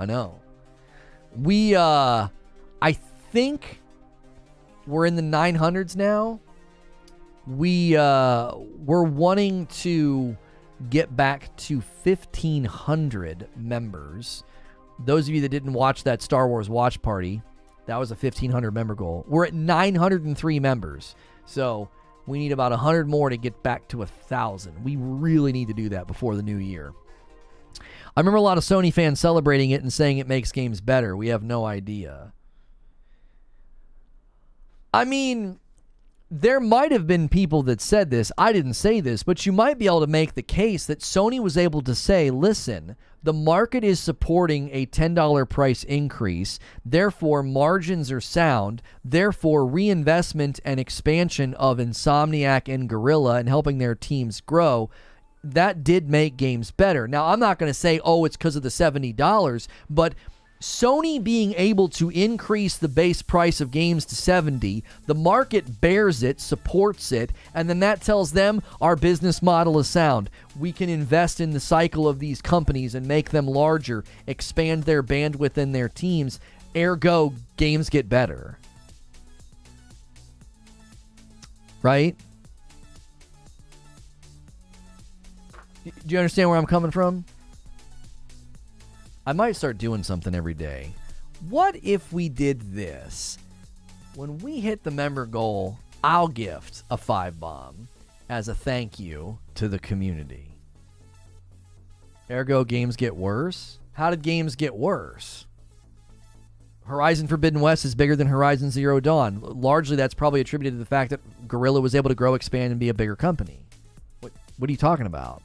I think we're in the 900s now. We're wanting to get back to 1,500 members. Those of you that didn't watch that Star Wars watch party, that was a 1,500 member goal. We're at 903 members. So we need about 100 more to get back to 1,000. We really need to do that before the new year. I remember a lot of Sony fans celebrating it and saying it makes games better. We have no idea. I mean, there might have been people that said this. I didn't say this, but you might be able to make the case that Sony was able to say, listen, the market is supporting a $10 price increase. Therefore, margins are sound. Therefore, reinvestment and expansion of Insomniac and Guerrilla and helping their teams grow, that did make games better. Now, I'm not going to say, oh, it's because of the $70, but Sony being able to increase the base price of games to $70, the market bears it, supports it, and then that tells them our business model is sound. We can invest in the cycle of these companies and make them larger, expand their bandwidth in their teams, ergo, games get better. Right? Do you understand where I'm coming from? I might start doing something every day. What if we did this? When we hit the member goal, I'll gift a 5-bomb as a thank you to the community. Ergo, games get worse? How did games get worse? Horizon Forbidden West is bigger than Horizon Zero Dawn. Largely, that's probably attributed to the fact that Guerrilla was able to grow, expand, and be a bigger company. What are you talking about?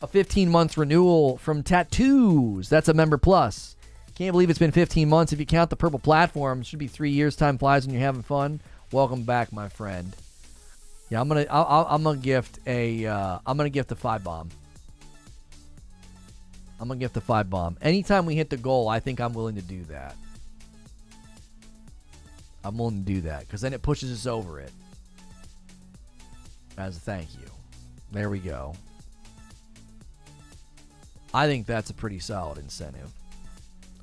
A 15-month renewal from Tattoos. That's a member plus. Can't believe it's been 15 months. If you count the purple platform, it should be 3 years. Time flies when you're having fun. Welcome back, my friend. Yeah, I'm gonna gift a 5-bomb. I'm gonna gift the 5-bomb. Anytime we hit the goal, I think I'm willing to do that. I'm willing to do that because then it pushes us over it. As a thank you. There we go. I think that's a pretty solid incentive.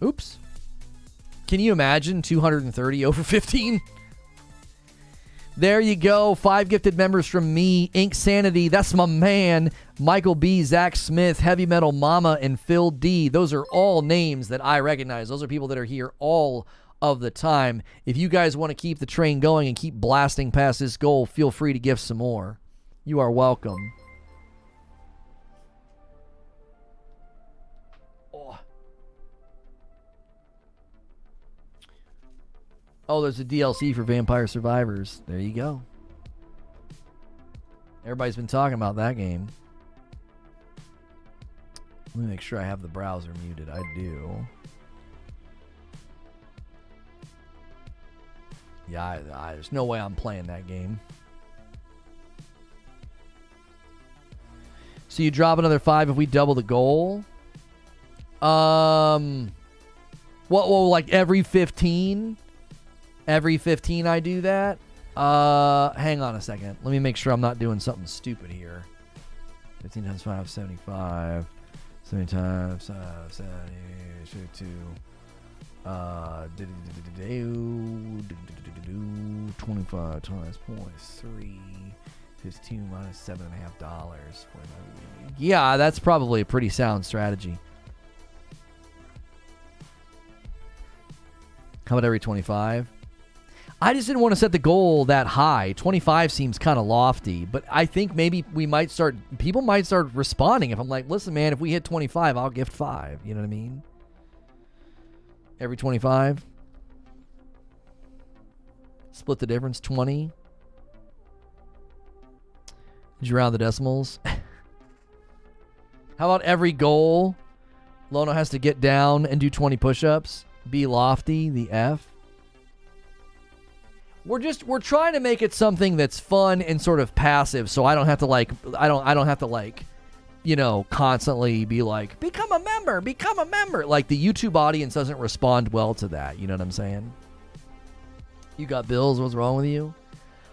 Oops. Can you imagine 230 over 15? There you go. 5 gifted members from me. Ink Sanity, that's my man. Michael B, Zach Smith, Heavy Metal Mama, and Phil D. Those are all names that I recognize. Those are people that are here all of the time. If you guys want to keep the train going and keep blasting past this goal, feel free to gift some more. You are welcome. Oh, there's a DLC for Vampire Survivors. There you go. Everybody's been talking about that game. Let me make sure I have the browser muted. I do. Yeah, there's no way I'm playing that game. So you drop another 5 if we double the goal? Well, like every 15? Every 15 I do that? Hang on a second. Let me make sure I'm not doing something stupid here. 15 times 5, 75. 70 times 70, 2. 25 times 0.3. 15 minus $7.50. Yeah, that's probably a pretty sound strategy. How about every 25? I just didn't want to set the goal that high. 25 seems kind of lofty, but I think maybe people might start responding if I'm like, listen, man, if we hit 25, I'll gift 5. You know what I mean? Every 25. Split the difference, 20. Did you round the decimals? How about every goal, Lono has to get down and do 20 push-ups? Be lofty, the F. We're trying to make it something that's fun and sort of passive, so I don't have to constantly be like, become a member. Like, the YouTube audience doesn't respond well to that. You know what I'm saying? You got bills, what's wrong with you?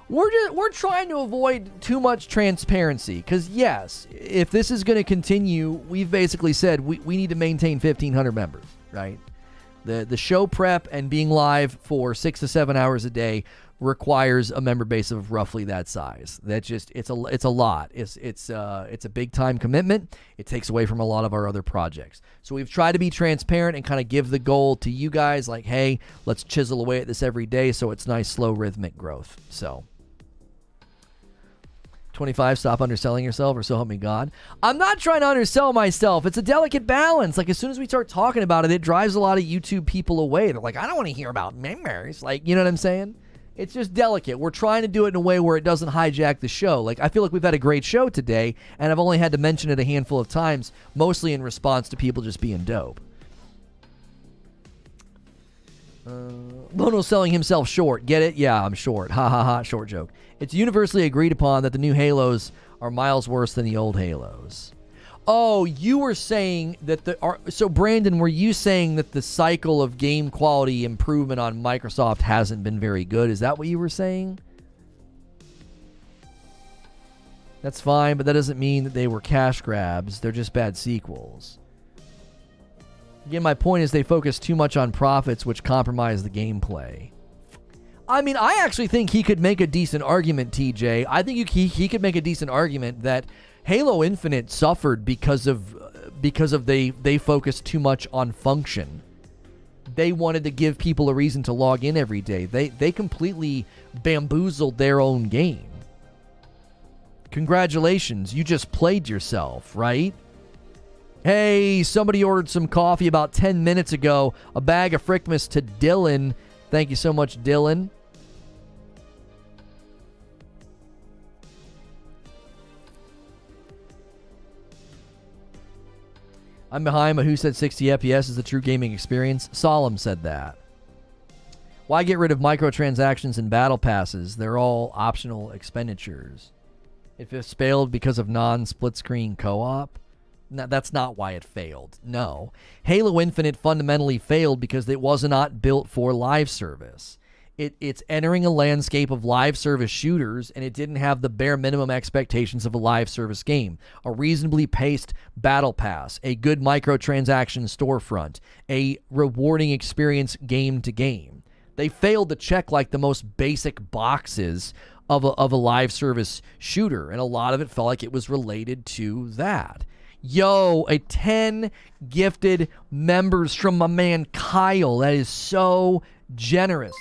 We're trying to avoid too much transparency, because yes, if this is going to continue, we've basically said we need to maintain 1,500 members, right? The show prep and being live for 6 to 7 hours a day requires a member base of roughly that size. That's just it's a lot. It's a big time commitment. It takes away from a lot of our other projects. So we've tried to be transparent and kind of give the goal to you guys, like, hey, let's chisel away at this every day so it's nice, slow, rhythmic growth. So 25, stop underselling yourself, or so help me God. I'm not trying to undersell myself. It's a delicate balance. Like, as soon as we start talking about it, it drives a lot of YouTube people away. They're like, I don't want to hear about members. Like, you know what I'm saying? It's just delicate. We're trying to do it in a way where it doesn't hijack the show. Like, I feel like we've had a great show today, and I've only had to mention it a handful of times, mostly in response to people just being dope. Lono selling himself short. Get it? Yeah, I'm short. Ha ha ha. Short joke. It's universally agreed upon that the new Halos are miles worse than the old Halos. Oh, you were saying that so Brandon, were you saying that the cycle of game quality improvement on Microsoft hasn't been very good? Is that what you were saying? That's fine, but that doesn't mean that they were cash grabs. They're just bad sequels. Again, my point is they focus too much on profits, which compromise the gameplay. I mean, I actually think he could make a decent argument, TJ. I think he could make a decent argument that Halo Infinite suffered because of they focused too much on function. They wanted to give people a reason to log in every day. They completely bamboozled their own game. Congratulations, you just played yourself, right? Hey, somebody ordered some coffee about 10 minutes ago. A bag of Frickmas to Dylan. Thank you so much, Dylan. I'm behind, but who said 60 FPS is the true gaming experience? Solemn said that. Why get rid of microtransactions and battle passes? They're all optional expenditures. If it's failed because of non-split screen co-op? No, that's not why it failed. No. Halo Infinite fundamentally failed because it was not built for live service. It's entering a landscape of live service shooters, and it didn't have the bare minimum expectations of a live service game. A reasonably paced battle pass, a good microtransaction storefront, a rewarding experience game to game. They failed to check like the most basic boxes of a live service shooter, and a lot of it felt like it was related to that. Yo, a 10 gifted members from my man Kyle. That is so generous.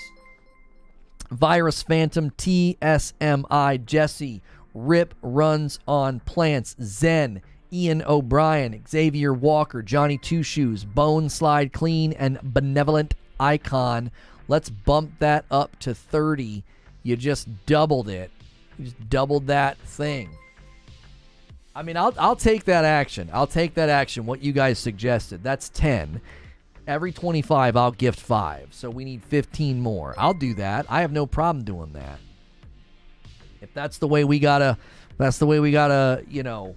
Virus Phantom, TSMI, Jesse, Rip Runs on Plants, Zen, Ian O'Brien, Xavier Walker, Johnny Two Shoes, Bone Slide Clean, and Benevolent Icon. Let's bump that up to 30. You just doubled it. You just doubled that thing. I mean, I'll take that action. I'll take that action, what you guys suggested. That's 10. Every 25, I'll gift 5. So we need 15 more. I'll do that. I have no problem doing that. If that's the way we gotta, you know,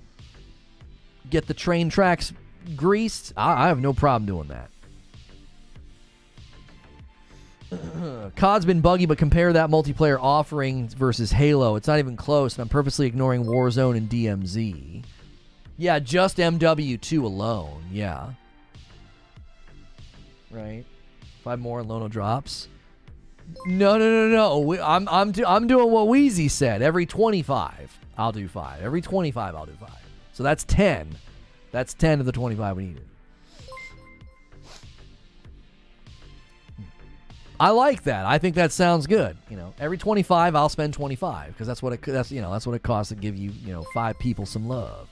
get the train tracks greased, I have no problem doing that. COD's been buggy, but compare that multiplayer offering versus Halo. It's not even close, and I'm purposely ignoring Warzone and DMZ. Yeah, just MW2 alone. Yeah. Right. 5 more and Lono drops. No. I'm doing what Wheezy said. Every 25, I'll do 5. Every 25, I'll do 5. So that's 10. That's 10 of the 25 we needed. I like that. I think that sounds good. You know, every 25, I'll spend 25 because that's what it costs to give you, 5 people some love.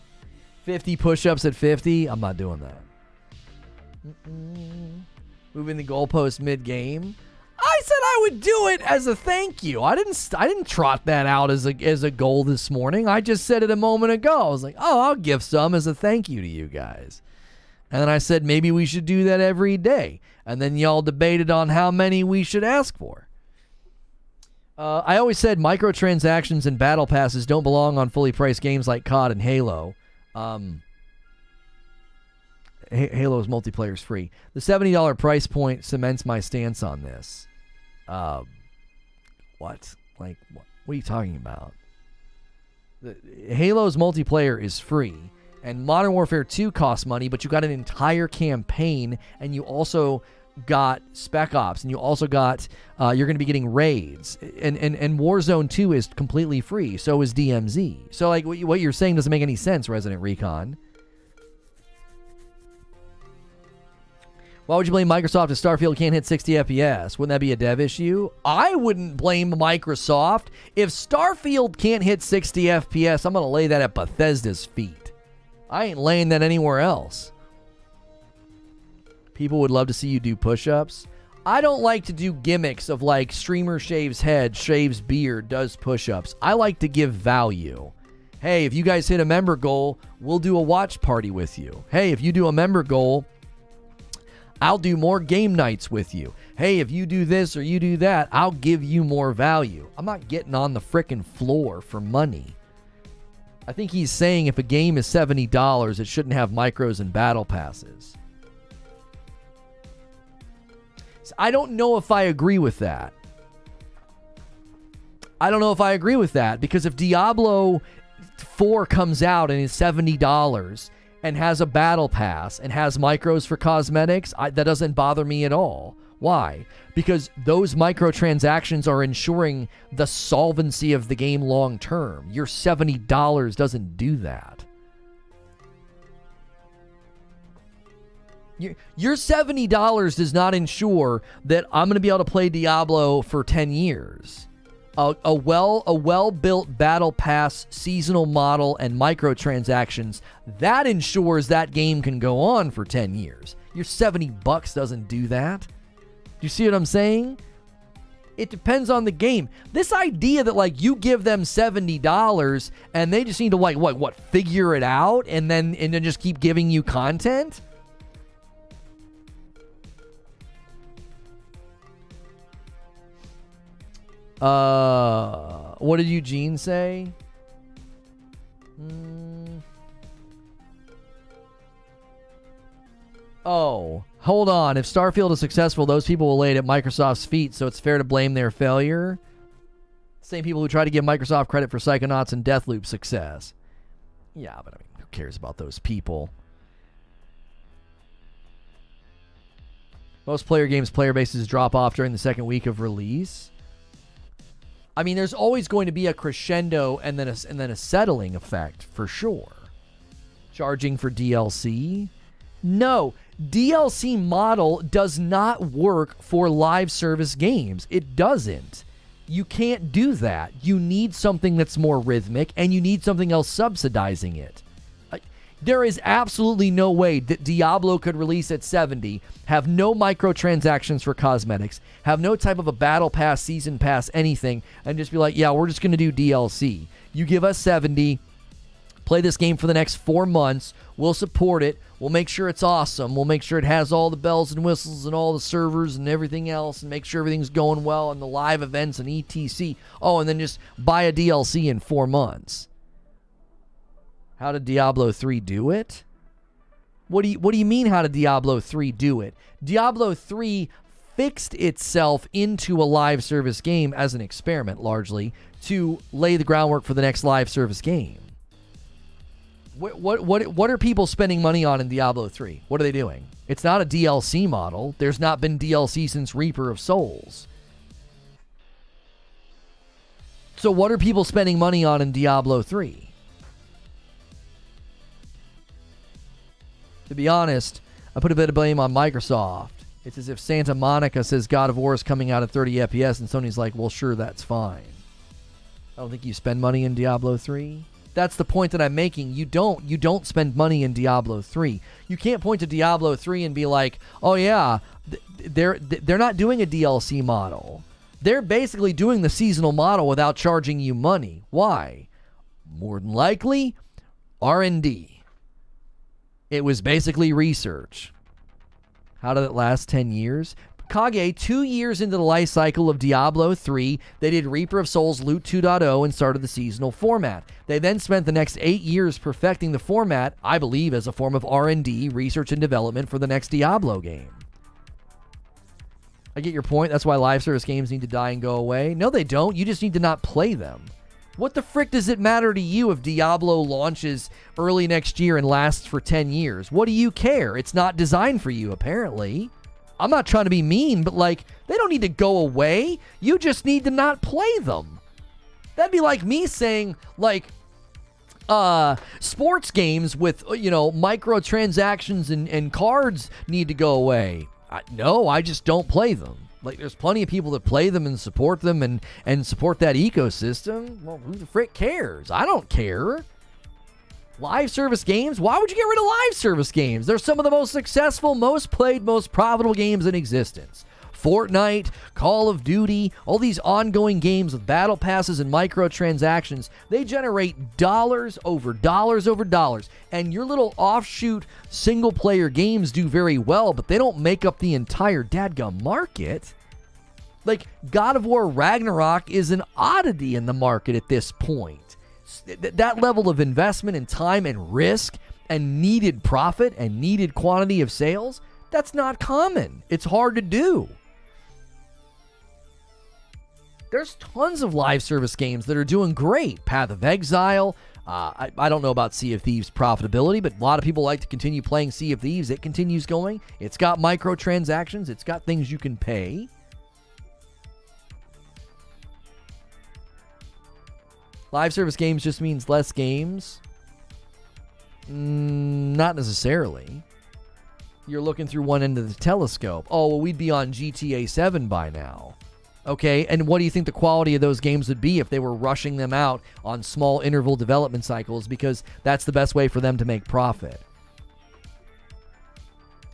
50 push-ups at 50. I'm not doing that. Moving the goalpost mid-game. I said I would do it as a thank you. I didn't trot that out as a goal this morning. I just said it a moment ago. I was like, oh, I'll give some as a thank you to you guys. And then I said maybe we should do that every day. And then y'all debated on how many we should ask for. I always said microtransactions and battle passes don't belong on fully priced games like COD and Halo. Halo's multiplayer is free. The $70 price point cements my stance on this. What? Like, what are you talking about? Halo's multiplayer is free, and Modern Warfare 2 costs money, but you got an entire campaign, and you also got Spec Ops, and you also got, you're going to be getting raids, and Warzone 2 is completely free, so is DMZ. So, like, what you're saying doesn't make any sense, Resident Recon. Why would you blame Microsoft if Starfield can't hit 60 FPS? Wouldn't that be a dev issue? I wouldn't blame Microsoft. If Starfield can't hit 60 FPS, I'm going to lay that at Bethesda's feet. I ain't laying that anywhere else. People would love to see you do push-ups. I don't like to do gimmicks of like streamer shaves head, shaves beard, does push-ups. I like to give value. Hey, if you guys hit a member goal, we'll do a watch party with you. Hey, if you do a member goal, I'll do more game nights with you. Hey, if you do this or you do that, I'll give you more value. I'm not getting on the frickin' floor for money. I think he's saying if a game is $70, it shouldn't have micros and battle passes. So I don't know if I agree with that. Because if Diablo 4 comes out and is $70 and has a battle pass and has micros for cosmetics, that doesn't bother me at all. Why? Because those microtransactions are ensuring the solvency of the game long term. Your $70 doesn't do that. Your $70 does not ensure that I'm going to be able to play Diablo for 10 years. A well-built battle pass, seasonal model, and microtransactions, that ensures that game can go on for 10 years. Your $70 doesn't do that. Do you see what I'm saying? It depends on the game. This idea that like you give them $70 and they just need to like what figure it out and then just keep giving you content? What did Eugene say? Oh, hold on. If Starfield is successful, those people will lay it at Microsoft's feet, so it's fair to blame their failure. Same people who try to give Microsoft credit for Psychonauts and Deathloop's success. Yeah, but I mean, who cares about those people? Most player games' player bases drop off during the second week of release. I mean, there's always going to be a crescendo and then a settling effect for sure. Charging for DLC? No, DLC model does not work for live service games. It doesn't. You can't do that. You need something that's more rhythmic, and you need something else subsidizing it. There is absolutely no way that Diablo could release at 70, have no microtransactions for cosmetics, have no type of a battle pass, season pass, anything, and just be like, yeah, we're just going to do DLC. You give us 70, play this game for the next 4 months, we'll support it, we'll make sure it's awesome, we'll make sure it has all the bells and whistles and all the servers and everything else, and make sure everything's going well and the live events and etc. Oh, and then just buy a DLC in 4 months. How did Diablo 3 do it? What do you mean, how did Diablo 3 do it? Diablo 3 fixed itself into a live service game as an experiment, largely, to lay the groundwork for the next live service game. What are people spending money on in Diablo 3? What are they doing? It's not a DLC model. There's not been DLC since Reaper of Souls. So what are people spending money on in Diablo 3? To be honest, I put a bit of blame on Microsoft. It's as if Santa Monica says God of War is coming out at 30 FPS, and Sony's like, well, sure, that's fine. I don't think you spend money in Diablo 3. That's the point that I'm making. You don't spend money in Diablo 3. You can't point to Diablo 3 and be like, oh yeah, they're not doing a DLC model. They're basically doing the seasonal model without charging you money. Why? More than likely, R&D. It was basically research. How did it last 10 years? Kage, 2 years into the life cycle of Diablo 3, they did Reaper of Souls Loot 2.0 and started the seasonal format. They then spent the next 8 years perfecting the format, I believe, as a form of R&D, research and development for the next Diablo game. I get your point. That's why live service games need to die and go away. No, they don't. You just need to not play them. What the frick does it matter to you if Diablo launches early next year and lasts for 10 years? What do you care? It's not designed for you, apparently. I'm not trying to be mean, but like, they don't need to go away. You just need to not play them. That'd be like me saying, like, sports games with, microtransactions and cards need to go away. No, I just don't play them. Like, there's plenty of people that play them and support them and support that ecosystem. Well, who the frick cares? I don't care. Live service games? Why would you get rid of live service games? They're some of the most successful, most played, most profitable games in existence. Fortnite, Call of Duty, all these ongoing games with battle passes and microtransactions, they generate dollars over dollars over dollars. And your little offshoot single-player games do very well, but they don't make up the entire dadgum market. Like, God of War Ragnarok is an oddity in the market at this point. That level of investment and time and risk and needed profit and needed quantity of sales, that's not common. It's hard to do. There's tons of live service games that are doing great. Path of Exile. I don't know about Sea of Thieves profitability, but a lot of people like to continue playing Sea of Thieves. It continues going. It's got microtransactions. It's got things you can pay. Live service games just means less games? Not necessarily. You're looking through one end of the telescope. Oh, well, we'd be on GTA 7 by now. Okay, and what do you think the quality of those games would be if they were rushing them out on small interval development cycles because that's the best way for them to make profit?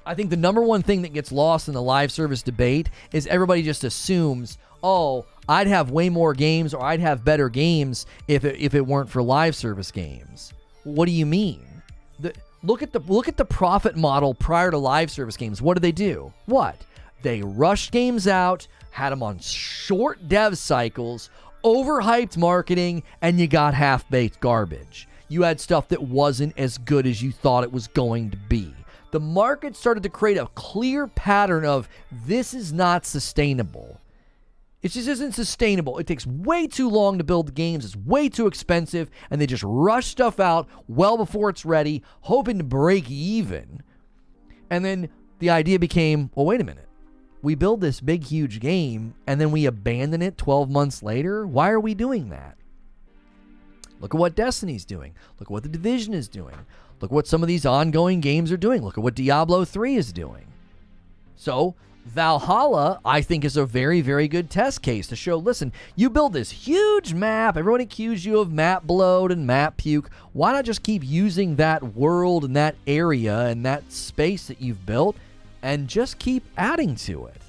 I think the number one thing that gets lost in the live service debate is everybody just assumes, oh, I'd have way more games or I'd have better games if it weren't for live service games. What do you mean? Look at the profit model prior to live service games. What did they do? What? They rushed games out, had them on short dev cycles, overhyped marketing, and you got half-baked garbage. You had stuff that wasn't as good as you thought it was going to be. The market started to create a clear pattern of this is not sustainable. It just isn't sustainable. It takes way too long to build the games. It's way too expensive, and they just rush stuff out well before it's ready, hoping to break even. And then the idea became, well, wait a minute. We build this big, huge game, and then we abandon it 12 months later? Why are we doing that? Look at what Destiny's doing. Look at what The Division is doing. Look at what some of these ongoing games are doing. Look at what Diablo 3 is doing. So Valhalla, I think, is a very, very good test case to show, listen, you build this huge map. Everyone accused you of map bloat and map puke. Why not just keep using that world and that area and that space that you've built and just keep adding to it?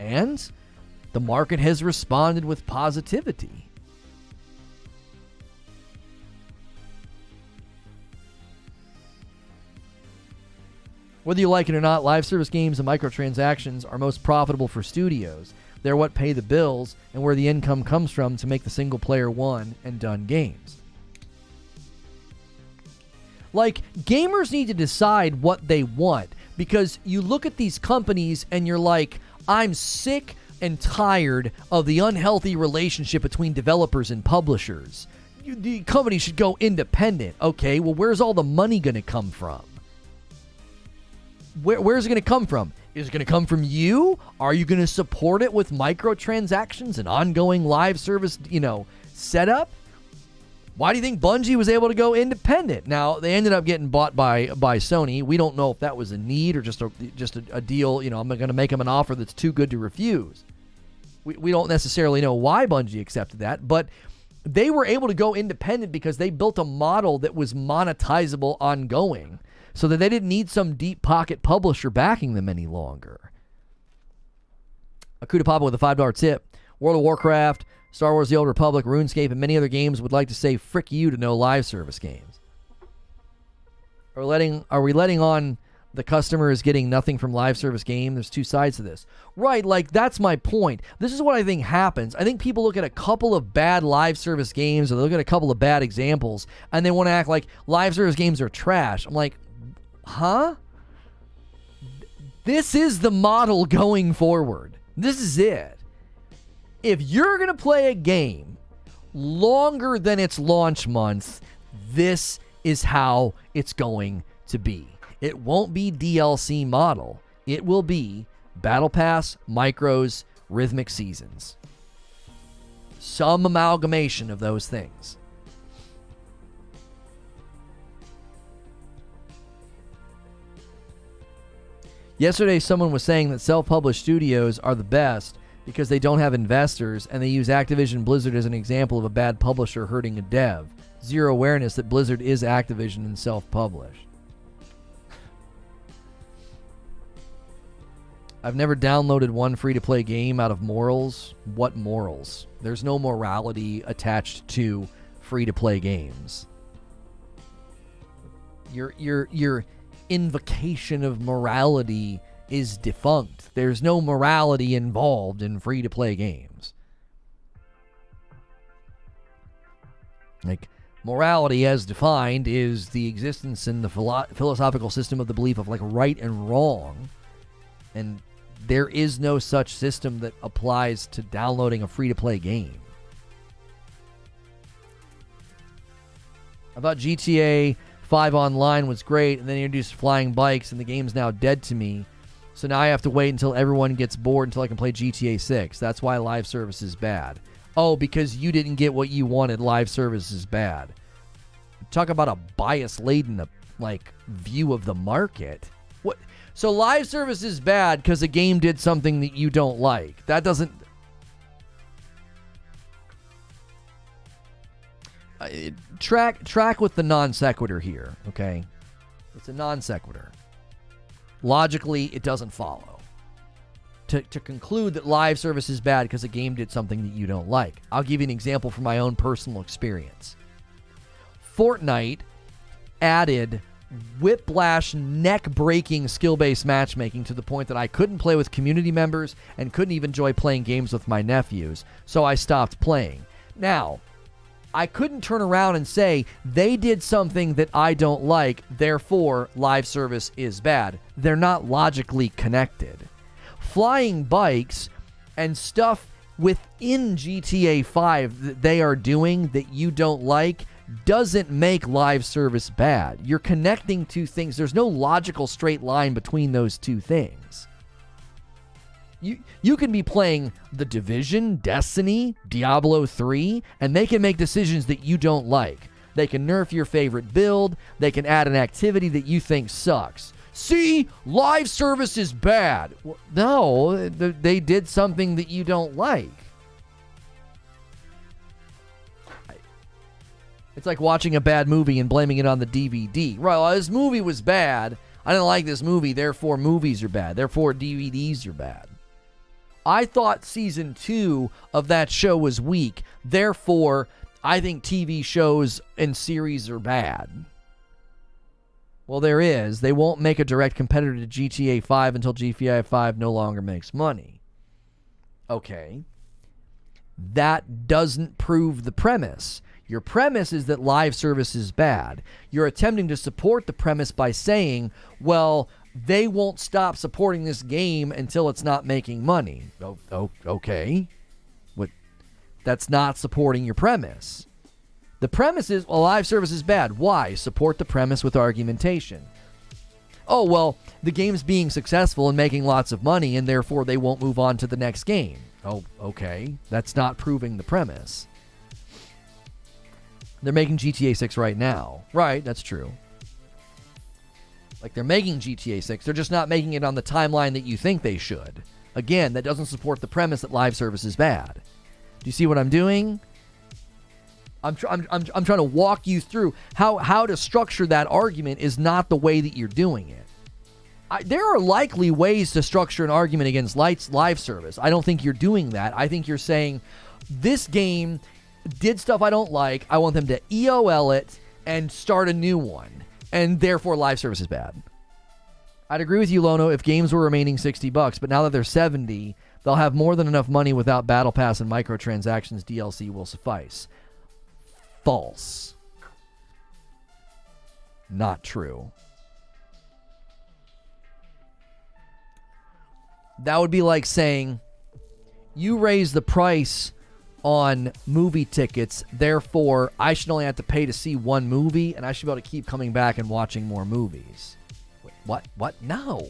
And the market has responded with positivity. Whether you like it or not, live service games and microtransactions are most profitable for studios. They're what pay the bills and where the income comes from to make the single-player one and done games. Like, gamers need to decide what they want, because you look at these companies and you're like, I'm sick and tired of the unhealthy relationship between developers and publishers. The company should go independent. Okay, well, where's all the money going to come from? Where's it going to come from? Is it going to come from you? Are you going to support it with microtransactions and ongoing live service, setup? Why do you think Bungie was able to go independent? Now, they ended up getting bought by Sony. We don't know if that was a need or just a deal. I'm going to make them an offer that's too good to refuse. We don't necessarily know why Bungie accepted that, but they were able to go independent because they built a model that was monetizable ongoing, so that they didn't need some deep pocket publisher backing them any longer. Akuda Papa with a $5 tip. World of Warcraft, Star Wars The Old Republic, RuneScape, and many other games would like to say frick you to no live service games. Are we letting on the customer is getting nothing from live service game? There's two sides to this. Right, like that's my point. This is what I think happens. I think people look at a couple of bad live service games, or they look at a couple of bad examples, and they want to act like live service games are trash. I'm like, huh? This is the model going forward. This is it. If you're going to play a game longer than its launch month, this is how it's going to be. It won't be DLC model. It will be Battle Pass, Micros, Rhythmic Seasons. Some amalgamation of those things. Yesterday, someone was saying that self-published studios are the best because they don't have investors, and they use Activision Blizzard as an example of a bad publisher hurting a dev. Zero awareness that Blizzard is Activision and self-published. I've never downloaded one free-to-play game out of morals. What morals? There's no morality attached to free-to-play games. Your invocation of morality is defunct. There's no morality involved in free-to-play games. Like, morality as defined is the existence in the philosophical system of the belief of like right and wrong. And there is no such system that applies to downloading a free-to-play game. I thought GTA 5 Online was great, and then they introduced flying bikes, and the game's now dead to me. So now I have to wait until everyone gets bored until I can play GTA 6. That's why live service is bad. Oh, because you didn't get what you wanted, live service is bad. Talk about a bias-laden view of the market. What? So live service is bad because a game did something that you don't like. That doesn't... Track with the non sequitur here, okay? It's a non sequitur. Logically, it doesn't follow. To conclude that live service is bad because a game did something that you don't like. I'll give you an example from my own personal experience. Fortnite added whiplash, neck-breaking skill-based matchmaking to the point that I couldn't play with community members and couldn't even enjoy playing games with my nephews, so I stopped playing. Now, I couldn't turn around and say, they did something that I don't like, therefore live service is bad. They're not logically connected. Flying bikes and stuff within GTA 5 that they are doing that you don't like doesn't make live service bad. You're connecting two things. There's no logical straight line between those two things. You can be playing The Division, Destiny, Diablo 3, and they can make decisions that you don't like. They can nerf your favorite build. They can add an activity that you think sucks. See, live service is bad. Well, no, they did something that you don't like. It's like watching a bad movie and blaming it on the DVD. Right, well, this movie was bad. I didn't like this movie, therefore movies are bad. Therefore DVDs are bad. I thought season 2 of that show was weak. Therefore, I think TV shows and series are bad. Well, there is. They won't make a direct competitor to GTA 5 until GTA 5 no longer makes money. Okay. That doesn't prove the premise. Your premise is that live service is bad. You're attempting to support the premise by saying, well, they won't stop supporting this game until it's not making money. Okay. That's not supporting your premise. The premise is, well, live service is bad. Why? Support the premise with argumentation. Oh, well, the game's being successful and making lots of money, and therefore they won't move on to the next game. Oh, okay. That's not proving the premise. They're making GTA 6 right now. Right, that's true. Like, they're making GTA 6. They're just not making it on the timeline that you think they should. Again, that doesn't support the premise that live service is bad. Do you see what I'm doing? I'm trying to walk you through how to structure that argument is not the way that you're doing it. There are likely ways to structure an argument against live service. I don't think you're doing that. I think you're saying this game did stuff I don't like. I want them to EOL it and start a new one, and therefore live service is bad. I'd agree with you, Lono, if games were remaining $60, but now that they're $70, they'll have more than enough money without Battle Pass and microtransactions. DLC will suffice. False. Not true. That would be like saying, you raise the price on movie tickets, therefore I should only have to pay to see one movie, and I should be able to keep coming back and watching more movies. Wait, what? No.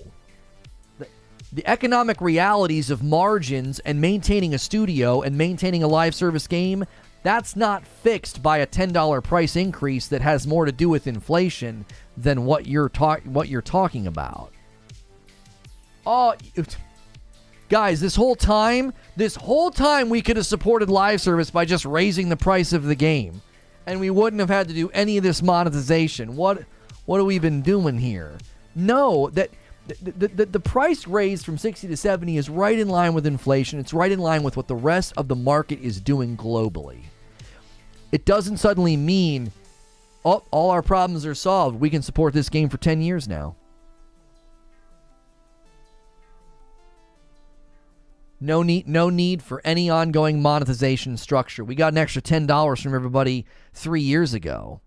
The economic realities of margins and maintaining a studio and maintaining a live service game, that's not fixed by a $10 price increase that has more to do with inflation than what you're talking about. Oh, guys, this whole time we could have supported live service by just raising the price of the game, and we wouldn't have had to do any of this monetization. What have we been doing here? No, that the price raised from 60 to 70 is right in line with inflation. It's right in line with what the rest of the market is doing globally. It doesn't suddenly mean, oh, all our problems are solved. We can support this game for 10 years now. No need for any ongoing monetization structure. We got an extra $10 from everybody 3 years ago.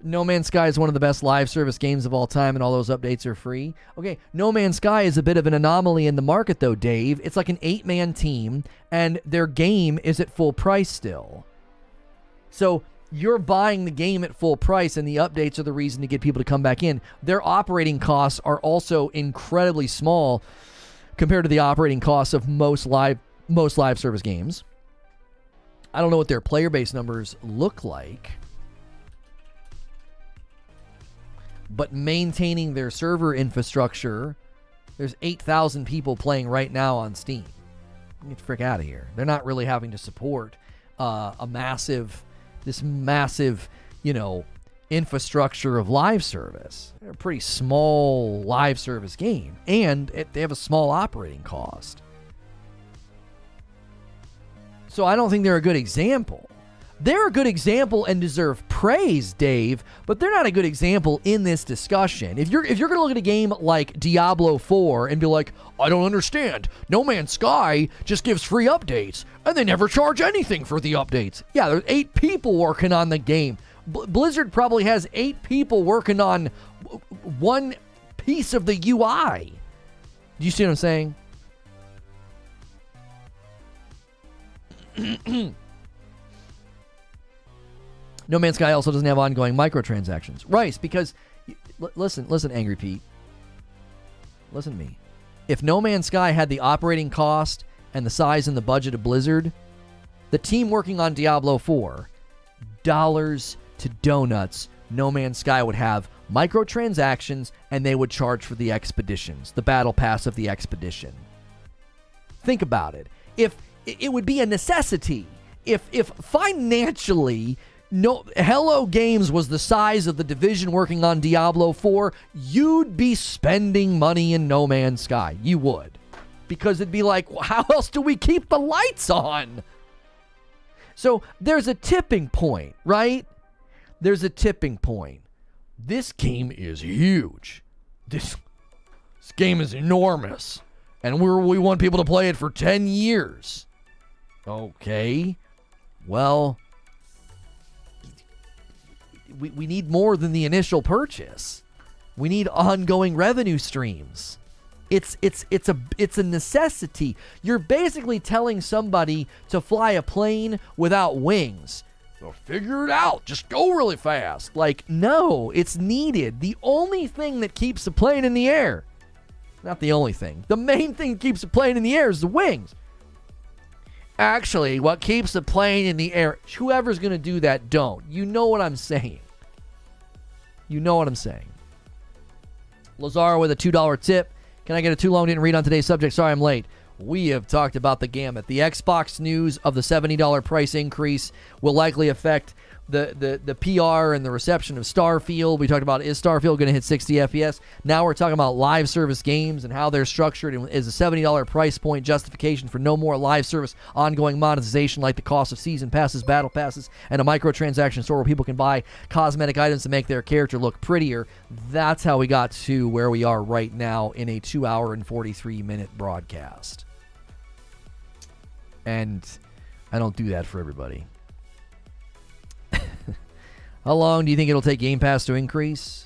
No Man's Sky is one of the best live service games of all time, and all those updates are free. Okay, No Man's Sky is a bit of an anomaly in the market, though, Dave. It's like an 8-man team, and their game is at full price still. So you're buying the game at full price, and the updates are the reason to get people to come back in. Their operating costs are also incredibly small compared to the operating costs of most live service games. I don't know what their player base numbers look like, but maintaining their server infrastructure, there's 8,000 people playing right now on Steam. Get the frick out of here. They're not really having to support this massive, infrastructure of live service. They're a pretty small live service game, and they have a small operating cost. So I don't think they're a good example. They're a good example and deserve praise, Dave, but they're not a good example in this discussion. If you're going to look at a game like Diablo 4 and be like, I don't understand, No Man's Sky just gives free updates, and they never charge anything for the updates. Yeah, there's 8 people working on the game. Blizzard probably has 8 people working on one piece of the UI. Do you see what I'm saying? No Man's Sky also doesn't have ongoing microtransactions. Right, because, listen, Angry Pete. Listen to me. If No Man's Sky had the operating cost and the size and the budget of Blizzard, the team working on Diablo 4, dollars to donuts, No Man's Sky would have microtransactions, and they would charge for the expeditions, the battle pass of the expedition. Think about it. If it would be a necessity, if financially Hello Games was the size of the division working on Diablo 4, you'd be spending money in No Man's Sky. You would. Because it'd be like, how else do we keep the lights on? So there's a tipping point, right? There's a tipping point. This game is huge. This game is enormous. And we want people to play it for 10 years. Okay. Well, we need more than the initial purchase. We need ongoing revenue streams. It's a necessity. You're basically telling somebody to fly a plane without wings. Well, figure it out. Just go really fast. Like, no, it's needed. The only thing that keeps the plane in the air, not the only thing, the main thing that keeps the plane in the air is the wings. Actually, what keeps the plane in the air, whoever's going to do that, don't. You know what I'm saying. You know what I'm saying. Lazaro with a $2 tip. Can I get a 2 loan? Didn't read on today's subject. Sorry I'm late. we have talked about the gamut. The Xbox news of the $70 price increase will likely affect the PR and the reception of Starfield. We talked about, is Starfield going to hit 60 FPS? Now we're talking about live service games and how they're structured, and is a $70 price point justification for no more live service ongoing monetization like the cost of season passes, battle passes, and a microtransaction store where people can buy cosmetic items to make their character look prettier. That's how we got to where we are right now in a 2 hour and 43-minute broadcast. And I don't do that for everybody. How long do you think it'll take Game Pass to increase?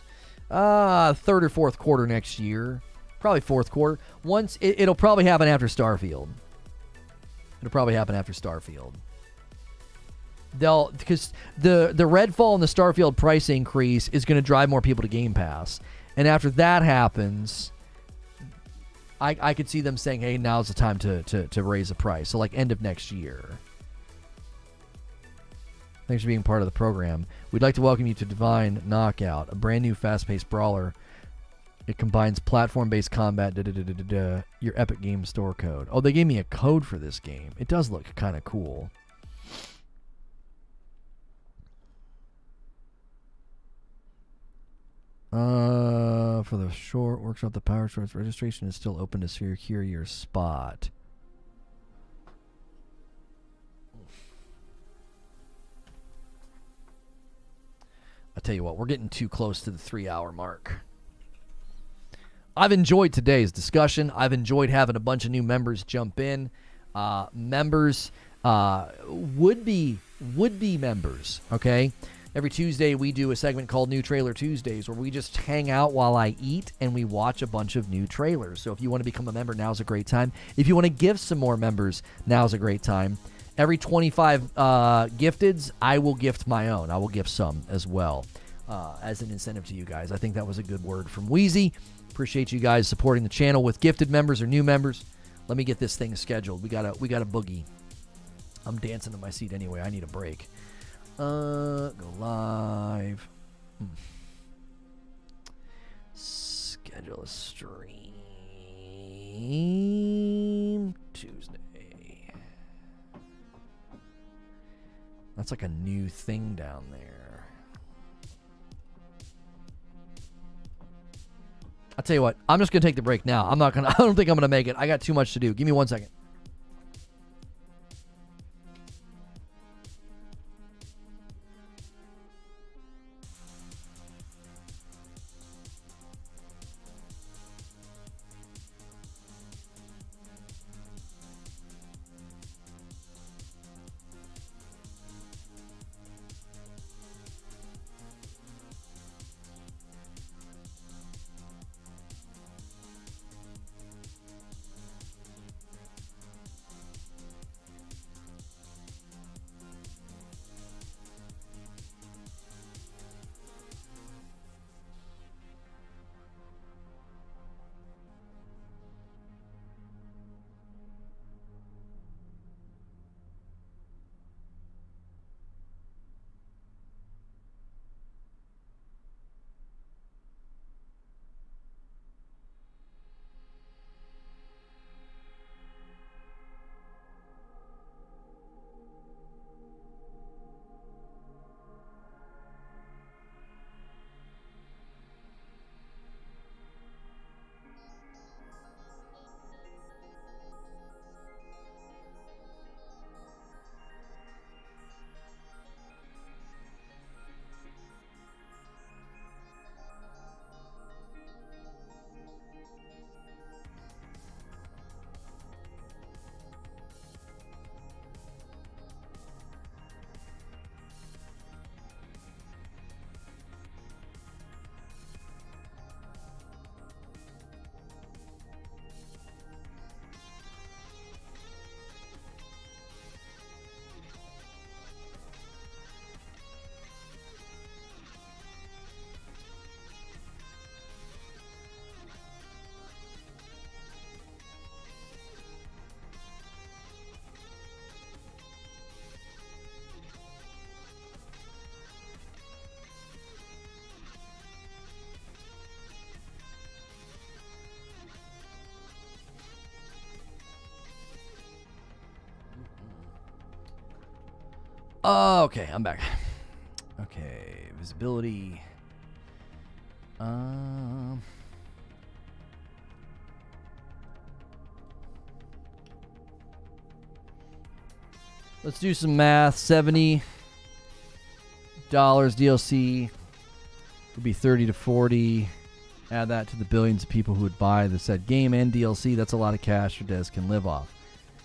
Third or fourth quarter next year. Probably fourth quarter. It'll probably happen after Starfield. Because the Redfall and the Starfield price increase is going to drive more people to Game Pass. And after that happens, I could see them saying, hey, now's the time to raise the price. So like end of next year. Thanks for being part of the program. We'd like to welcome you to Divine Knockout, a brand new fast-paced brawler. It combines platform-based combat, your Epic Game Store code. Oh, they gave me a code for this game. It does look kind of cool. For the short workshop, the power source registration is still open to secure your spot. I'll tell you what, we're getting too close to the 3-hour mark. I've enjoyed today's discussion. I've enjoyed having a bunch of new members jump in. Members, would-be members, okay? Every Tuesday we do a segment called New Trailer Tuesdays where we just hang out while I eat and we watch a bunch of new trailers. So if you want to become a member, now's a great time. If you want to give some more members, now's a great time. Every 25 gifteds, I will gift my own. I will gift some as well as an incentive to you guys. I think that was a good word from Wheezy. Appreciate you guys supporting the channel with gifted members or new members. Let me get this thing scheduled. We got a boogie. I'm dancing in my seat anyway. I need a break. Go live. Schedule a stream Tuesday. That's like a new thing down there. I'll tell you what, I'm just going to take the break now. I don't think I'm going to make it. I got too much to do. Give me 1 second. Okay, I'm back. Okay, visibility. Let's do some math. $70 DLC would be 30 to 40. Add that to the billions of people who would buy the said game and DLC. That's a lot of cash your devs can live off.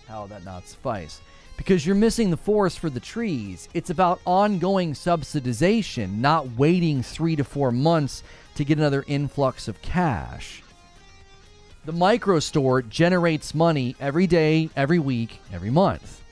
How would that not suffice? Because you're missing the forest for the trees. It's about ongoing subsidization, not waiting 3 to 4 months to get another influx of cash. The micro store generates money every day, every week, every month.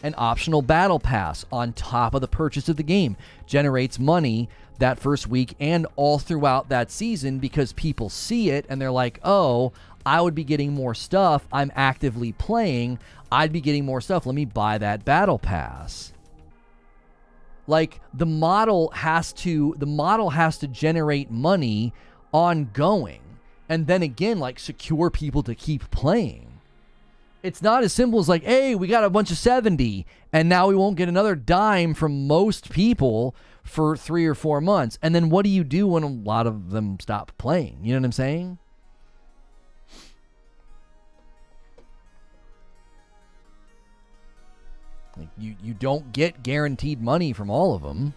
An optional battle pass on top of the purchase of the game generates money that first week and all throughout that season because people see it and they're like, oh, I would be getting more stuff. I'm actively playing. I'd be getting more stuff. Let me buy that battle pass. Like the model has to generate money ongoing and then again like secure people to keep playing. It's not as simple as like, hey, we got a bunch of 70 and now we won't get another dime from most people for 3 or 4 months. And then what do you do when a lot of them stop playing? You know what I'm saying? Like you don't get guaranteed money from all of them.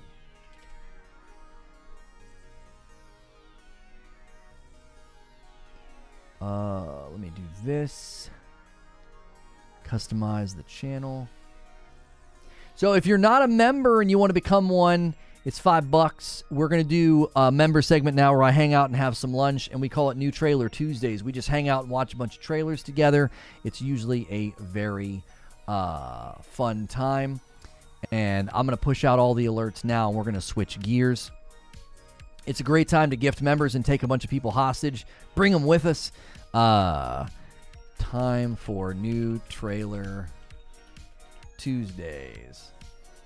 Let me do this. Customize the channel. So if you're not a member and you want to become one, it's $5. We're going to do a member segment now where I hang out and have some lunch, and we call it New Trailer Tuesdays. We just hang out and watch a bunch of trailers together. It's usually a very fun time. And I'm going to push out all the alerts now, and we're going to switch gears. It's a great time to gift members and take a bunch of people hostage. Bring them with us. Time for New Trailer Tuesdays.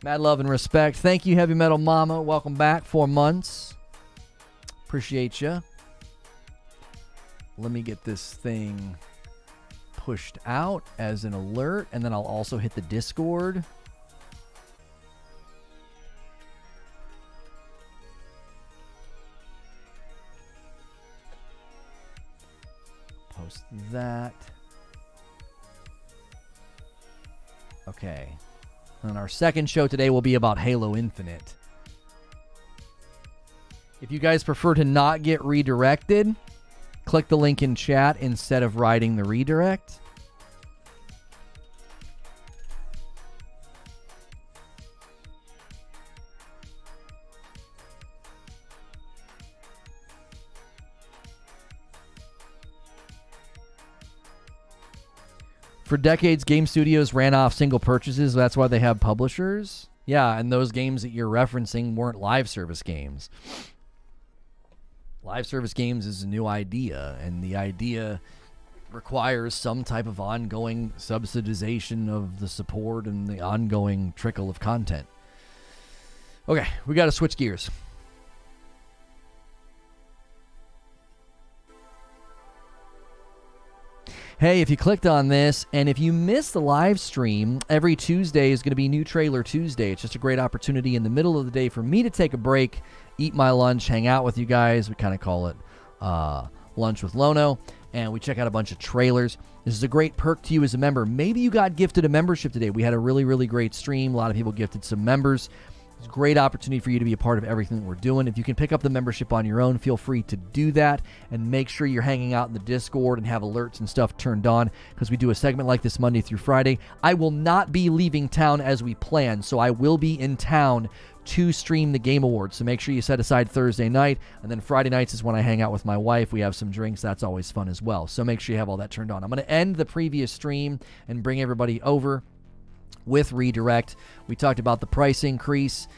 Mad love and respect. Thank you, Heavy Metal Mama. Welcome back. 4 months. Appreciate you. Let me get this thing pushed out as an alert, and then I'll also hit the Discord. Post that. Okay. And our second show today will be about Halo Infinite. If you guys prefer to not get redirected, click the link in chat instead of writing the redirect. For decades, game studios ran off single purchases. That's why they have publishers. Yeah, and those games that you're referencing weren't live service games. Live service games is a new idea, and the idea requires some type of ongoing subsidization of the support and the ongoing trickle of content. Okay, we got to switch gears. Hey, if you clicked on this, and if you missed the live stream, every Tuesday is going to be New Trailer Tuesday. It's just a great opportunity in the middle of the day for me to take a break, eat my lunch, hang out with you guys. We kind of call it Lunch with Lono, and we check out a bunch of trailers. This is a great perk to you as a member. Maybe you got gifted a membership today. We had a really, really great stream. A lot of people gifted some members. It's a great opportunity for you to be a part of everything that we're doing. If you can pick up the membership on your own, feel free to do that, and make sure you're hanging out in the Discord and have alerts and stuff turned on, because we do a segment like this Monday through Friday. I will not be leaving town as we planned, so I will be in town to stream the Game Awards. So make sure you set aside Thursday night, and then Friday nights is when I hang out with my wife. We have some drinks. That's always fun as well. So make sure you have all that turned on. I'm going to end the previous stream and bring everybody over with redirect. We talked about the price increase.